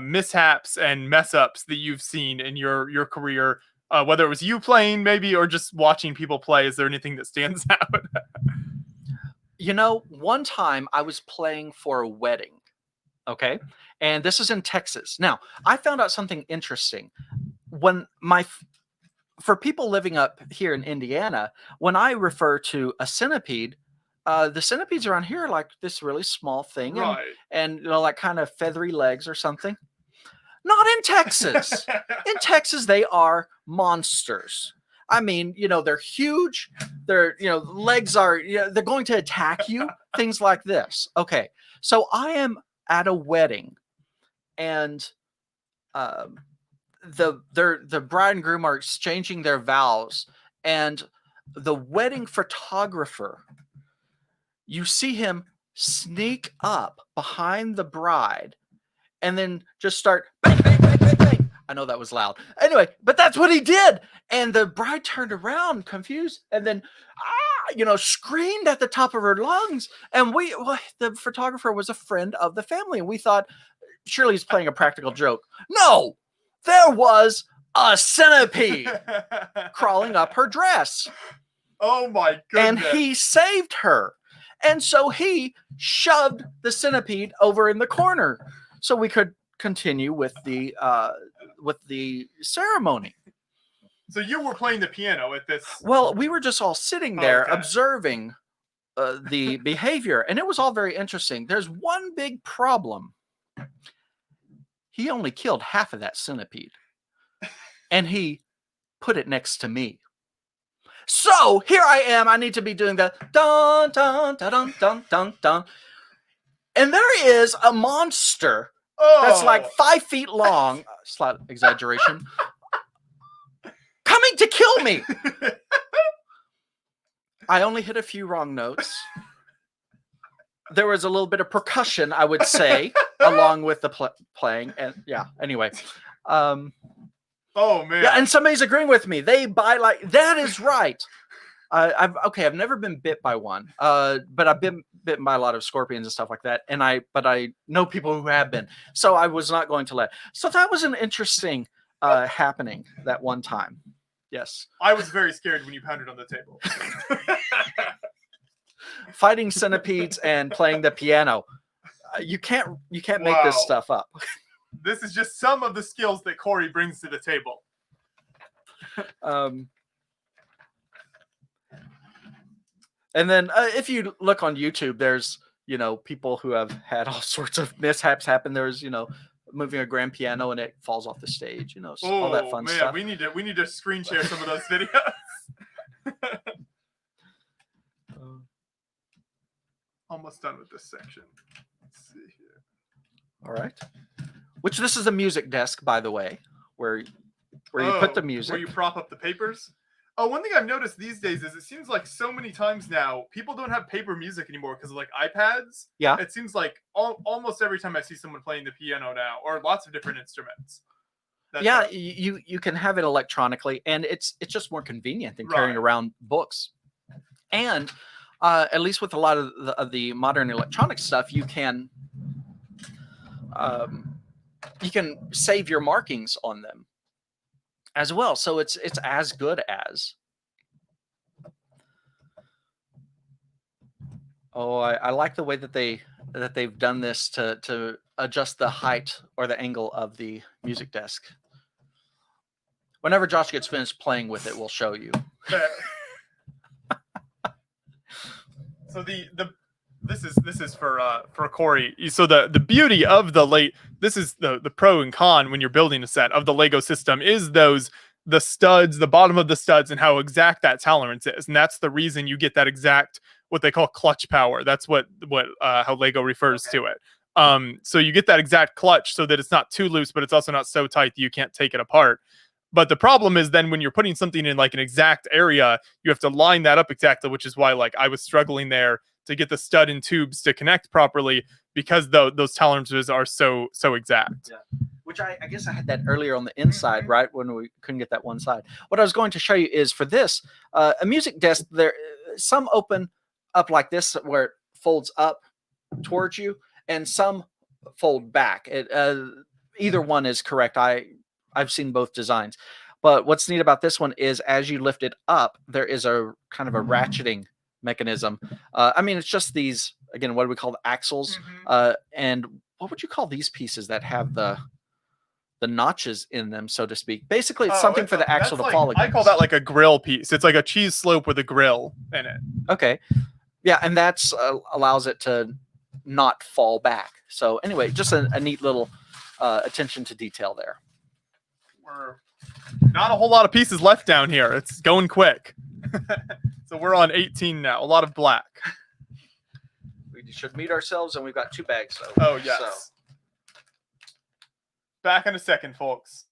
mishaps and mess ups that you've seen in your career, whether it was you playing maybe or just watching people play? Is there anything that stands out? One time I was playing for a wedding, okay, and this is in Texas. Now I found out something interesting. For people living up here in Indiana, when I refer to a centipede, the centipedes around here are like this really small thing, right, and like kind of feathery legs or something. Not in Texas. In Texas, they are monsters. I mean, they're huge. Their legs are, they're going to attack you. Things like this. Okay, so I am at a wedding, and the bride and groom are exchanging their vows, and the wedding photographer, you see him sneak up behind the bride and then just start bang, bang, bang, bang, bang. I know that was loud. Anyway, but that's what he did. And the bride turned around confused and then screamed at the top of her lungs. And the photographer was a friend of the family, and we thought surely he's playing a practical joke. No, there was a centipede crawling up her dress. Oh my goodness. And he saved her. And so he shoved the centipede over in the corner so we could continue with the ceremony. So you were playing the piano at this? Well, we were just all sitting there observing the behavior, and it was all very interesting. There's one big problem. He only killed half of that centipede, and he put it next to me. So here I am. I need to be doing the dun dun dun dun dun dun dun, and there is a monster Oh, that's like 5 feet long. Slight exaggeration. Coming to kill me. I only hit a few wrong notes. There was a little bit of percussion, I would say, along with the playing. And yeah, anyway. Oh man. Yeah, and somebody's agreeing with me. They buy like that is right. I've never been bit by one. But I've been bitten by a lot of scorpions and stuff like that. And I know people who have been. So I was not going to let. So that was an interesting happening that one time. Yes. I was very scared when you pounded on the table. Fighting centipedes and playing the piano. You can't make this stuff up. This is just some of the skills that Corey brings to the table. And then if you look on YouTube, there's, people who have had all sorts of mishaps happen. There's, moving a grand piano and it falls off the stage, all that fun stuff. We need to screen share some of those videos. Almost done with this section. Let's see here. All right. Which this is a music desk, by the way, where you put the music. Where you prop up the papers. Oh, one thing I've noticed these days is it seems like so many times now people don't have paper music anymore because of like iPads. Yeah. It seems like almost every time I see someone playing the piano now, or lots of different instruments. You can have it electronically, and it's just more convenient than carrying around books. And at least with a lot of the modern electronic stuff, you can save your markings on them as well. So it's as good as. Oh, I like the way that they've done this to adjust the height or the angle of the music desk. Whenever Josh gets finished playing with it, we'll show you. So this is for Corey. So the beauty of this is the pro and con when you're building a set of the Lego system is the studs, the bottom of the studs, and how exact that tolerance is, and that's the reason you get that exact what they call clutch power. That's what how Lego refers to it. So you get that exact clutch so that it's not too loose, but it's also not so tight that you can't take it apart. But the problem is then when you're putting something in like an exact area, you have to line that up exactly, which is why like I was struggling there to get the stud and tubes to connect properly because those tolerances are so exact. Yeah. Which I guess I had that earlier on the inside, right? When we couldn't get that one side. What I was going to show you is for this, a music desk, there some open up like this where it folds up towards you and some fold back. Either one is correct. I've seen both designs. But what's neat about this one is as you lift it up, there is a kind of a ratcheting mechanism. I mean, it's just these, again, what do we call the axles? And what would you call these pieces that have the notches in them, so to speak? Basically, it's something for the axle to fall against. I call that like a grill piece. It's like a cheese slope with a grill in it. Okay. Yeah, and that's allows it to not fall back. So anyway, just a neat little attention to detail there. Not a whole lot of pieces left down here. It's going quick. So we're on 18 now. A lot of black. We should meet ourselves, and we've got 2 bags. So, oh, yes. So. Back in a second, folks.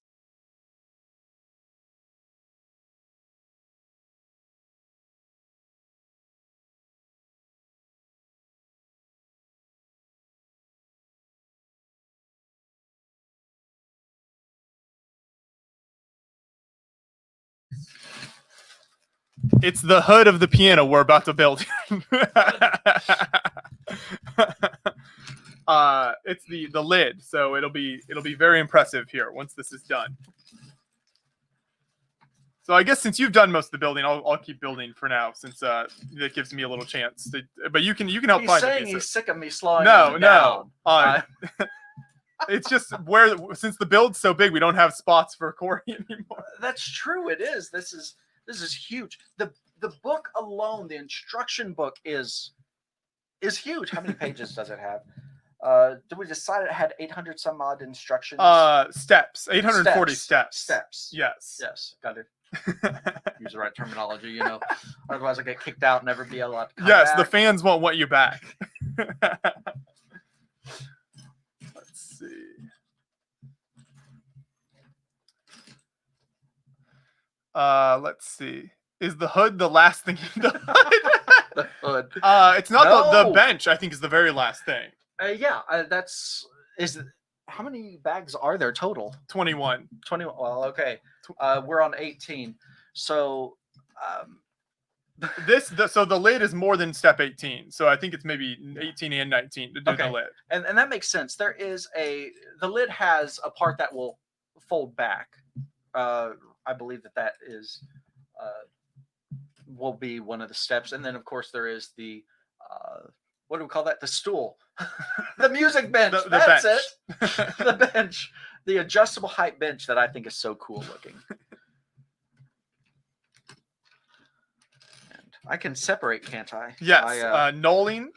It's the hood of the piano we're about to build. It's the lid, so it'll be very impressive here once this is done. So I guess since you've done most of the building, I'll keep building for now, since that gives me a little chance. But you can help find the pieces. He's sick of me slowing him down. It's just since the build's so big, we don't have spots for Corey anymore. That's true. It is. This is huge. The book alone, the instruction book is huge. How many pages does it have? Did we decide it had 800 some odd instructions? Steps. 840 steps. Steps. Yes. Yes. Got to use the right terminology, Otherwise I get kicked out and never be allowed to come Yes, back. The fans won't want you back. Let's see. Let's see. Is the hood the last thing? The The hood. It's not the No. bench. I think is the very last thing. Yeah, how many bags are there total? 21. 20. Well, okay. We're on 18. So, So the lid is more than step 18. So I think it's maybe 18 and 19 to do Okay. the lid. and that makes sense. The lid has a part that will fold back. I believe that is will be one of the steps, and then of course there is the what do we call that? The stool, the music bench. The That's bench. it. The bench, the adjustable height bench that I think is so cool looking. And I can separate, can't I? Yes. Knolling.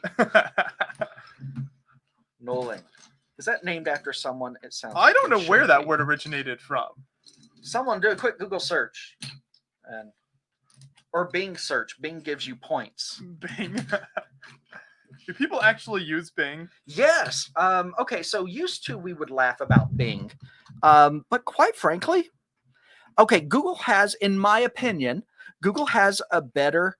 Knolling. Is that named after someone? It sounds. I don't like know it where should that be. word originated from. Someone do a quick Google search, or Bing search. Bing gives you points. Bing. Do people actually use Bing? Yes. Okay. So used to we would laugh about Bing, but quite frankly, okay. Google has, in my opinion, Google has a better.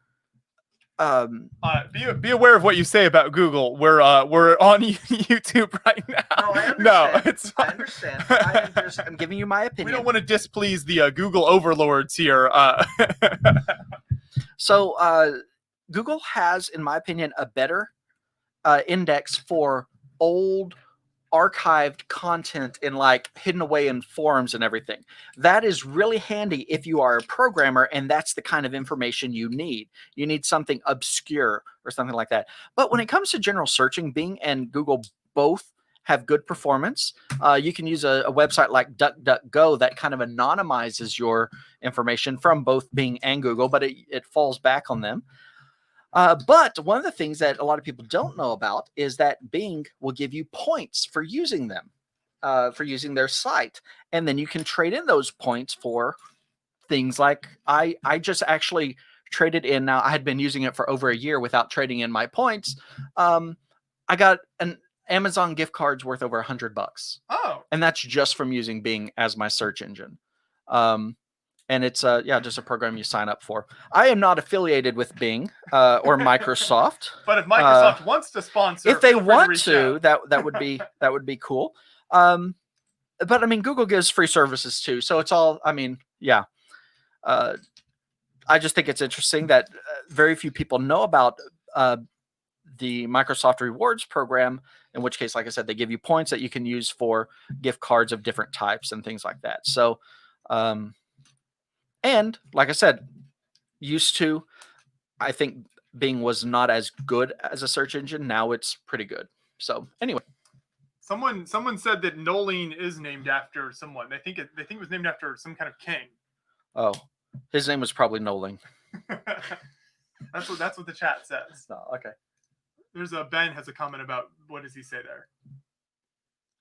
Be aware of what you say about Google. We're on YouTube right now. No, it's I fine. understand. I'm giving you my We opinion. don't want to displease the Google overlords here. So Google has, in my opinion, a better index for old archived content in like hidden away in forums and everything. That is really handy if you are a programmer and that's the kind of information you need. You need something obscure or something like that. But when it comes to general searching, Bing and Google both have good performance. You can use a website like DuckDuckGo that kind of anonymizes your information from both Bing and Google, but it falls back on them. But one of the things that a lot of people don't know about is that Bing will give you points for using them, for using their site. And then you can trade in those points for things like I just actually traded in. Now, I had been using it for over a year without trading in my points. I got an Amazon gift cards worth over $100. Oh. And that's just from using Bing as my search engine. And it's just a program you sign up for. I am not affiliated with Bing or Microsoft. But if Microsoft wants to sponsor, if they feel free want reach to, out. that would be cool. But I mean, Google gives free services too, so it's all. I mean, yeah. I just think it's interesting that very few people know about the Microsoft Rewards program. In which case, like I said, they give you points that you can use for gift cards of different types and things like that. So. And like I said, used to, I think Bing was not as good as a search engine. Now it's pretty good. So anyway, someone said that Nolene is named after someone. They think it was named after some kind of king. Oh, his name was probably Noling. That's what the chat says. Oh, okay. There's Ben has a comment about what does he say there?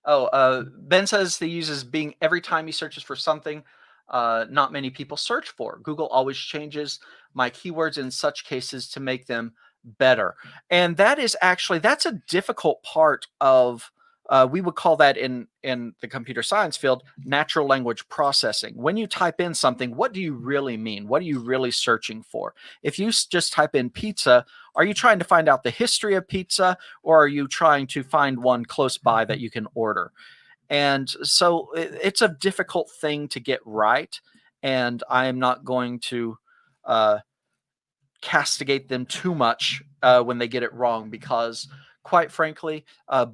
Oh, Ben says he uses Bing every time he searches for something not many people search for. Google always changes my keywords in such cases to make them better. And that's a difficult part of, we would call that in the computer science field, natural language processing. When you type in something, what do you really mean? What are you really searching for? If you just type in pizza, are you trying to find out the history of pizza, or are you trying to find one close by that you can order? And so it's a difficult thing to get right. And I am not going to castigate them too much when they get it wrong, because quite frankly, all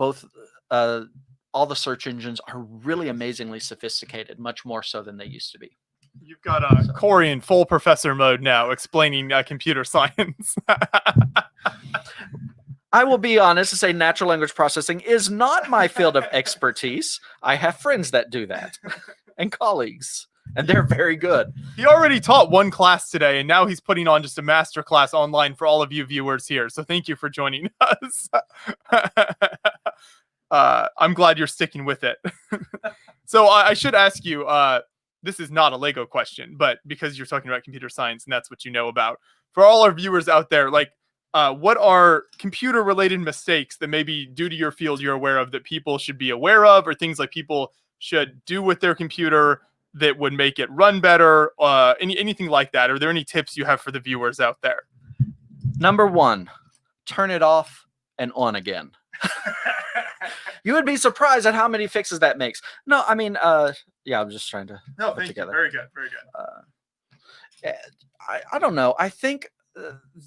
the search engines are really amazingly sophisticated, much more so than they used to be. You've got Corey in full professor mode now, explaining computer science. I will be honest and say natural language processing is not my field of expertise. I have friends that do that and colleagues, and they're very good. He already taught one class today, and now he's putting on just a master class online for all of you viewers here. So thank you for joining us. I'm glad you're sticking with it. So I should ask you, this is not a Lego question, but because you're talking about computer science and that's what you know about, for all our viewers out there, like, what are computer-related mistakes that maybe due to your field you're aware of that people should be aware of, or things like people should do with their computer that would make it run better? Anything like that? Are there any tips you have for the viewers out there? Number one, turn it off and on again. You would be surprised at how many fixes that makes. No, I mean, yeah, I'm just trying to No, put together. You. Very good, very good. I don't know. I think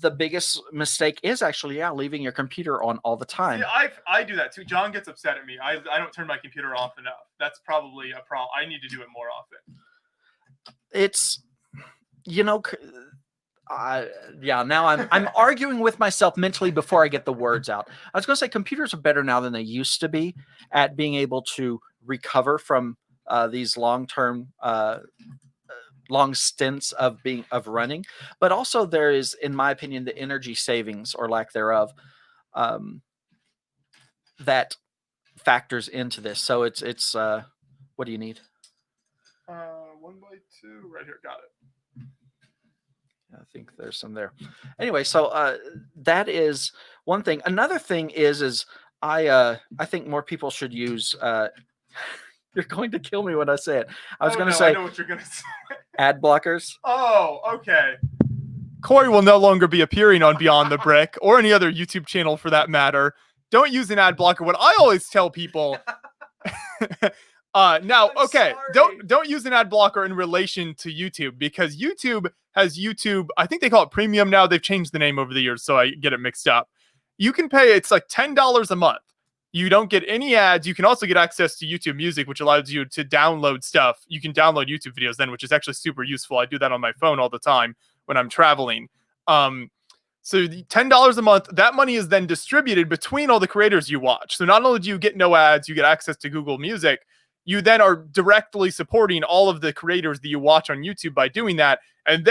the biggest mistake is actually leaving your computer on all the time. Yeah, I do that too. John gets upset at me. I don't turn my computer off enough. That's probably a problem. I need to do it more often. It's, you know, yeah. Now I'm arguing with myself mentally before I get the words out. I was going to say computers are better now than they used to be at being able to recover from these long-term long stints of running, but also there is, in my opinion, the energy savings or lack thereof that factors into this. So it's what do you need? 1x2 right here. Got it. I think there's some there. Anyway, so that is one thing. Another thing is I think more people should use. You're going to kill me when I say it. I was going to say. I know what you're going to say. Ad blockers. Oh, okay. Corey will no longer be appearing on Beyond the Brick or any other YouTube channel for that matter. Don't use an ad blocker. What I always tell people. Now, okay, don't use an ad blocker in relation to YouTube because YouTube has YouTube. I think they call it premium now. They've changed the name over the years, so I get it mixed up. You can pay. It's like $10 a month. You don't get any ads. You can also get access to YouTube Music, which allows you to download stuff. You can download YouTube videos then, which is actually super useful. I do that on my phone all the time when I'm traveling. So $10 a month, that money is then distributed between all the creators you watch. So not only do you get no ads, you get access to Google Music, you then are directly supporting all of the creators that you watch on YouTube by doing that. And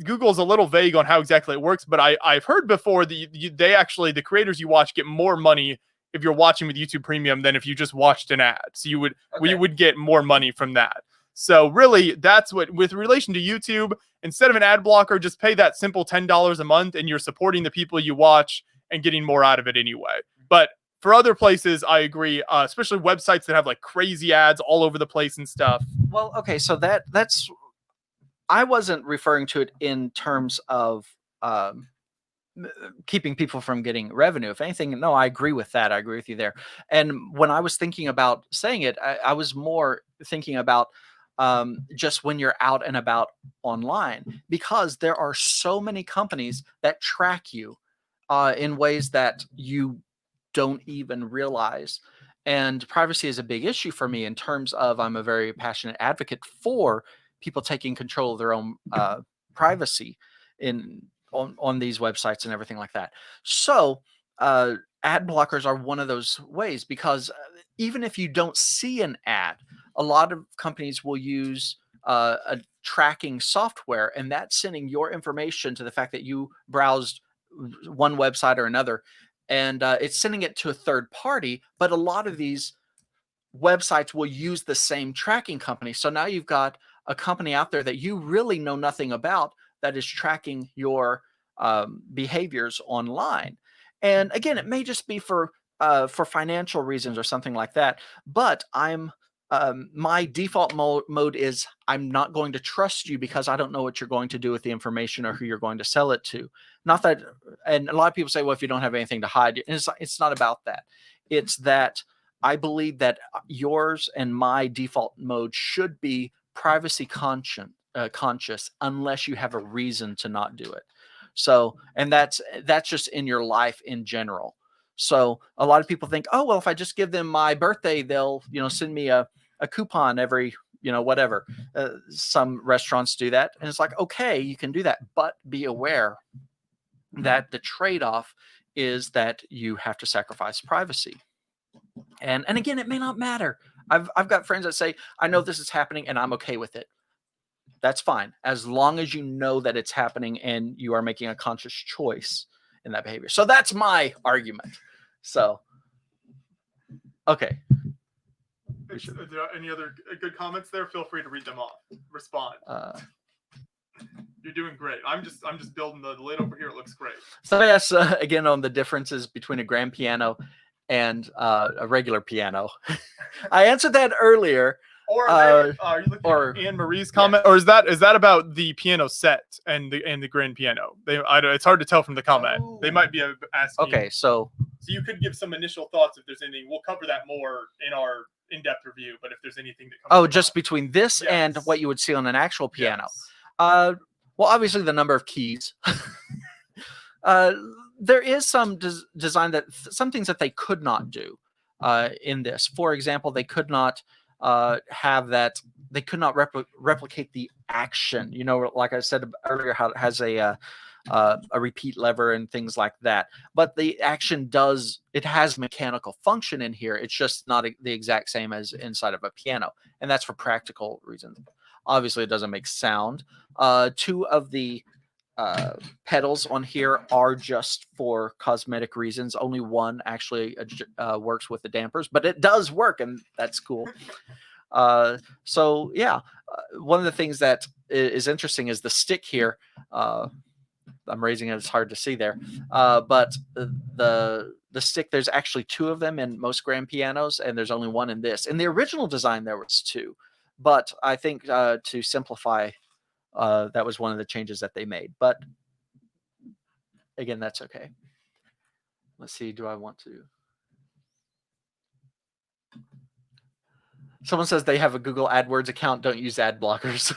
Google's a little vague on how exactly it works, but I've heard before that they actually, the creators you watch get more money if you're watching with YouTube Premium than if you just watched an ad. So we would get more money from that. So really, that's what, with relation to YouTube, instead of an ad blocker, just pay that simple $10 a month and you're supporting the people you watch and getting more out of it anyway. But for other places, I agree, especially websites that have like crazy ads all over the place and stuff. Well, okay, so that's, I wasn't referring to it in terms of keeping people from getting revenue. If anything, no, I agree with that. I agree with you there. And when I was thinking about saying it, I was more thinking about just when you're out and about online, because there are so many companies that track you in ways that you don't even realize. And privacy is a big issue for me in terms of, I'm a very passionate advocate for people taking control of their own privacy on these websites and everything like that. So ad blockers are one of those ways, because even if you don't see an ad, a lot of companies will use a tracking software, and that's sending your information to the fact that you browsed one website or another, and it's sending it to a third party. But a lot of these websites will use the same tracking company. So now you've got a company out there that you really know nothing about that is tracking your behaviors online. And again, it may just be for financial reasons or something like that. But my default mode is I'm not going to trust you because I don't know what you're going to do with the information or who you're going to sell it to. Not that, and a lot of people say, well, if you don't have anything to hide, it's not about that. It's that I believe that yours and my default mode should be privacy conscious unless you have a reason to not do it. So, and that's just in your life in general. So a lot of people think, oh, well, if I just give them my birthday, they'll, send me a coupon every, whatever. Some restaurants do that. And it's like, okay, you can do that, but be aware that the trade-off is that you have to sacrifice privacy. And again, it may not matter. I've got friends that say, I know this is happening and I'm okay with it. That's fine, as long as you know that it's happening and you are making a conscious choice in that behavior. So that's my argument. So, okay. Any other good comments there? Feel free to read them off. Respond. You're doing great. I'm just building the lid over here. It looks great. So yes, again, on the differences between a grand piano and a regular piano. I answered that earlier. Or are you looking or- at Anne Marie's comment, or is that about the piano set and the grand piano? It's hard to tell from the comment. They might be asking. Okay, so So you could give some initial thoughts if there's anything. We'll cover that more in our in-depth review. But if there's anything that comes. just between this and Yes. what you would see on an actual piano. Yes. Well, obviously the number of keys. There is some design that some things that they could not do in this. For example, they could not have that. They could not replicate the action. You know, like I said earlier, how it has a repeat lever and things like that. But the action it has mechanical function in here. It's just not the exact same as inside of a piano, and that's for practical reasons. Obviously, it doesn't make sound. Two of the pedals on here are just for cosmetic reasons. Only one actually works with the dampers, but it does work, and that's cool. So yeah, one of the things that is interesting is the stick here. I'm raising it; it's hard to see there, but the stick, there's actually two of them in most grand pianos, and there's only one in this. In the original design, there was two, but I think to simplify, that was one of the changes that they made. But again, that's okay. Let's see. Do I want to? Someone says they have a Google AdWords account. Don't use ad blockers.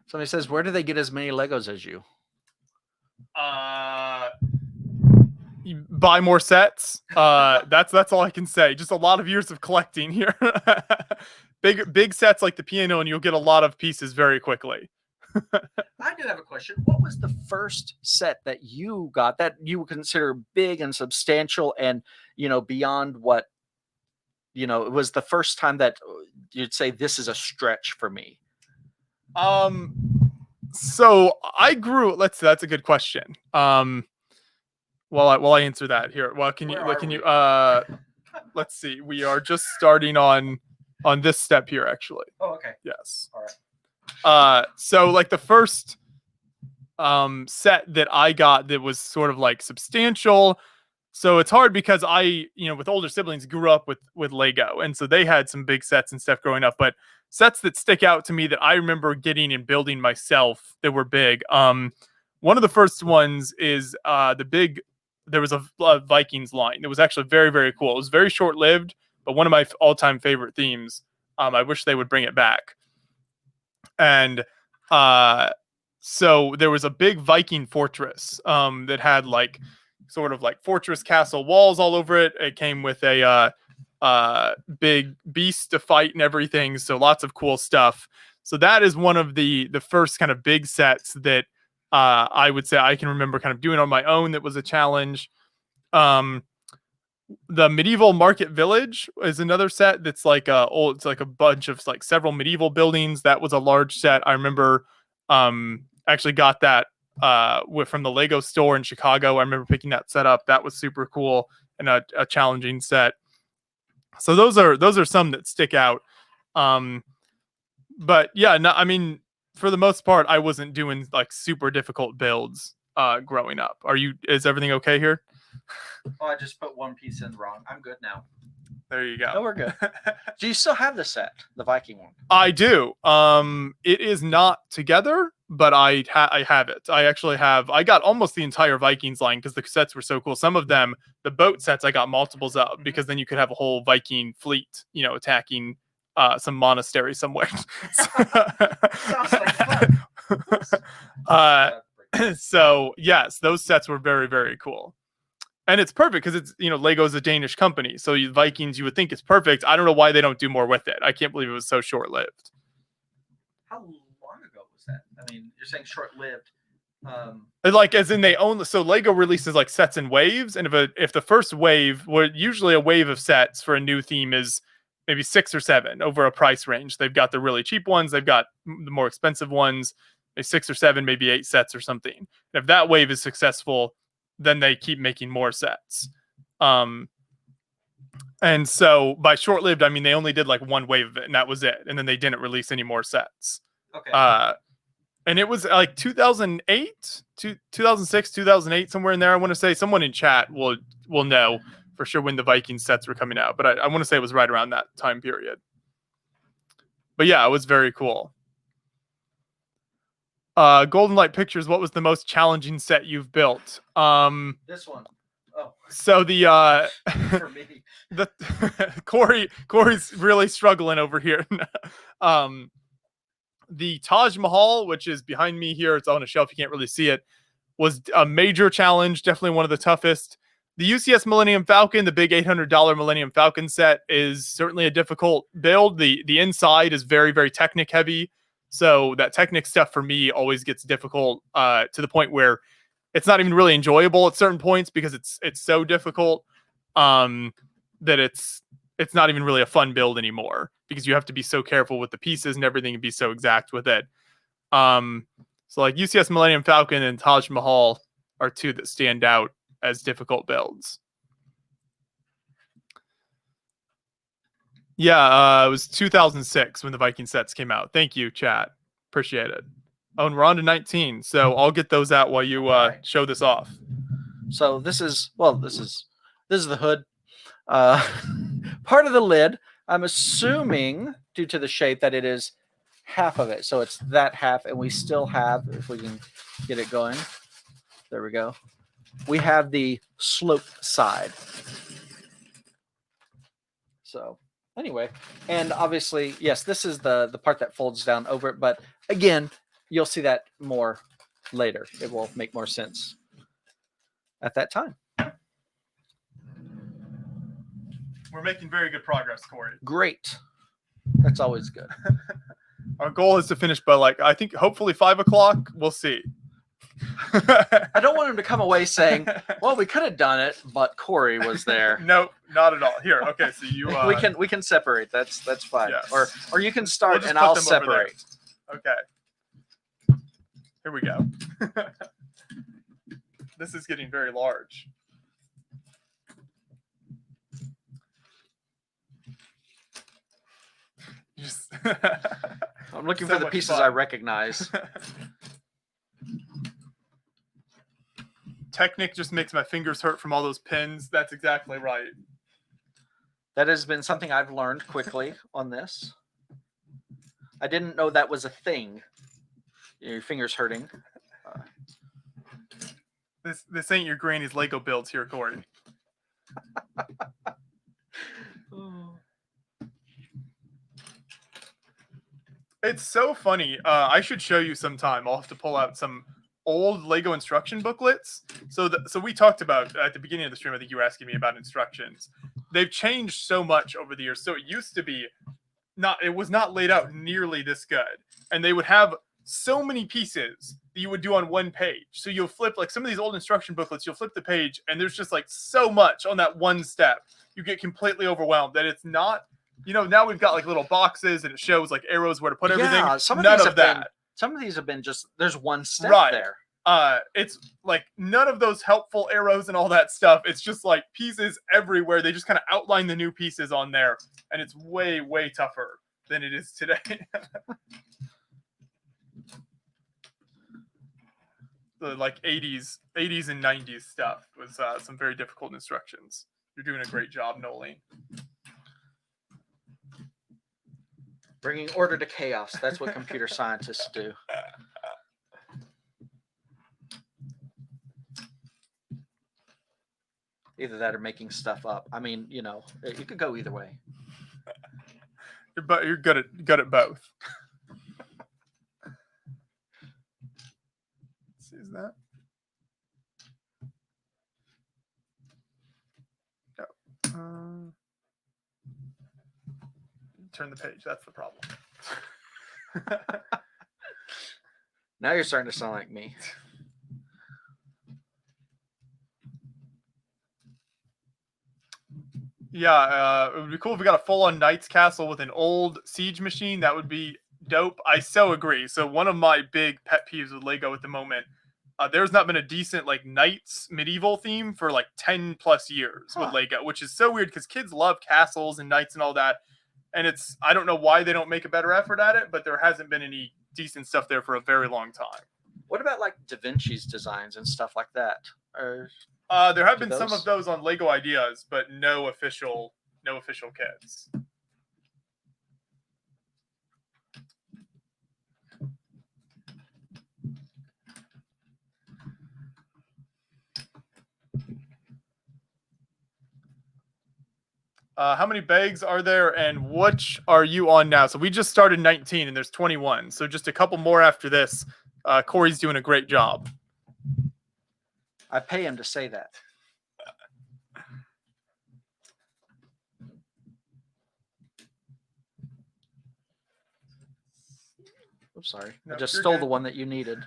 Somebody says, where do they get as many Legos as you? You buy more sets. That's all I can say. Just a lot of years of collecting here. Big sets like the piano, and you'll get a lot of pieces very quickly. I do have a question. What was the first set that you got that you would consider big and substantial, and beyond what it was the first time that you'd say this is a stretch for me? So I grew. That's a good question. While I answer that here, can you let's see. We are just starting on this step here, actually. Oh, okay. Yes. All right. So like the first set that I got that was sort of like substantial. So it's hard because I, with older siblings, grew up with Lego, and so they had some big sets and stuff growing up. But sets that stick out to me that I remember getting and building myself that were big. One of the first ones is there was a Vikings line. It was actually very, very cool. It was very short lived, but one of my all-time favorite themes. I wish they would bring it back. And so there was a big Viking fortress that had like sort of like fortress castle walls all over it. It came with a big beast to fight and everything. So lots of cool stuff. So that is one of the first kind of big sets that I would say I can remember kind of doing on my own. That was a challenge. The medieval market village is another set that's like it's like a bunch of like several medieval buildings. That was a large set. I remember actually got that from the Lego store in Chicago. I remember picking that set up. That was super cool and a challenging set. So those are some that stick out. But yeah, no, I mean, for the most part, I wasn't doing like super difficult builds growing up. Is everything okay here? Oh, I just put one piece in wrong. I'm good now. There you go. No, we're good. Do you still have the set, the Viking one? I do. It is not together, but I have it. I got almost the entire Vikings line because the sets were so cool. Some of them, the boat sets, I got multiples of because then you could have a whole Viking fleet, attacking some monastery somewhere. Sounds like fun. So yes, those sets were very, very cool. And it's perfect because it's, Lego is a Danish company. So Vikings, you would think it's perfect. I don't know why they don't do more with it. I can't believe it was so short-lived. How long ago was that? I mean, you're saying short-lived. Like as in they own. So Lego releases like sets in waves. And if the first wave, usually a wave of sets for a new theme is maybe 6 or 7 over a price range. They've got the really cheap ones. They've got the more expensive ones. 6 or 7, maybe 8 sets or something. And if that wave is successful, then they keep making more sets. And so by short-lived, I mean, they only did like one wave of it and that was it. And then they didn't release any more sets. Okay. And it was like 2008, 2006, 2008, somewhere in there. I want to say someone in chat will know for sure when the Vikings sets were coming out, but I want to say it was right around that time period. But yeah, it was very cool. Golden Light Pictures, what was the most challenging set you've built? This one. Oh, So the for me. the Corey's really struggling over here. The Taj Mahal, which is behind me here, it's on a shelf, you can't really see it, was a major challenge, definitely one of the toughest. The UCS Millennium Falcon, the big $800 Millennium Falcon set, is certainly a difficult build. The inside is very, very Technic heavy, so that Technic stuff for me always gets difficult to the point where it's not even really enjoyable at certain points because it's so difficult that it's not even really a fun build anymore because you have to be so careful with the pieces and everything and be so exact with it. So like UCS Millennium Falcon and Taj Mahal are two that stand out as difficult builds. Yeah, it was 2006 when the Viking sets came out. Thank you, chat. Appreciate it. Oh, and we're on to 19, so I'll get those out while you show this off. So this is the hood. Part of the lid. I'm assuming due to the shape that it is half of it. So it's that half, and we still have, if we can get it going. There we go. We have the sloped side. So anyway, and obviously, yes, this is the part that folds down over it. But again, you'll see that more later. It will make more sense at that time. We're making very good progress, Corey. Great. That's always good. Our goal is to finish by I think hopefully 5 o'clock. We'll see. I don't want him to come away saying, well, we could have done it, but Corey was there. Nope, not at all. Here, okay, so you we can separate. That's fine. Yes. Or you can start We'll and I'll them over there. separate. Okay. Here we go. This is getting very large. I'm looking So for the much pieces fun. I recognize. Technic just makes my fingers hurt from all those pins. That's exactly right. That has been something I've learned quickly on this. I didn't know that was a thing. Your fingers hurting. This ain't your granny's Lego builds here, Corey. It's so funny. I should show you sometime. I'll have to pull out some old Lego instruction booklets. So we talked about at the beginning of the stream, I think you were asking me about instructions. They've changed so much over the years. So it used to be it was not laid out nearly this good. And they would have so many pieces that you would do on one page. So you'll flip some of these old instruction booklets, you'll flip the page and there's just so much on that one step. You get completely overwhelmed that it's not, now we've got little boxes and it shows arrows where to put everything. Yeah, some of None these of that. Some of these have been just, there's one step Right. there. It's none of those helpful arrows and all that stuff. It's just pieces everywhere. They just kind of outline the new pieces on there. And it's way, way tougher than it is today. The 80s and 90s stuff was some very difficult instructions. You're doing a great job, Noli. Bringing order to chaos. That's what computer scientists do. Either that or making stuff up. I mean, it could go either way. You're good at both. Is that? No. Turn the page. That's the problem. Now you're starting to sound like me. Yeah, it would be cool if we got a full-on Knight's Castle with an old siege machine. That would be dope. I so agree. So one of my big pet peeves with Lego at the moment, there's not been a decent Knights medieval theme for 10 plus years with Lego, which is so weird because kids love castles and knights and all that. And I don't know why they don't make a better effort at it, but there hasn't been any decent stuff there for a very long time. What about like Da Vinci's designs and stuff like that? Or There have Do been some those? of those on Lego Ideas, but no official kits. How many bags are there, and which are you on now? So we just started 19, and there's 21. So just a couple more after this. Corey's doing a great job. I pay him to say that. Oops, sorry. No, I just you're stole good. the one that you needed.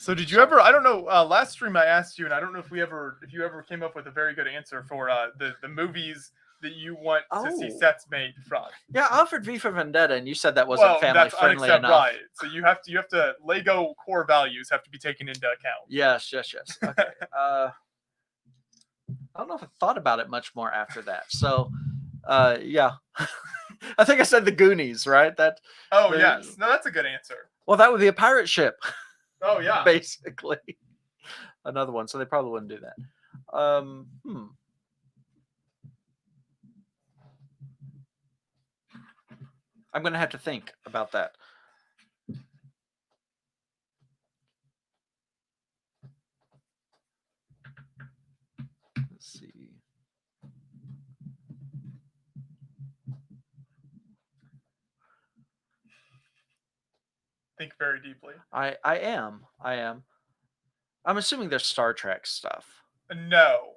So did you ever? I don't know. Last stream I asked you, and I don't know if you ever came up with a very good answer for the movies that you want to see Oh. sets made from. Yeah, I offered V for Vendetta, and you said that wasn't family friendly enough. Right. So you have to Lego core values have to be taken into account. Yes. Okay. I don't know if I thought about it much more after that. So, yeah. I think I said the Goonies, right? Oh the- yes, no, that's a good answer. Well, that would be a pirate ship, Oh yeah. basically. Another one. So they probably wouldn't do that. I'm going to have to think about that. Let's see. Think very deeply. I am. I'm assuming there's Star Trek stuff. No.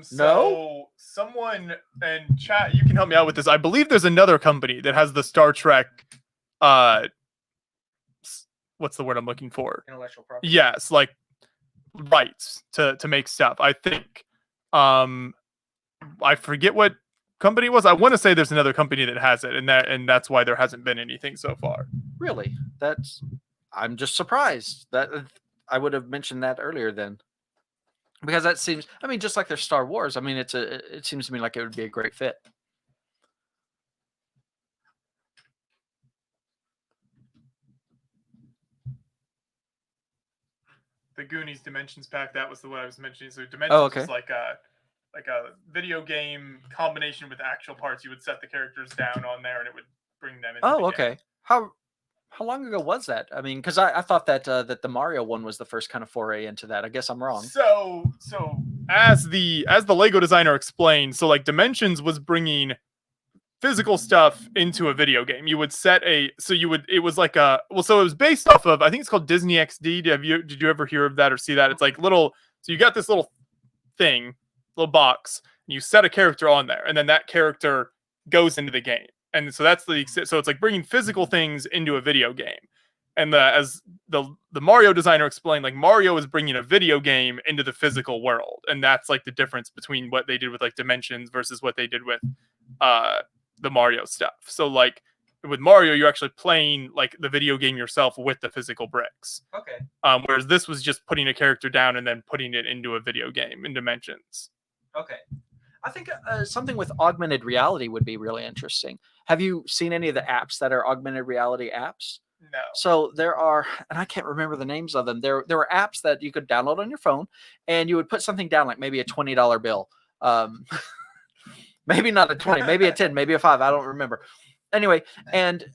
So No? someone in chat, you can help me out with this. I believe there's another company that has the Star Trek. What's the word I'm looking for? Intellectual property. Yes, like rights to make stuff. I think. I forget what company it was. I want to say there's another company that has it, and that's why there hasn't been anything so far. Really? I'm just surprised that I would have mentioned that earlier then. Because that seems, I mean, just like there's Star Wars, I mean, it seems to me like it would be a great fit. The Goonies Dimensions pack, that was the one I was mentioning. So Dimensions okay. is like a video game combination with actual parts. You would set the characters down on there, and it would bring them in. Oh, okay. How long ago was that? I mean, because I thought that that the Mario one was the first kind of foray into that. I guess I'm wrong. So as the Lego designer explained, so like Dimensions was bringing physical stuff into a video game. You would set it was like it was based off of, I think it's called Disney XD. Did you ever hear of that or see that? It's like so you got this little thing, little box, and you set a character on there, and then that character goes into the game. And so so it's like bringing physical things into a video game. And as the Mario designer explained, like Mario is bringing a video game into the physical world, and that's like the difference between what they did with like Dimensions versus what they did with the Mario stuff. So like with Mario, you're actually playing like the video game yourself with the physical bricks. Okay. Whereas this was just putting a character down and then putting it into a video game in Dimensions. Okay. I think something with augmented reality would be really interesting. Have you seen any of the apps that are augmented reality apps? No. So there are, and I can't remember the names of them. There were apps that you could download on your phone, and you would put something down, like maybe a $20 bill. Maybe not a 20, maybe a 10, maybe a 5. I don't remember. Anyway, and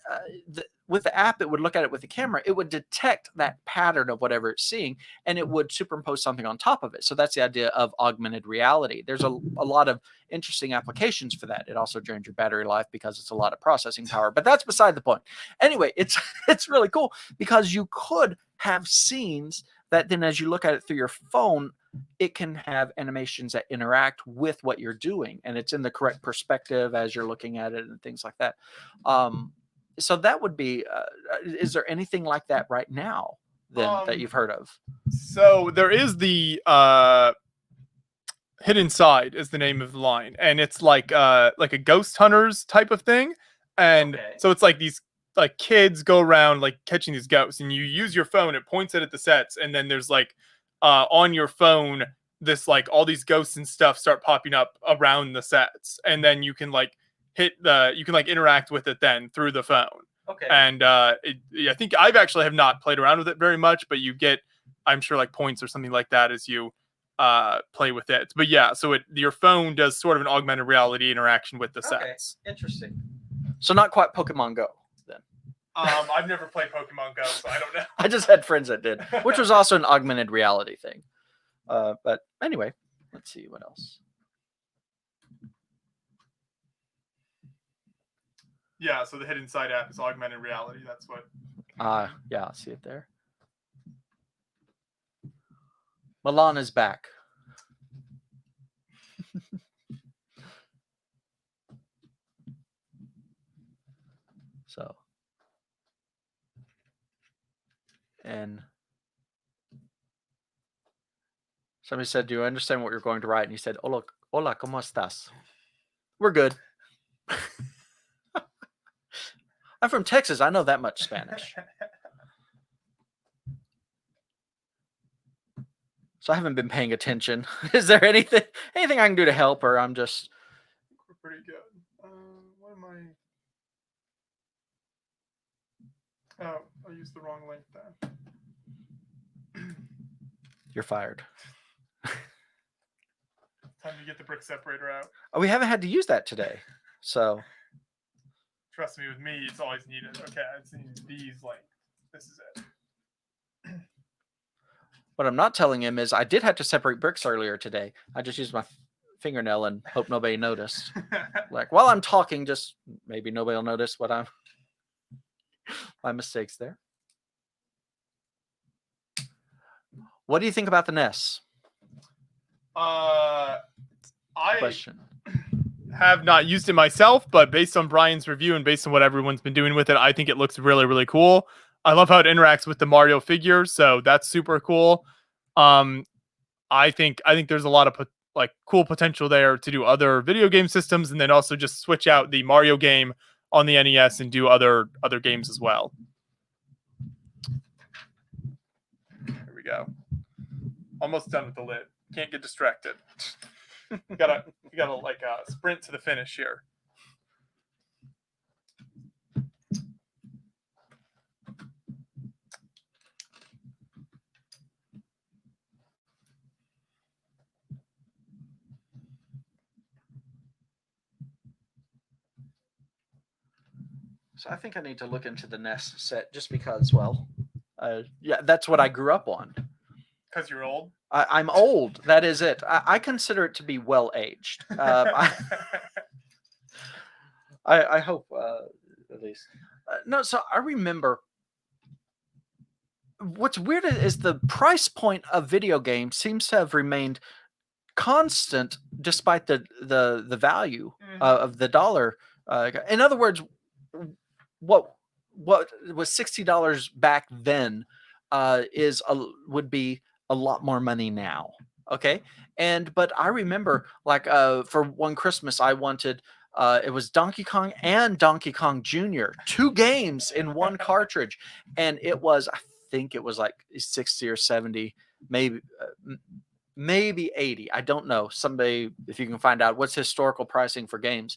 with the app, it would look at it with the camera. It would detect that pattern of whatever it's seeing, and it would superimpose something on top of it. So that's the idea of augmented reality. There's a lot of interesting applications for that. It also drains your battery life because it's a lot of processing power, but that's beside the point. Anyway, it's really cool because you could have scenes that then as you look at it through your phone, it can have animations that interact with what you're doing, and it's in the correct perspective as you're looking at it and things like that. So that would be, is there anything like that right now then that you've heard of? So there is the Hidden Side is the name of the line, and it's like a ghost hunters type of thing. And Okay. so it's like these like kids go around like catching these ghosts, and you use your phone. It points it at the sets, and then there's like on your phone, this like all these ghosts and stuff start popping up around the sets, and then you can like interact with it then through the phone. Okay. And I think I've actually have not played around with it very much, but you get, I'm sure, like points or something like that as you play with it. But yeah, so your phone does sort of an augmented reality interaction with the sets. Interesting. So not quite Pokemon Go then. I've never played Pokemon Go, so I don't know. I just had friends that did, which was also an augmented reality thing. But anyway, let's see what else. Yeah, so the Hidden Side app is augmented reality. That's what. Yeah, I see it there. Milan is back. So, and somebody said, "Do you understand what you're going to write?" And he said, "Hola, hola, ¿cómo estás?" We're good. I'm from Texas. I know that much Spanish. So I haven't been paying attention. Is there anything I can do to help, or I'm just? We're pretty good. What am I? Oh, I used the wrong link then. You're fired. Time to get the brick separator out. Oh, we haven't had to use that today, so. Trust me, with me, it's always needed. Okay, I've seen these links. This is it. What I'm not telling him is I did have to separate bricks earlier today. I just used my fingernail and hope nobody noticed. Like, while I'm talking, just maybe nobody will notice what I'm my mistakes there. What do you think about the NES? I Question. have not used it myself, but based on Brian's review and based on what everyone's been doing with it, I think it looks really, really cool. I love how it interacts with the Mario figure, so that's super cool. I think there's a lot of like cool potential there to do other video game systems, and then also just switch out the Mario game on the NES and do other games as well. Here we go. Almost done with the lid. Can't get distracted. you gotta like sprint to the finish here. So I think I need to look into the NES set just because, well, yeah, that's what I grew up on. Because you're old? I'm old. That is it. I consider it to be well aged. I hope, at least. No, so I remember. What's weird is the price point of video games seems to have remained constant despite the value of the dollar. In other words, what was $60 back then would be a lot more money now. Okay. But I remember like for one Christmas I wanted it was Donkey Kong and Donkey Kong Jr. 2 games in one cartridge, and I think it was like 60 or 70, maybe 80. I don't know. Somebody, if you can find out what's historical pricing for games.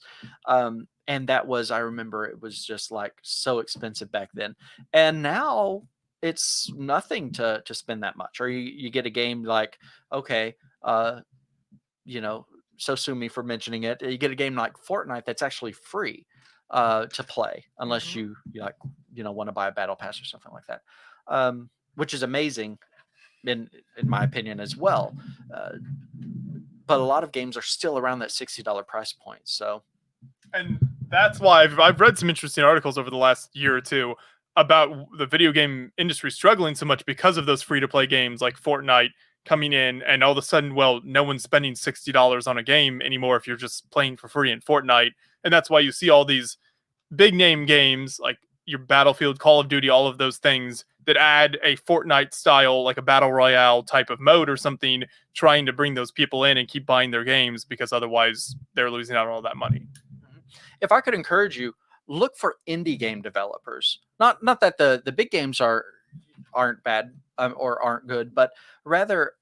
And that was, I remember it was just like so expensive back then. And now it's nothing to spend that much. Or you get a game like, okay, so sue me for mentioning it. You get a game like Fortnite that's actually free to play, unless you want to buy a battle pass or something like that, which is amazing in my opinion as well. But a lot of games are still around that $60 price point. So, and that's why I've read some interesting articles over the last year or two about the video game industry struggling so much because of those free-to-play games like Fortnite coming in, and all of a sudden, well, no one's spending $60 on a game anymore if you're just playing for free in Fortnite. And that's why you see all these big-name games like your Battlefield, Call of Duty, all of those things that add a Fortnite style, like a battle royale type of mode or something, trying to bring those people in and keep buying their games, because otherwise they're losing out on all that money. If I could encourage you, look for indie game developers. Not that the big games aren't bad or aren't good, but rather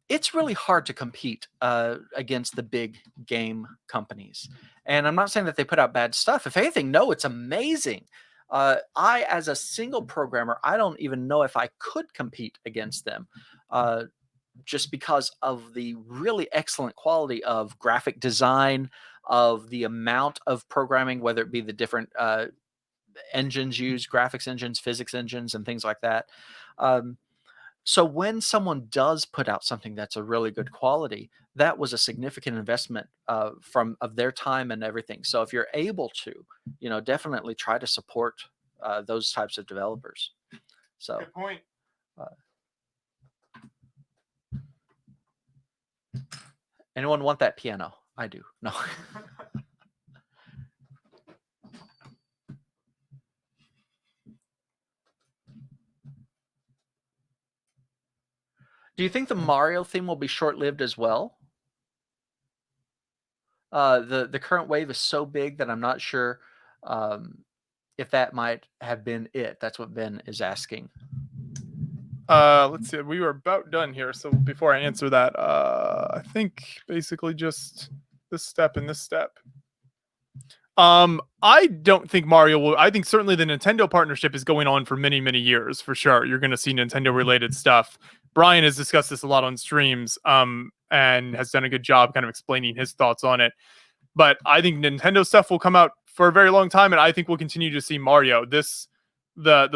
it's really hard to compete against the big game companies. And I'm not saying that they put out bad stuff. If anything, no, it's amazing. I, as a single programmer, I don't even know if I could compete against them. Just because of the really excellent quality of graphic design, of the amount of programming, whether it be the different engines used, graphics engines, physics engines, and things like that. So when someone does put out something that's a really good quality, that was a significant investment of their time and everything. So if you're able to, definitely try to support those types of developers. So Good point. Anyone want that piano? I do. No. Do you think the Mario theme will be short-lived as well? The current wave is so big that I'm not sure if that might have been it. That's what Ben is asking. Let's see. We were about done here. So before I answer that, I think basically just this step and this step. I don't think Mario will. I think certainly the Nintendo partnership is going on for many, many years for sure. You're going to see Nintendo related stuff. Brian has discussed this a lot on streams, and has done a good job kind of explaining his thoughts on it. But I think Nintendo stuff will come out for a very long time, and I think we'll continue to see Mario. The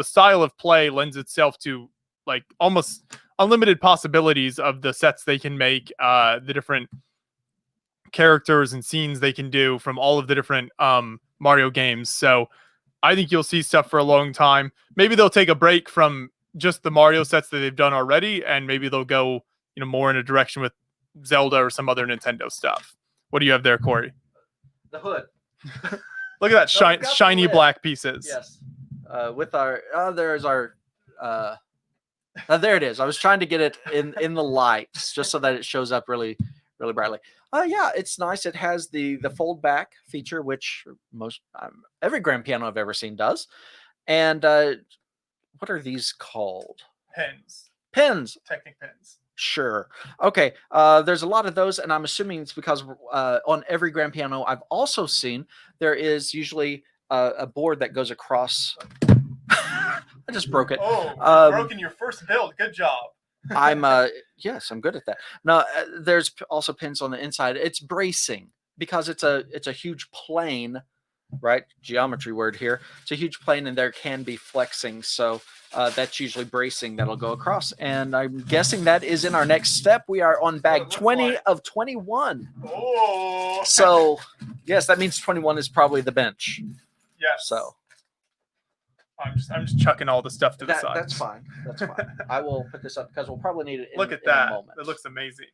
style of play lends itself to like almost unlimited possibilities of the sets they can make, the different characters and scenes they can do from all of the different Mario games. So I think you'll see stuff for a long time. Maybe they'll take a break from just the Mario sets that they've done already, and maybe they'll go, more in a direction with Zelda or some other Nintendo stuff. What do you have there, Corey? The hood. Look at that shiny black pieces. Yes. With our there's our there it is. I was trying to get it in the lights just so that it shows up really, really brightly. Yeah, it's nice. It has the fold back feature, which most every grand piano I've ever seen does. And what are these called? Pens. Technic pens. Sure. Okay. There's a lot of those, and I'm assuming it's because on every grand piano I've also seen there is usually a board that goes across. I just broke it. Oh, broken your first build. Good job. Yes, I'm good at that. Now, there's also pins on the inside. It's bracing because it's a huge plane, right? Geometry word here. It's a huge plane, and there can be flexing. So that's usually bracing that'll go across. And I'm guessing that is in our next step. We are on bag 20 of 21. Oh. So yes, that means 21 is probably the bench. Yes. So. I'm just chucking all the stuff to the side. That's fine. That's fine. I will put this up because we'll probably need it in, Look at in that. a moment. It looks amazing.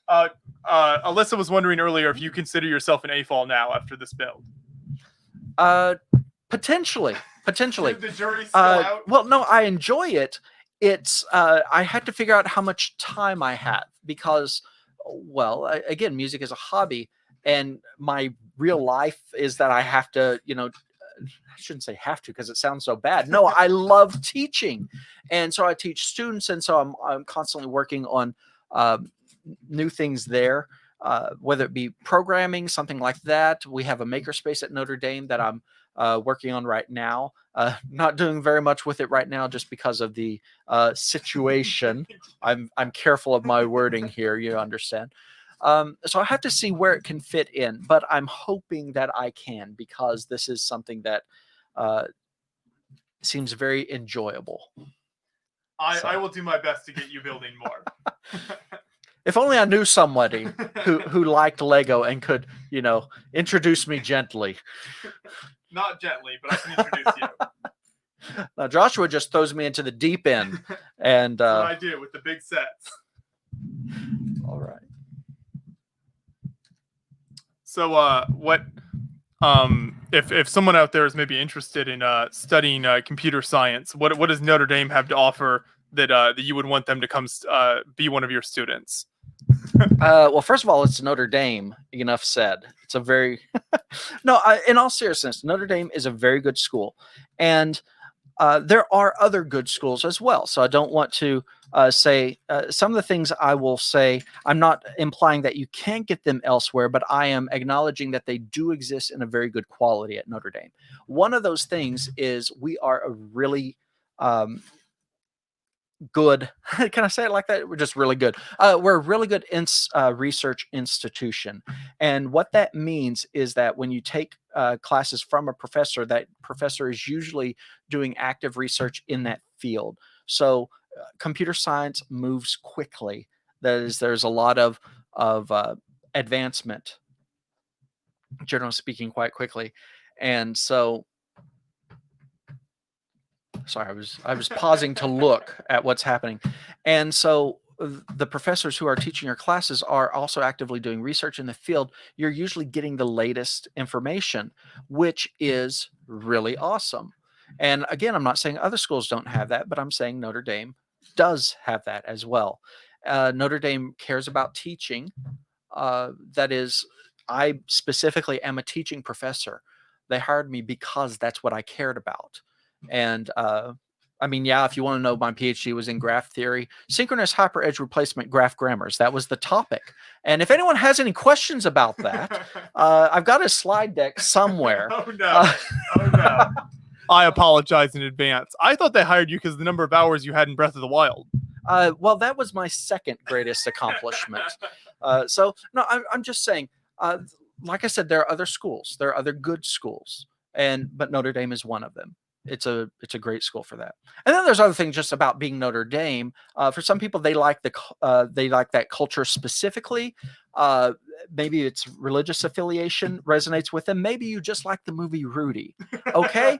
Alyssa was wondering earlier if you consider yourself an AFOL now after this build. Potentially. The jury's still out? Well, no, I enjoy it. It's I had to figure out how much time I have because, well, again, music is a hobby, and my real life is that I have to, I shouldn't say have to because it sounds so bad. No, I love teaching. And so I teach students. And so I'm constantly working on new things there, whether it be programming, something like that. We have a makerspace at Notre Dame that I'm working on right now. Not doing very much with it right now just because of the situation. I'm careful of my wording here, you understand. So I have to see where it can fit in, but I'm hoping that I can because this is something that seems very enjoyable. I will do my best to get you building more. If only I knew somebody who liked Lego and could, introduce me gently. Not gently, but I can introduce you. Now, Joshua just throws me into the deep end. And that's what I do with the big sets. All right. So what if someone out there is maybe interested in studying computer science, what does Notre Dame have to offer that you would want them to come be one of your students? Well, first of all, it's Notre Dame. Enough said. It's a very no. In all seriousness, Notre Dame is a very good school, and there are other good schools as well. So I don't want to say some of the things I will say. I'm not implying that you can't get them elsewhere, but I am acknowledging that they do exist in a very good quality at Notre Dame. One of those things is we are a really good. Can I say it like that? We're just really good. We're a really good research institution. And what that means is that when you take classes from a professor, that professor is usually doing active research in that field. So computer science moves quickly. There's a lot of advancement, generally speaking, quite quickly. And so sorry, I was pausing to look at what's happening. And so the professors who are teaching your classes are also actively doing research in the field. You're usually getting the latest information, which is really awesome. And again, I'm not saying other schools don't have that, but I'm saying Notre Dame does have that as well. Notre Dame cares about teaching. That is, I specifically am a teaching professor. They hired me because that's what I cared about. And I mean, yeah, if you want to know, my PhD was in graph theory, synchronous hyperedge replacement graph grammars. That was the topic. And if anyone has any questions about that, I've got a slide deck somewhere. Oh no! Oh no! I apologize in advance. I thought they hired you because of the number of hours you had in Breath of the Wild. Well, that was my second greatest accomplishment. So no, I'm just saying. Like I said, there are other schools. There are other good schools, but Notre Dame is one of them. It's a great school for that. And then there's other things just about being Notre Dame. For some people, they like that culture specifically. Maybe it's religious affiliation resonates with them. Maybe you just like the movie Rudy. Okay.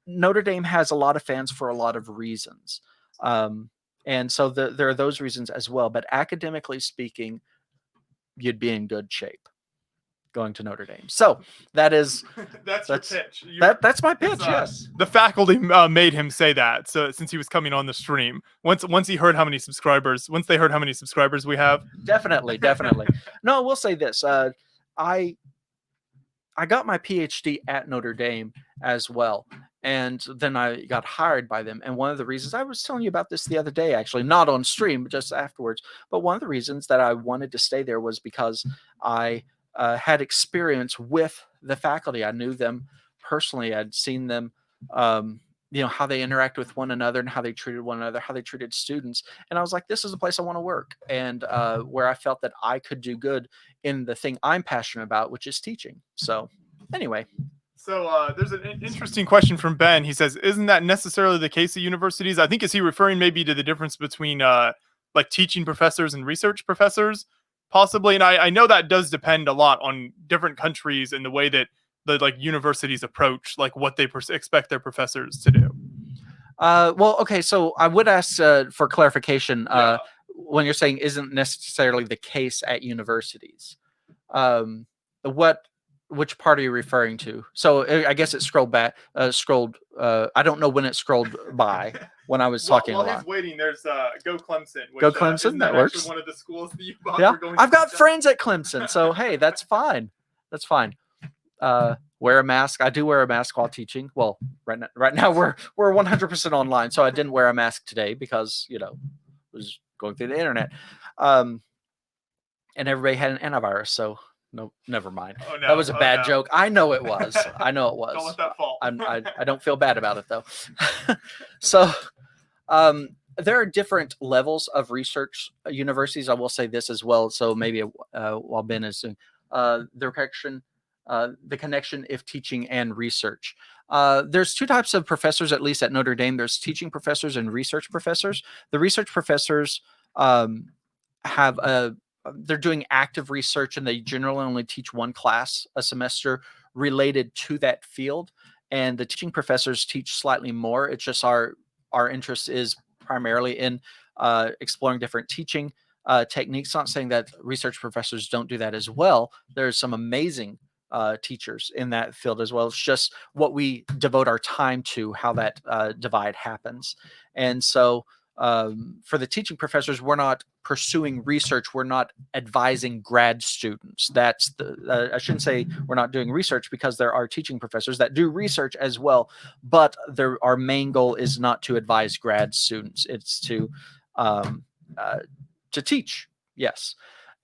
Notre Dame has a lot of fans for a lot of reasons. And so there are those reasons as well. But academically speaking, you'd be in good shape going to Notre Dame. So that's your pitch. That's my pitch. Yes, the faculty made him say that. So since he was coming on the stream, once they heard how many subscribers we have, definitely. No, we'll say this. I got my PhD at Notre Dame as well. And then I got hired by them. And one of the reasons, I was telling you about this the other day, actually, not on stream, but just afterwards. But one of the reasons that I wanted to stay there was because I had experience with the faculty. I knew them personally. I'd seen them, how they interact with one another and how they treated one another, how they treated students. And I was like, this is a place I want to work, and where I felt that I could do good in the thing I'm passionate about, which is teaching. So anyway. So there's an interesting question from Ben. He says, isn't that necessarily the case at universities? I think, is he referring maybe to the difference between like teaching professors and research professors? Possibly. And I know that does depend a lot on different countries and the way that the universities approach what they expect their professors to do. Well, okay. So I would ask for clarification when you're saying isn't necessarily the case at universities. Which part are you referring to? So I guess it scrolled back, I don't know when it scrolled by when I was talking. While he's waiting, there's Go Clemson. Go Clemson, that works. One of the schools that you bought. Yeah, I've got friends at Clemson, so hey, that's fine. That's fine. Wear a mask. I do wear a mask while teaching. Well, right now we're 100% online, so I didn't wear a mask today because I was going through the internet, and everybody had an antivirus, so. No, never mind. Oh, no. That was a bad joke. I know it was. Don't let that fall. I don't feel bad about it, though. So there are different levels of research universities. I will say this as well. So maybe while Ben is doing the connection if teaching and research. There's two types of professors, at least at Notre Dame. There's teaching professors and research professors. The research professors they're doing active research, and they generally only teach one class a semester related to that field. And the teaching professors teach slightly more. It's just our interest is primarily in exploring different teaching techniques. Not saying that research professors don't do that as well. There's some amazing teachers in that field as well. It's just what we devote our time to, how that divide happens. And so For the teaching professors, we're not pursuing research. We're not advising grad students. That's the, I shouldn't say we're not doing research, because there are teaching professors that do research as well. But our main goal is not to advise grad students. It's to teach. Yes.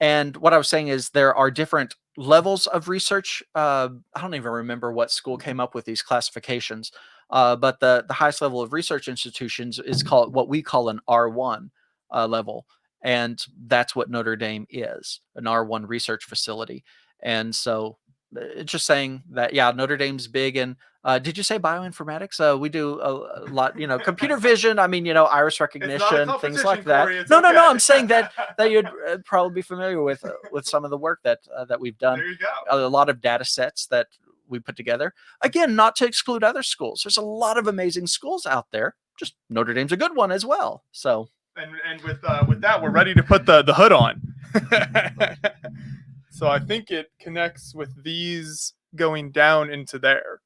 And what I was saying is there are different levels of research. I don't even remember what school came up with these classifications. But the highest level of research institutions is called what we call an R1 level. And that's what Notre Dame is, an R1 research facility. And so it's just saying that, yeah, Notre Dame's big. And did you say bioinformatics? We do a lot, computer vision. I mean, iris recognition, things like that. Corey, No. okay. I'm saying that you'd probably be familiar with some of the work that we've done. There you go. A lot of data sets that we put together. Again, not to exclude other schools. There's a lot of amazing schools out there. Just Notre Dame's a good one as well. So, and with that, we're ready to put the hood on. So I think it connects with these going down into there.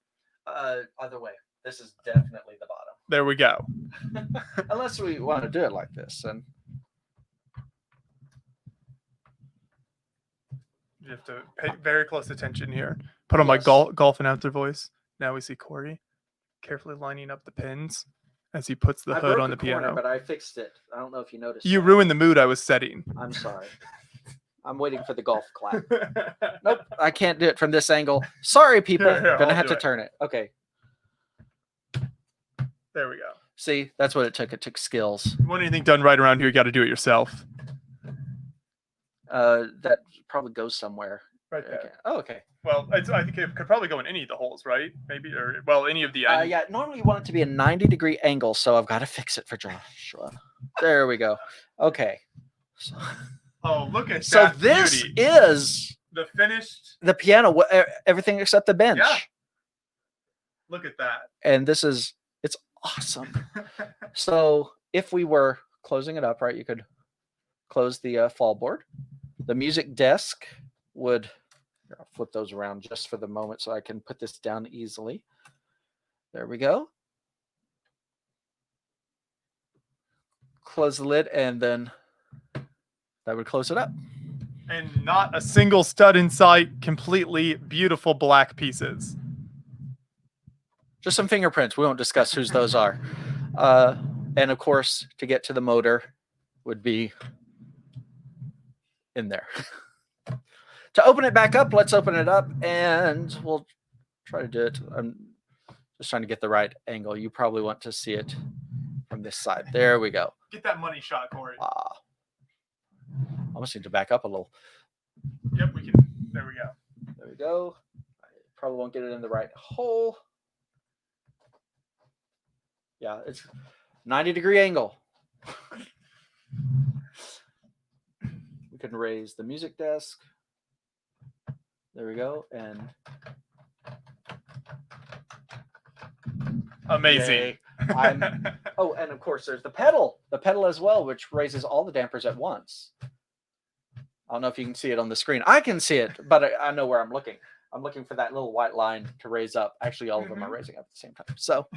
Either way, this is definitely the bottom. There we go. Unless we want to do it like this, and you have to pay very close attention here. Put on Yes. my golf announcer voice. Now we see Corey carefully lining up the pins as he puts the I hood broke on the a corner, piano. but I fixed it. I don't know if you noticed. You that. ruined the mood I was setting. I'm sorry. I'm waiting for the golf clap. Nope, I can't do it from this angle. Sorry, people. Here, Gonna I'll have do to it. turn it. Okay. There we go. See, that's what it took. It took skills. You want anything done right around here, you got to do it yourself. That probably goes somewhere. Right there. Okay. Oh, okay. Well, I think it could probably go in any of the holes, right? Maybe, or any of the. Yeah, normally you want it to be a 90-degree angle, so I've got to fix it for Joshua. There we go. Okay. So, Oh, look at so that this beauty. is The finished. the piano, everything except the bench. Yeah. Look at that. And it's awesome. So if we were closing it up, right, you could close the fall board. The music desk would, here, I'll flip those around just for the moment so I can put this down easily. There we go. Close the lid, and then that would close it up. And not a single stud in sight. Completely beautiful black pieces. Just some fingerprints. We won't discuss whose those are. And of course, to get to the motor would be in there. To open it back up, let's open it up, and we'll try to do it. I'm just trying to get the right angle. You probably want to see it from this side. There we go. Get that money shot, Corey. Almost need to back up a little. Yep, we can. There we go. There we go. I probably won't get it in the right hole. Yeah, it's 90-degree angle. We can raise the music desk. There we go. And Amazing. yay. Oh, and of course there's the pedal as well, which raises all the dampers at once. I don't know if you can see it on the screen. I can see it, but I know where I'm looking. I'm looking for that little white line to raise up. Actually, all of them are raising up at the same time. So,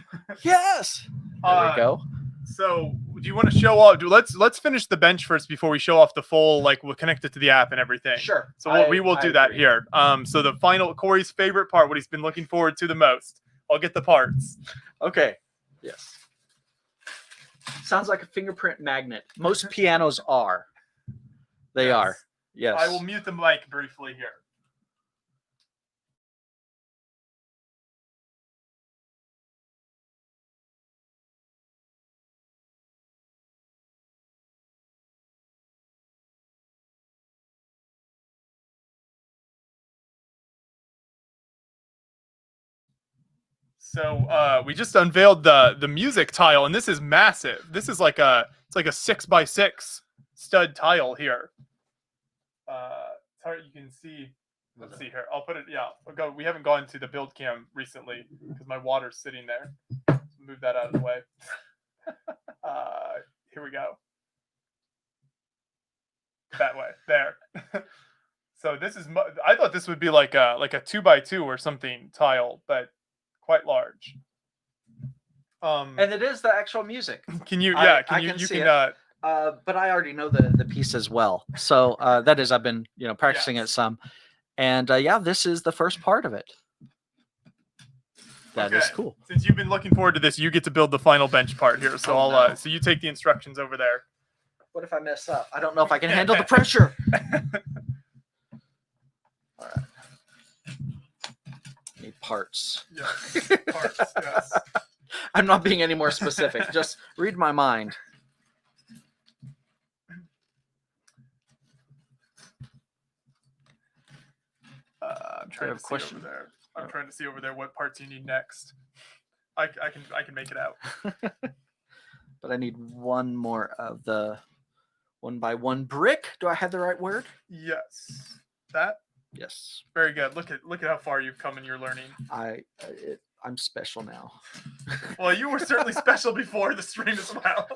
yes, there we go. So, do you want to show off? Let's finish the bench first before we show off the full. Like, we'll connect it to the app and everything. Sure. So we will do that agree. here. So the final Corey's favorite part, what he's been looking forward to the most. I'll get the parts. Okay. Yes. Sounds like a fingerprint magnet. Most pianos are. They Yes. are. Yes. I will mute the mic briefly here. So we just unveiled the music tile, and this is massive. This is like it's like a 6x6 stud tile here. It's hard, you can see. Let's see here. I'll put it. Yeah, we'll go. We haven't gone to the build cam recently because my water's sitting there. So move that out of the way. Here we go. That way. There. So this is. I thought this would be like a 2x2 or something tile, but quite large. And it is the actual music. Can you? I- Yeah. I You can see can. it. But I already know the piece as well. So that is, I've been practicing it Yes. some, and yeah, this is the first part of it. That is Okay. cool. Since you've been looking forward to this, you get to build the final bench part here. So Oh, I'll. no. So you take the instructions over there. What if I mess up? I don't know if I can handle the pressure. All right. Need parts. Yes. Parts. Yes. I'm not being any more specific. Just read my mind. I'm trying to see question? over there. I'm trying to see over there what parts you need next. I can make it out. But I need one more of the 1x1 brick. Do I have the right word? Yes. That. Yes. Very good. Look at how far you've come in your learning. I'm special now. Well, you were certainly special before the stream as well.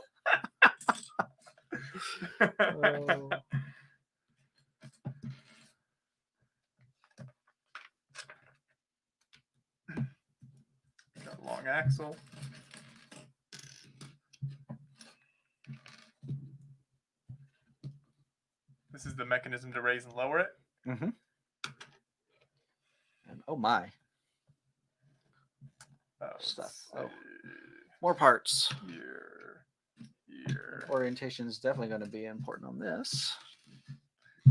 Oh. Got a long axle. This is the mechanism to raise and lower it. Mm-hmm. And oh my. Stuff. Oh. More parts. Here. Orientation is definitely going to be important on this.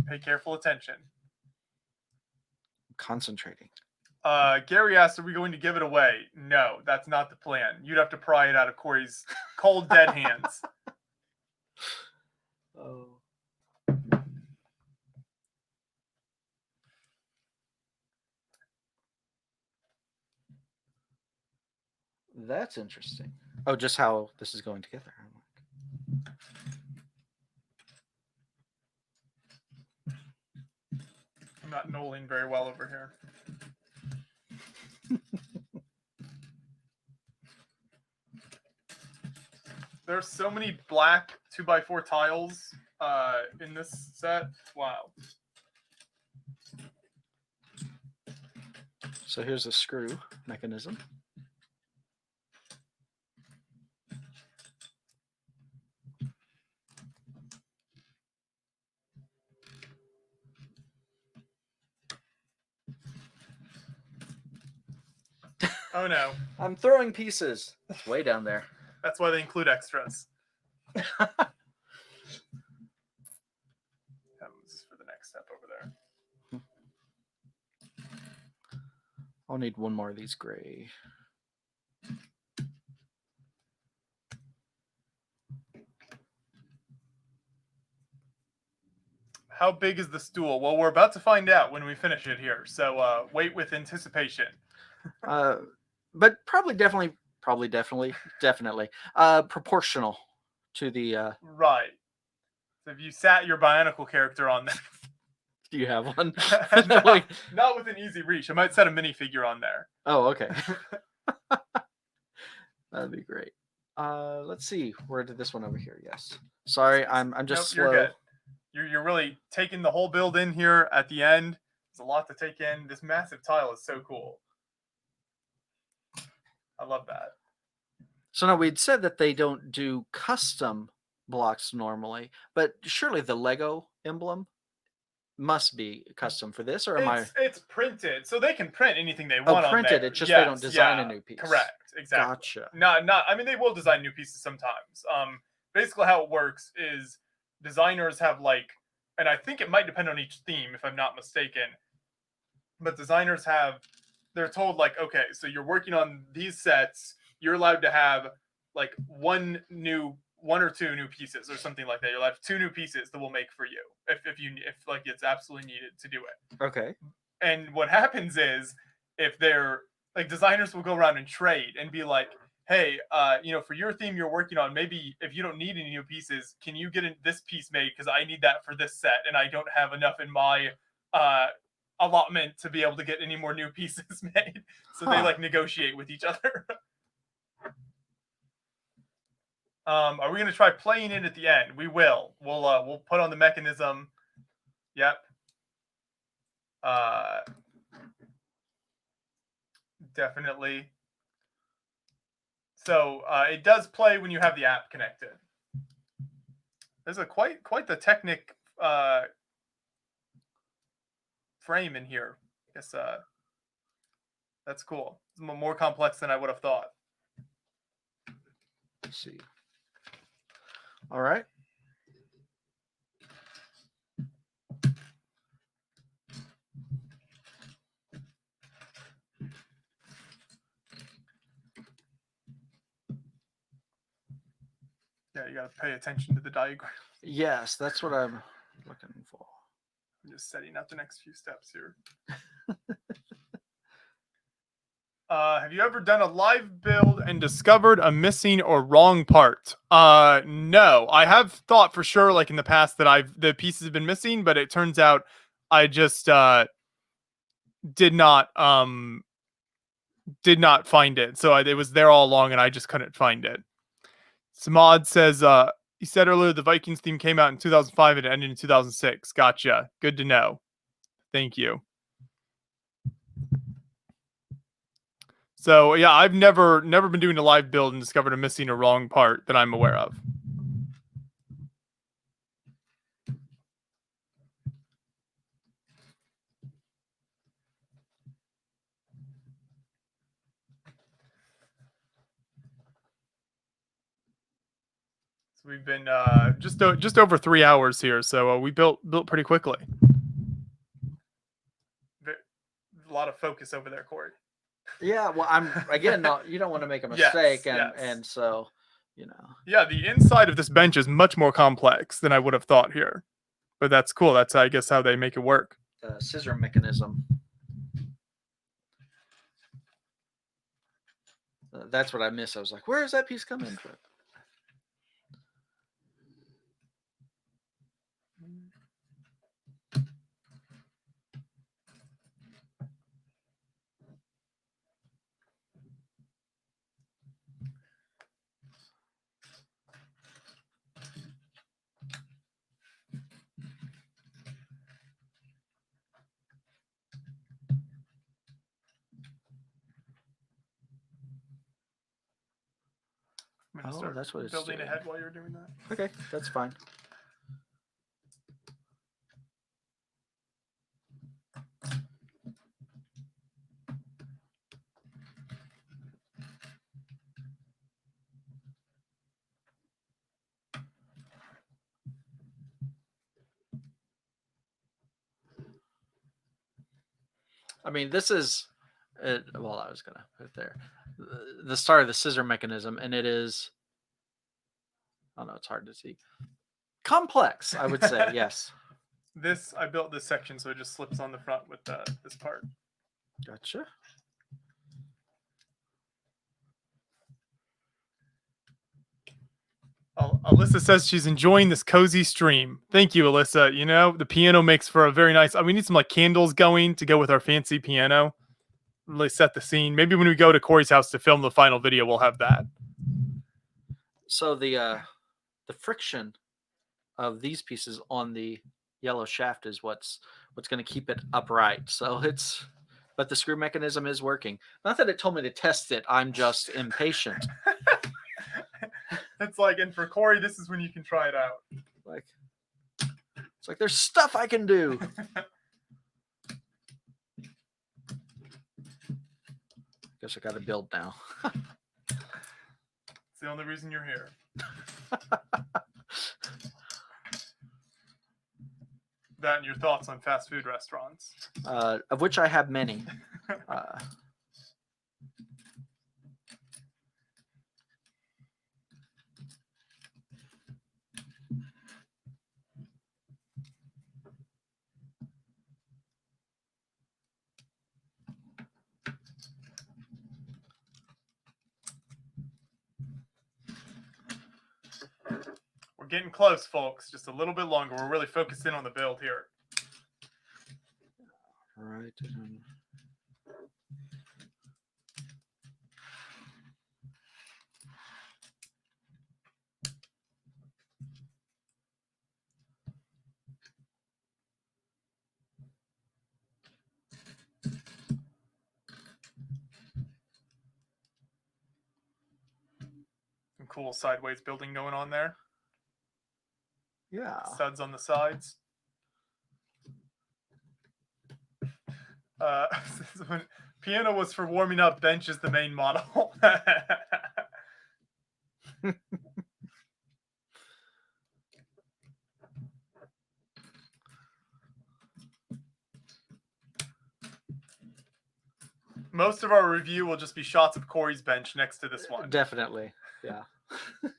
Pay careful attention. I'm concentrating. Gary asked, are we going to give it away? No, that's not the plan. You'd have to pry it out of Corey's cold, dead hands. Oh. That's interesting. Oh, just how this is going together. I'm not knolling very well over here. There's so many black 2x4 tiles in this set. Wow. So here's a screw mechanism. Oh no. I'm throwing pieces. It's way down there. That's why they include extras. That was for the next step over there. I'll need one more of these gray. How big is the stool? Well, we're about to find out when we finish it here. So wait with anticipation. But definitely proportional to the. Right. So if you sat your Bionicle character on that. Do you have one? not with an easy reach. I might set a minifigure on there. Oh, okay. That'd be great. Let's see. Where did this one over here? Yes. Sorry, I'm just slow. You're good. You're really taking the whole build in here at the end. There's a lot to take in. This massive tile is so cool. I love that. So now we'd said that they don't do custom blocks normally, but surely the Lego emblem must be custom for this, or It's printed, so they can print anything they want. Oh, printed. On there. It's just they don't design a new piece. Correct. Exactly. Gotcha. Not. I mean, they will design new pieces sometimes. Basically, how it works is designers have and I think it might depend on each theme, if I'm not mistaken. But designers they're told okay, so you're working on these sets. You're allowed to have one or two new pieces or something like that. You're allowed 2 new pieces that we'll make for you if it's absolutely needed to do it. Okay. And what happens is if they're designers will go around and trade and be like, hey, for your theme you're working on, maybe if you don't need any new pieces, can you get this piece made because I need that for this set and I don't have enough in my allotment to be able to get any more new pieces made. So they negotiate with each other. Are we going to try playing it at the end? We will. We'll put on the mechanism. Yep. Definitely. So it does play when you have the app connected. There's a quite the Technic frame in here. I guess that's cool. It's more complex than I would have thought. Let's see. All right. Yeah, you got to pay attention to the diagram. Yes, that's what I'm looking for. I'm just setting up the next few steps here. Have you ever done a live build and discovered a missing or wrong part? No. I have thought for sure, like in the past, that the pieces have been missing, but it turns out I just did not find it. So it was there all along, and I just couldn't find it. Samad says, you said earlier the Vikings theme came out in 2005 and it ended in 2006. Gotcha. Good to know. Thank you. So yeah, I've never been doing a live build and discovered a missing or wrong part that I'm aware of. So we've been just over 3 hours here, so we built pretty quickly. A lot of focus over there, Corey. Yeah, well, I'm again not. You don't want to make a mistake, and so, you know. Yeah, the inside of this bench is much more complex than I would have thought here, but that's cool. That's, I guess, how they make it work. The scissor mechanism. That's what I miss. I was like, where is that piece coming from? Oh, that's what it's building doing. ahead while you're doing that. Okay, that's fine. I mean, this is, well, I was going to put it there. The start of the scissor mechanism, and it is, I don't know, it's hard to see. Complex, I would say, yes. I built this section so it just slips on the front with this part. Gotcha. Alyssa says she's enjoying this cozy stream. Thank you, Alyssa. You know, the piano makes for a very nice. We need some like candles going to go with our fancy piano. Really set the scene. Maybe when we go to Corey's house to film the final video, we'll have that. So the friction of these pieces on the yellow shaft is what's going to keep it upright. So but the screw mechanism is working. Not that it told me to test it. I'm just impatient. It's like, and for Corey, this is when you can try it out. Like, it's like there's stuff I can do. Guess I got to build now. It's the only reason you're here. That and your thoughts on fast food restaurants. Of which I have many. We're getting close, folks. Just a little bit longer. We're really focused in on the build here. All right. cool sideways building going on there. Yeah. Studs on the sides. When piano was for warming up, bench is the main model. Most of our review will just be shots of Corey's bench next to this one. Definitely. Yeah. Okay,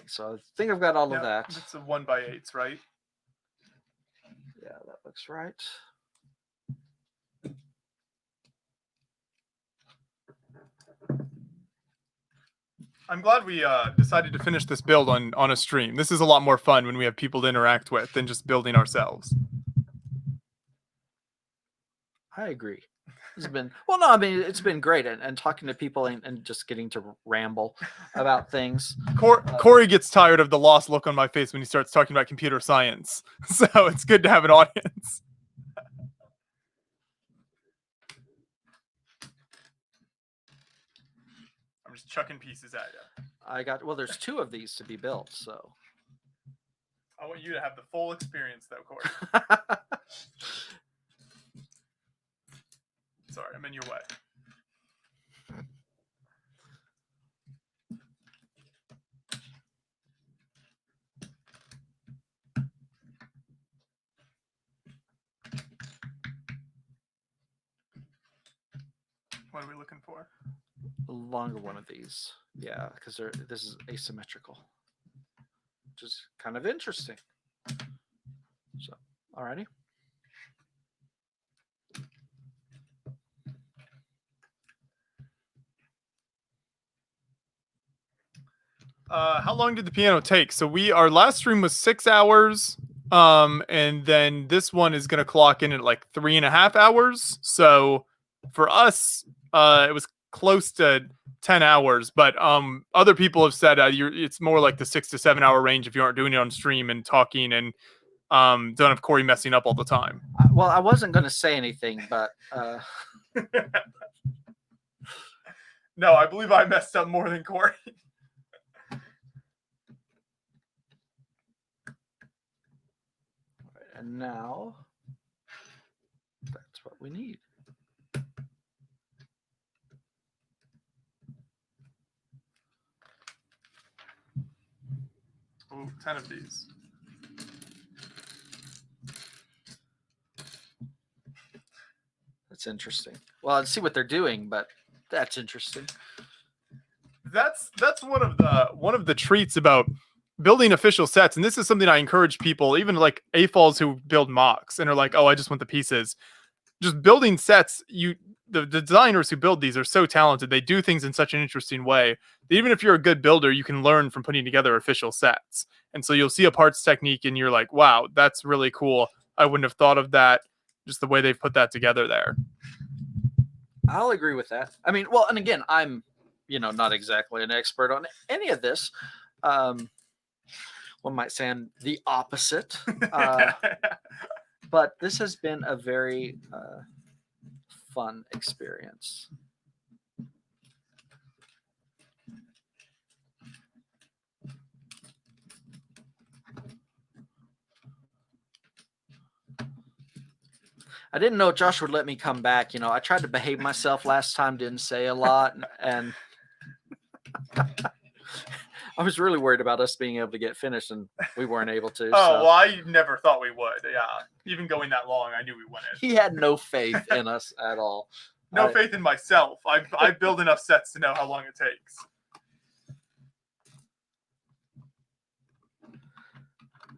so I think I've got all of that. It's a 1x8s, right? Yeah, that looks right. I'm glad we decided to finish this build on a stream. This is a lot more fun when we have people to interact with than just building ourselves. I agree. It's been I mean, it's been great, and talking to people and just getting to ramble about things. Corey gets tired of the lost look on my face when he starts talking about computer science, so it's good to have an audience. I'm just chucking pieces at you. There's 2 of these to be built, so I want you to have the full experience, though, Corey. Sorry, I'm in your way. What are we looking for? a longer one of these. Yeah, because this is asymmetrical, which is kind of interesting. So, alrighty. How long did the piano take? So our last stream was 6 hours. And then this one is gonna clock in at like 3.5 hours. So for us, it was close to 10 hours. But other people have said it's more like the 6 to 7 hour range if you aren't doing it on stream and talking and don't have Corey messing up all the time. Well, I wasn't gonna say anything, but no, I believe I messed up more than Corey. And now that's what we need. Oh, 10 of these. That's interesting. Well, I'd see what they're doing, but that's interesting. That's one of the treats about building official sets, and this is something I encourage people, even like AFOLs who build mocks and are like, oh, I just want the pieces. Just building sets, the designers who build these are so talented. They do things in such an interesting way that even if you're a good builder, you can learn from putting together official sets. And so you'll see a parts technique and you're like, wow, that's really cool. I wouldn't have thought of that, just the way they've put that together there. I'll agree with that. I mean, well, and again, I'm, not exactly an expert on any of this. One might say I'm the opposite. But this has been a very fun experience. I didn't know Josh would let me come back. I tried to behave myself last time, didn't say a lot, and I was really worried about us being able to get finished, and we weren't able to. Well, I never thought we would. Yeah, even going that long, I knew we wouldn't. He had no faith in us at all. No faith in myself. I build enough sets to know how long it takes.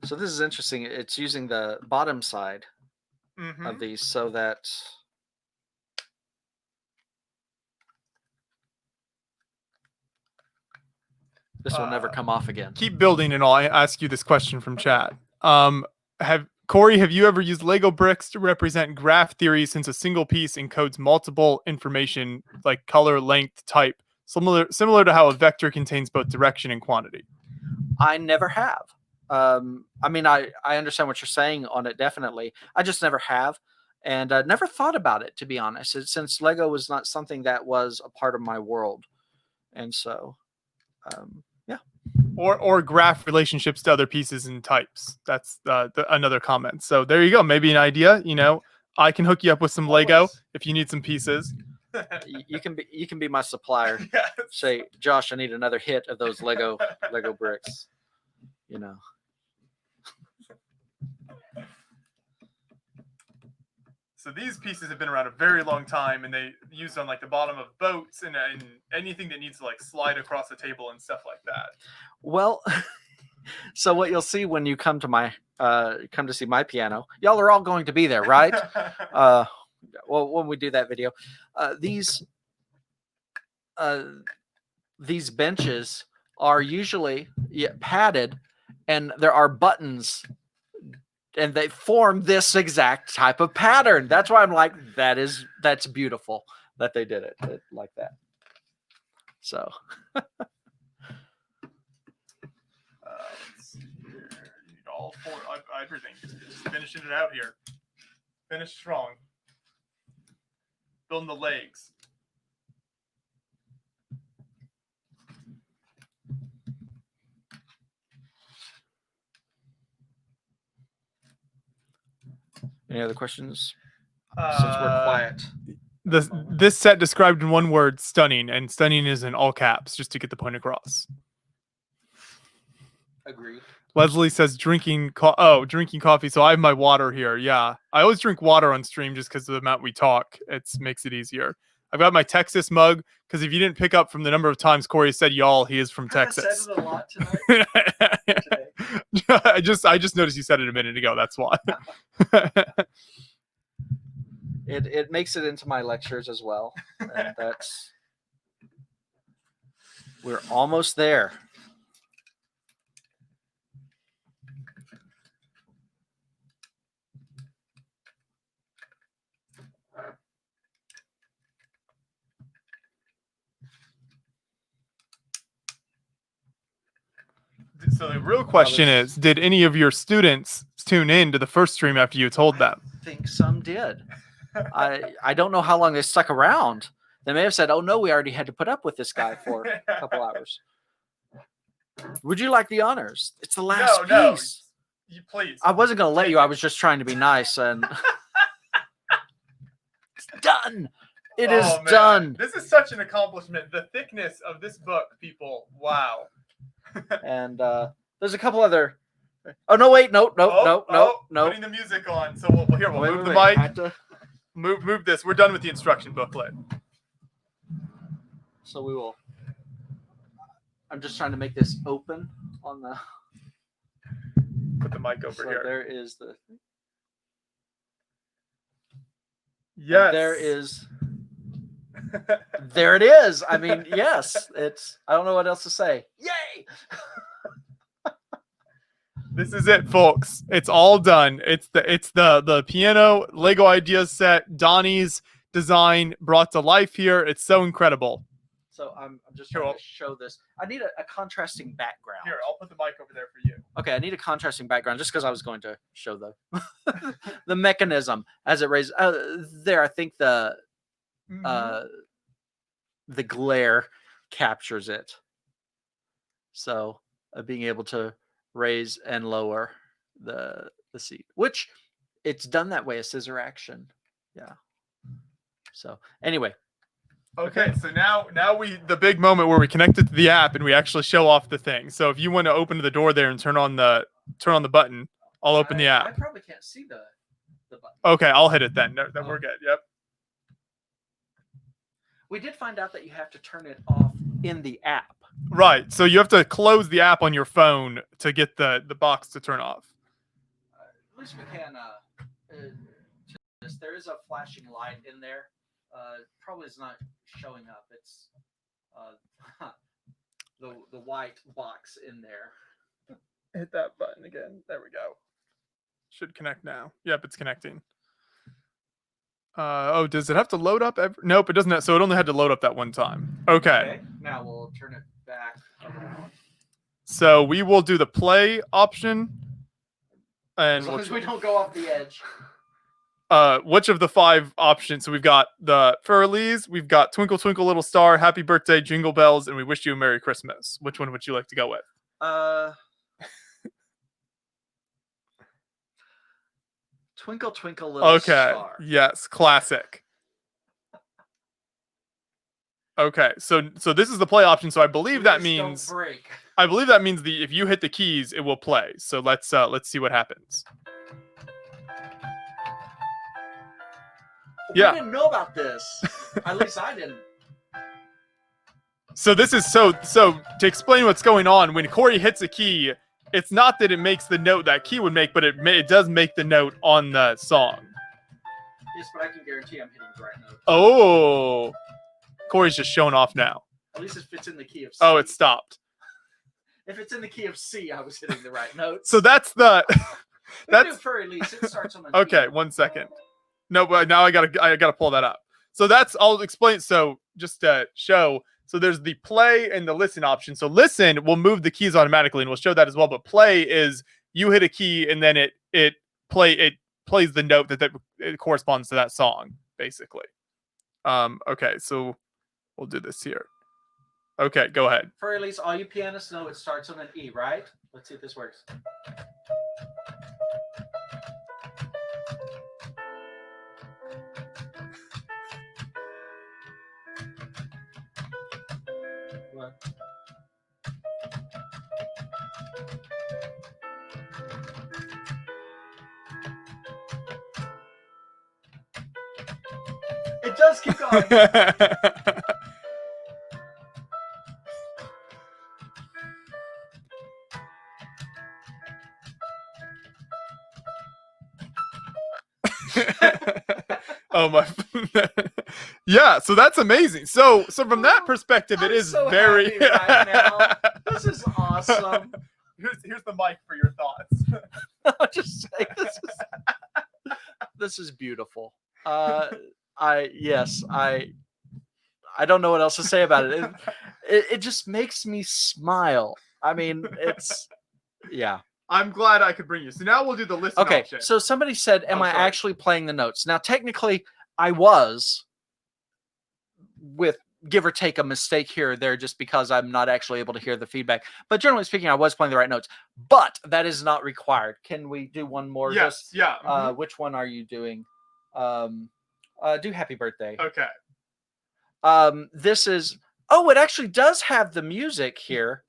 So this is interesting. It's using the bottom side of these so that this will never come off again. Keep building, and I'll ask you this question from chat. Corey, have you ever used Lego bricks to represent graph theory, since a single piece encodes multiple information like color, length, type, similar to how a vector contains both direction and quantity? I never have. I mean, I understand what you're saying on it, definitely. I just never have, and never thought about it, to be honest, since Lego was not something that was a part of my world. And so, yeah. Or graph relationships to other pieces and types. That's another comment. So there you go. Maybe an idea. You know, I can hook you up with some Lego Always. if you need some pieces. You can be my supplier. Yes. Say, Josh, I need another hit of those Lego bricks. You know. So these pieces have been around a very long time, and they used on like the bottom of boats and anything that needs to like slide across the table and stuff like that. Well, so what you'll see when you come to see my piano, y'all are all going to be there, right? Well, when we do that video, these benches are usually padded, and there are buttons, and they form this exact type of pattern. That's why I'm like, that's beautiful that they did it like that. So. Let's see here. You need all four, everything. Just finishing it out here. Finish strong. Building the legs. Any other questions? Since we're quiet. This set described in one word, stunning, and stunning is in all caps, just to get the point across. Agreed. Leslie says drinking coffee. So I have my water here. Yeah, I always drink water on stream just because of the amount we talk. It makes it easier. I've got my Texas mug because if you didn't pick up from the number of times Corey said y'all, he is from Texas. I said it a lot tonight. I just noticed you said it a minute ago. That's why. It makes it into my lectures as well. And we're almost there. So the real question is, did any of your students tune in to the first stream after you told them? I think some did. I don't know how long they stuck around. They may have said, oh, no, we already had to put up with this guy for a couple hours. Would you like the honors? It's the last piece. No. You please. I wasn't going to let you. I was just trying to be nice. And it's done. It is done. This is such an accomplishment. The thickness of this book, people. Wow. And there's a couple other. Oh no! Wait! No! Putting the music on. So we'll move the mic. Move this. We're done with the instruction booklet. So we will. I'm just trying to make this open on the. Put the mic over here. There is the. Yes. There is. There it is. I mean, yes. It's. I don't know what else to say. Yay! This is it, folks. It's all done. It's the piano Lego Ideas set. Donnie's design brought to life here. It's so incredible. So I'm just trying to show this. I need a contrasting background. Here, I'll put the mic over there for you. Okay, I need a contrasting background just because I was going to show the mechanism as it raises. There, I think the glare captures it. So being able to raise and lower the seat, which it's done that way, a scissor action. Yeah. So anyway. Okay, so now the big moment where we connect it to the app and we actually show off the thing. So if you want to open the door there and turn on the button, I'll open the app. I probably can't see the button. Okay, I'll hit it then. Then we're good. Yep. We did find out that you have to turn it off in the app. Right. So you have to close the app on your phone to get the box to turn off. At least we can. There is a flashing light in there. Probably is not showing up. It's the white box in there. Hit that button again. There we go. Should connect now. Yep, it's connecting. Does it have to load up? Nope, it doesn't. So it only had to load up that one time. Okay. Now we'll turn it back. So we will do the play option, and as long as we don't go off the edge. which of the 5 options? So we've got the Für Elise, we've got Twinkle Twinkle Little Star, Happy Birthday, Jingle Bells, and We Wish You a Merry Christmas. Which one would you like to go with? Twinkle Twinkle Little Star. Yes, classic. Okay, so this is the play option. So I believe that means if you hit the keys, it will play. So let's see what happens. We didn't know about this. At least I didn't. So this is so to explain what's going on. When Corey hits a key, it's not that it makes the note that key would make, but it does make the note on the song. Yes, but I can guarantee I'm hitting the right note. Oh, Corey's just showing off now. At least if it's in the key of C. Oh, it stopped. If it's in the key of C, I was hitting the right note. So that's the. That's Für Elise. It starts on the okay. 1 second. No, but now I gotta pull that up. So I'll explain. So just to show. So there's the play and the listen option. So listen will move the keys automatically, and we'll show that as well. But play is you hit a key and then it plays the note that it corresponds to that song, basically. Okay, so we'll do this here. Okay, go ahead. Für Elise, all you pianists know it starts on an E, right? Let's see if this works. What? It does keep going. Oh my. Yeah, so that's amazing. So from that perspective, it is so very happy right now. This is awesome. Here's the mic for your thoughts. I'll just say this is beautiful. I don't know what else to say about it. It just makes me smile. I mean, it's yeah. I'm glad I could bring you. So now we'll do the listen option. So somebody said, am I actually playing the notes? Now, technically, I was, with give or take a mistake here or there, just because I'm not actually able to hear the feedback. But generally speaking, I was playing the right notes. But that is not required. Can we do one more? Yes. Yeah. Which one are you doing? Do Happy Birthday. Okay. This is. Oh, it actually does have the music here.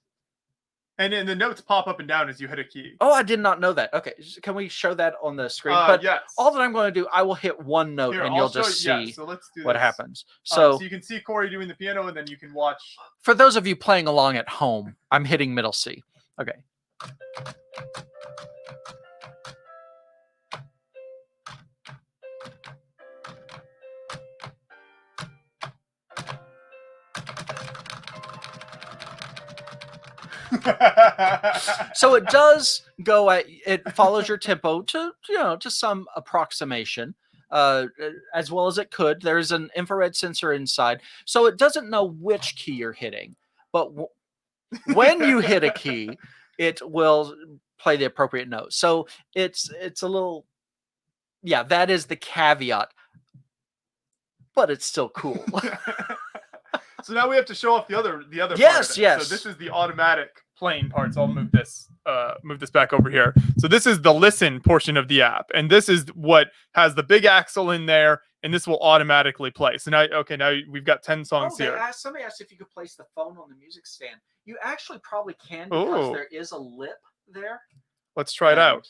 And then the notes pop up and down as you hit a key. Oh, I did not know that. Okay, can we show that on the screen? But yes. all that I'm going to do, I will hit one note and you'll just see so let's do what this. happens. So you can see Corey doing the piano, and then you can watch. For those of you playing along at home, I'm hitting middle C. Okay. So it does go at, it follows your tempo to some approximation, as well as it could. There's an infrared sensor inside, so it doesn't know which key you're hitting, but when you hit a key, it will play the appropriate note. So it's a little, that is the caveat, but it's still cool. So now we have to show off the other Yes, part of it. yes. So this is the automatic playing part. So I'll move this back over here. So this is the listen portion of the app, and this is what has the big axle in there, and this will automatically play. So now we've got 10 songs here. Somebody asked if you could place the phone on the music stand. You actually probably can, because there is a lip there. Let's try it out.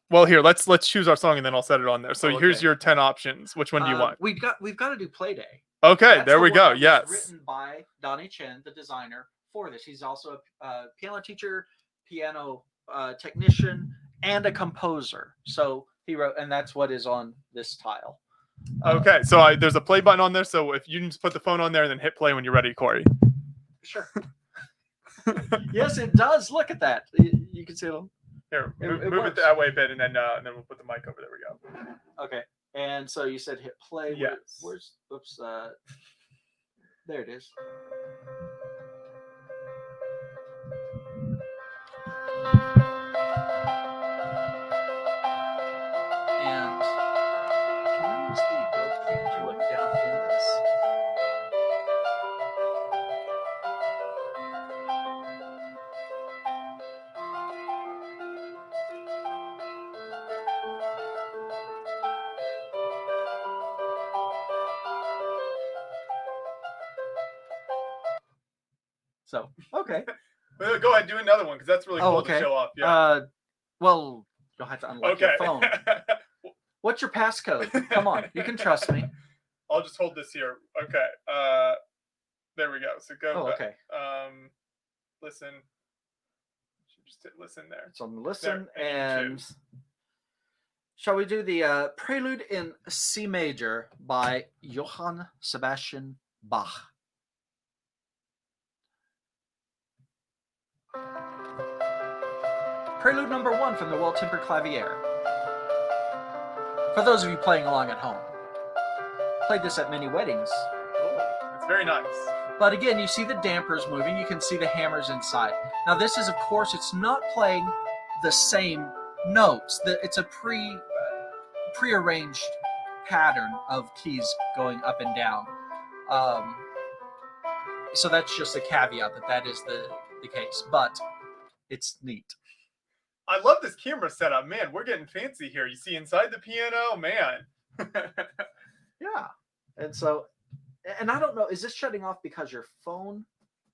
Well, here, let's choose our song, and then I'll set it on there. So here's your 10 options. Which one do you want? We've got to do Play Day. Okay, That's there we go. that was Yes. Written by Donnie Chen, the designer for this. He's also a piano teacher, piano technician, and a composer. So he wrote, and that's what is on this tile. Okay, so there's a play button on there. So if you can just put the phone on there and then hit play when you're ready, Corey. Sure. Yes, it does. Look at that. You can see it. Here, move it that way a bit, and then we'll put the mic over. There we go. Okay. And so you said hit play. Yes. Where's there it is. And So okay. Well, go ahead, do another one because that's really cool to show off. Yeah. Well, you'll have to unlock your phone. What's your passcode? Come on, you can trust me. I'll just hold this here. Okay. There we go. So go. Oh, okay. Listen. Just hit listen there. So listen there, and shall we do the Prelude in C major by Johann Sebastian Bach? Prelude number 1 from the Well-Tempered Clavier. For those of you playing along at home, played this at many weddings. Oh, it's very nice. But again, you see the dampers moving. You can see the hammers inside. Now, this is, of course, it's not playing the same notes. It's a prearranged pattern of keys going up and down. So that's just a caveat that is the case. But it's neat. I love this camera setup, man. We're getting fancy here. You see inside the piano, man. Yeah, and so, and I don't know, is this shutting off because your phone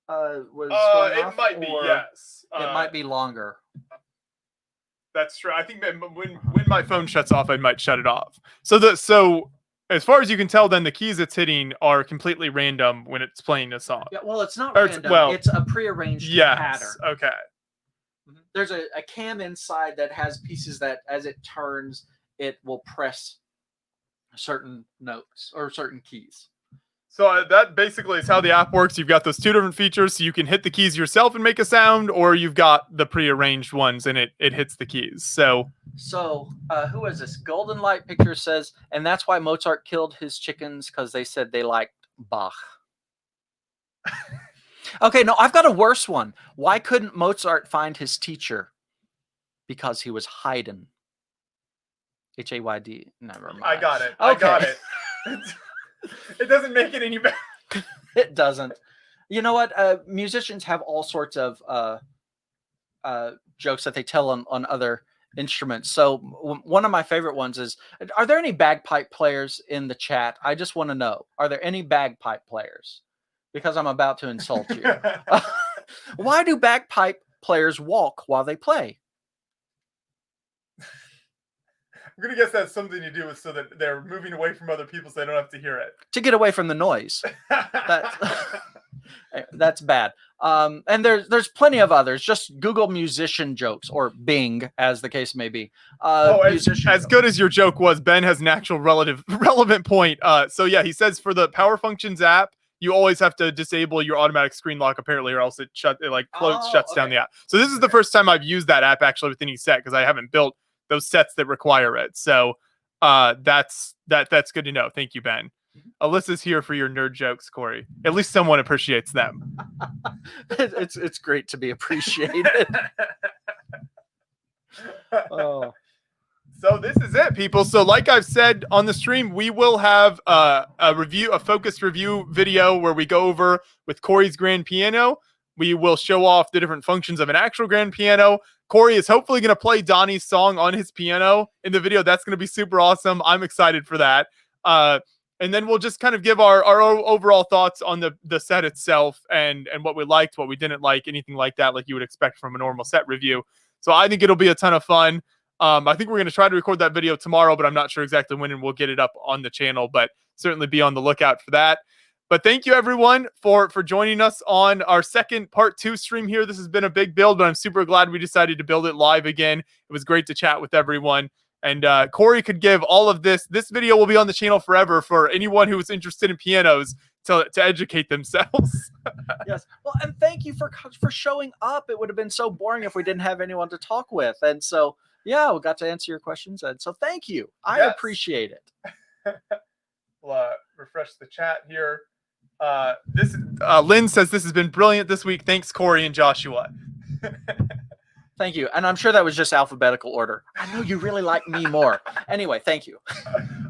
was going off? It might be, yes. It might be longer. That's true. I think that when my phone shuts off, I might shut it off. So as far as you can tell, then the keys it's hitting are completely random when it's playing a song. Yeah, well, it's not random. It's a prearranged pattern. Okay. There's a cam inside that has pieces that, as it turns, it will press certain notes or certain keys. So that basically is how the app works. You've got those two different features, so you can hit the keys yourself and make a sound, or you've got the prearranged ones and it hits the keys. So who is this? Golden Light Picture says, and that's why Mozart killed his chickens, because they said they liked Bach. Okay, no, I've got a worse one. Why couldn't Mozart find his teacher? Because he was Haydn. Hayd. Never mind. I got it. Okay. I got it. It doesn't make it any better. It doesn't. You know what? Musicians have all sorts of jokes that they tell on other instruments. So one of my favorite ones is, are there any bagpipe players in the chat? I just want to know. Are there any bagpipe players? Because I'm about to insult you. Why do bagpipe players walk while they play? I'm going to guess that's something to do with so that they're moving away from other people so they don't have to hear it. To get away from the noise. That's bad. And there's plenty of others. Just Google musician jokes, or Bing, as the case may be. As good as your joke was, Ben has an actual relevant point. So yeah, he says for the Power Functions app, you always have to disable your automatic screen lock, apparently, or else it shuts down the app. So this is the first time I've used that app actually with any set, because I haven't built those sets that require it. So that's good to know. Thank you, Ben. Alyssa's here for your nerd jokes, Corey. At least someone appreciates them. It's great to be appreciated. Oh. So this is it, people. So like I've said on the stream, we will have a focused review video where we go over with Corey's grand piano. We will show off the different functions of an actual grand piano. Corey is hopefully going to play Donnie's song on his piano in the video. That's going to be super awesome. I'm excited for that. And then we'll just kind of give our overall thoughts on the set itself and what we liked, what we didn't like, anything like that, like you would expect from a normal set review. So I think it'll be a ton of fun. I think we're going to try to record that video tomorrow, but I'm not sure exactly when, and we'll get it up on the channel, but certainly be on the lookout for that. But thank you, everyone, for joining us on our second part 2 stream here. This has been a big build, but I'm super glad we decided to build it live again. It was great to chat with everyone. And Corey could give all of this. This video will be on the channel forever for anyone who is interested in pianos to educate themselves. Yes. Well, and thank you for showing up. It would have been so boring if we didn't have anyone to talk with. And so, yeah, we got to answer your questions. And so thank you. I appreciate it. We'll refresh the chat here. Lynn says this has been brilliant this week. Thanks, Corey and Joshua. Thank you. And I'm sure that was just alphabetical order. I know you really like me more. Anyway, thank you.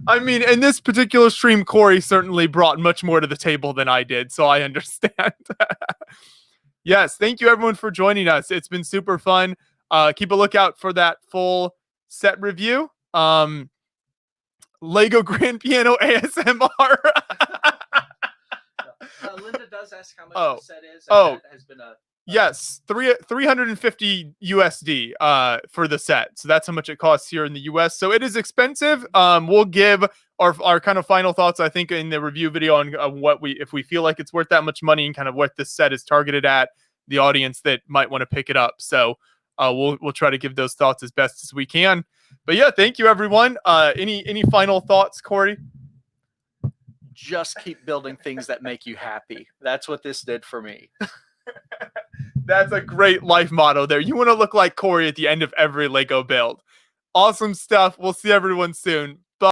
I mean, in this particular stream, Corey certainly brought much more to the table than I did, so I understand. Yes, thank you, everyone, for joining us. It's been super fun. Keep a lookout for that full set review. Lego Grand Piano ASMR. Linda does ask how much Oh. the set is. Oh. That has been a Yes, 350 USD for the set. So that's how much it costs here in the US. So it is expensive. We'll give our kind of final thoughts, I think, in the review video on what if we feel like it's worth that much money and kind of what this set is targeted at the audience that might want to pick it up. So we'll try to give those thoughts as best as we can. But yeah, thank you everyone. Any final thoughts, Corey? just keep building things that make you happy. That's what this did for me. That's a great life motto there. You want to look like Corey at the end of every Lego build. Awesome stuff. We'll see everyone soon.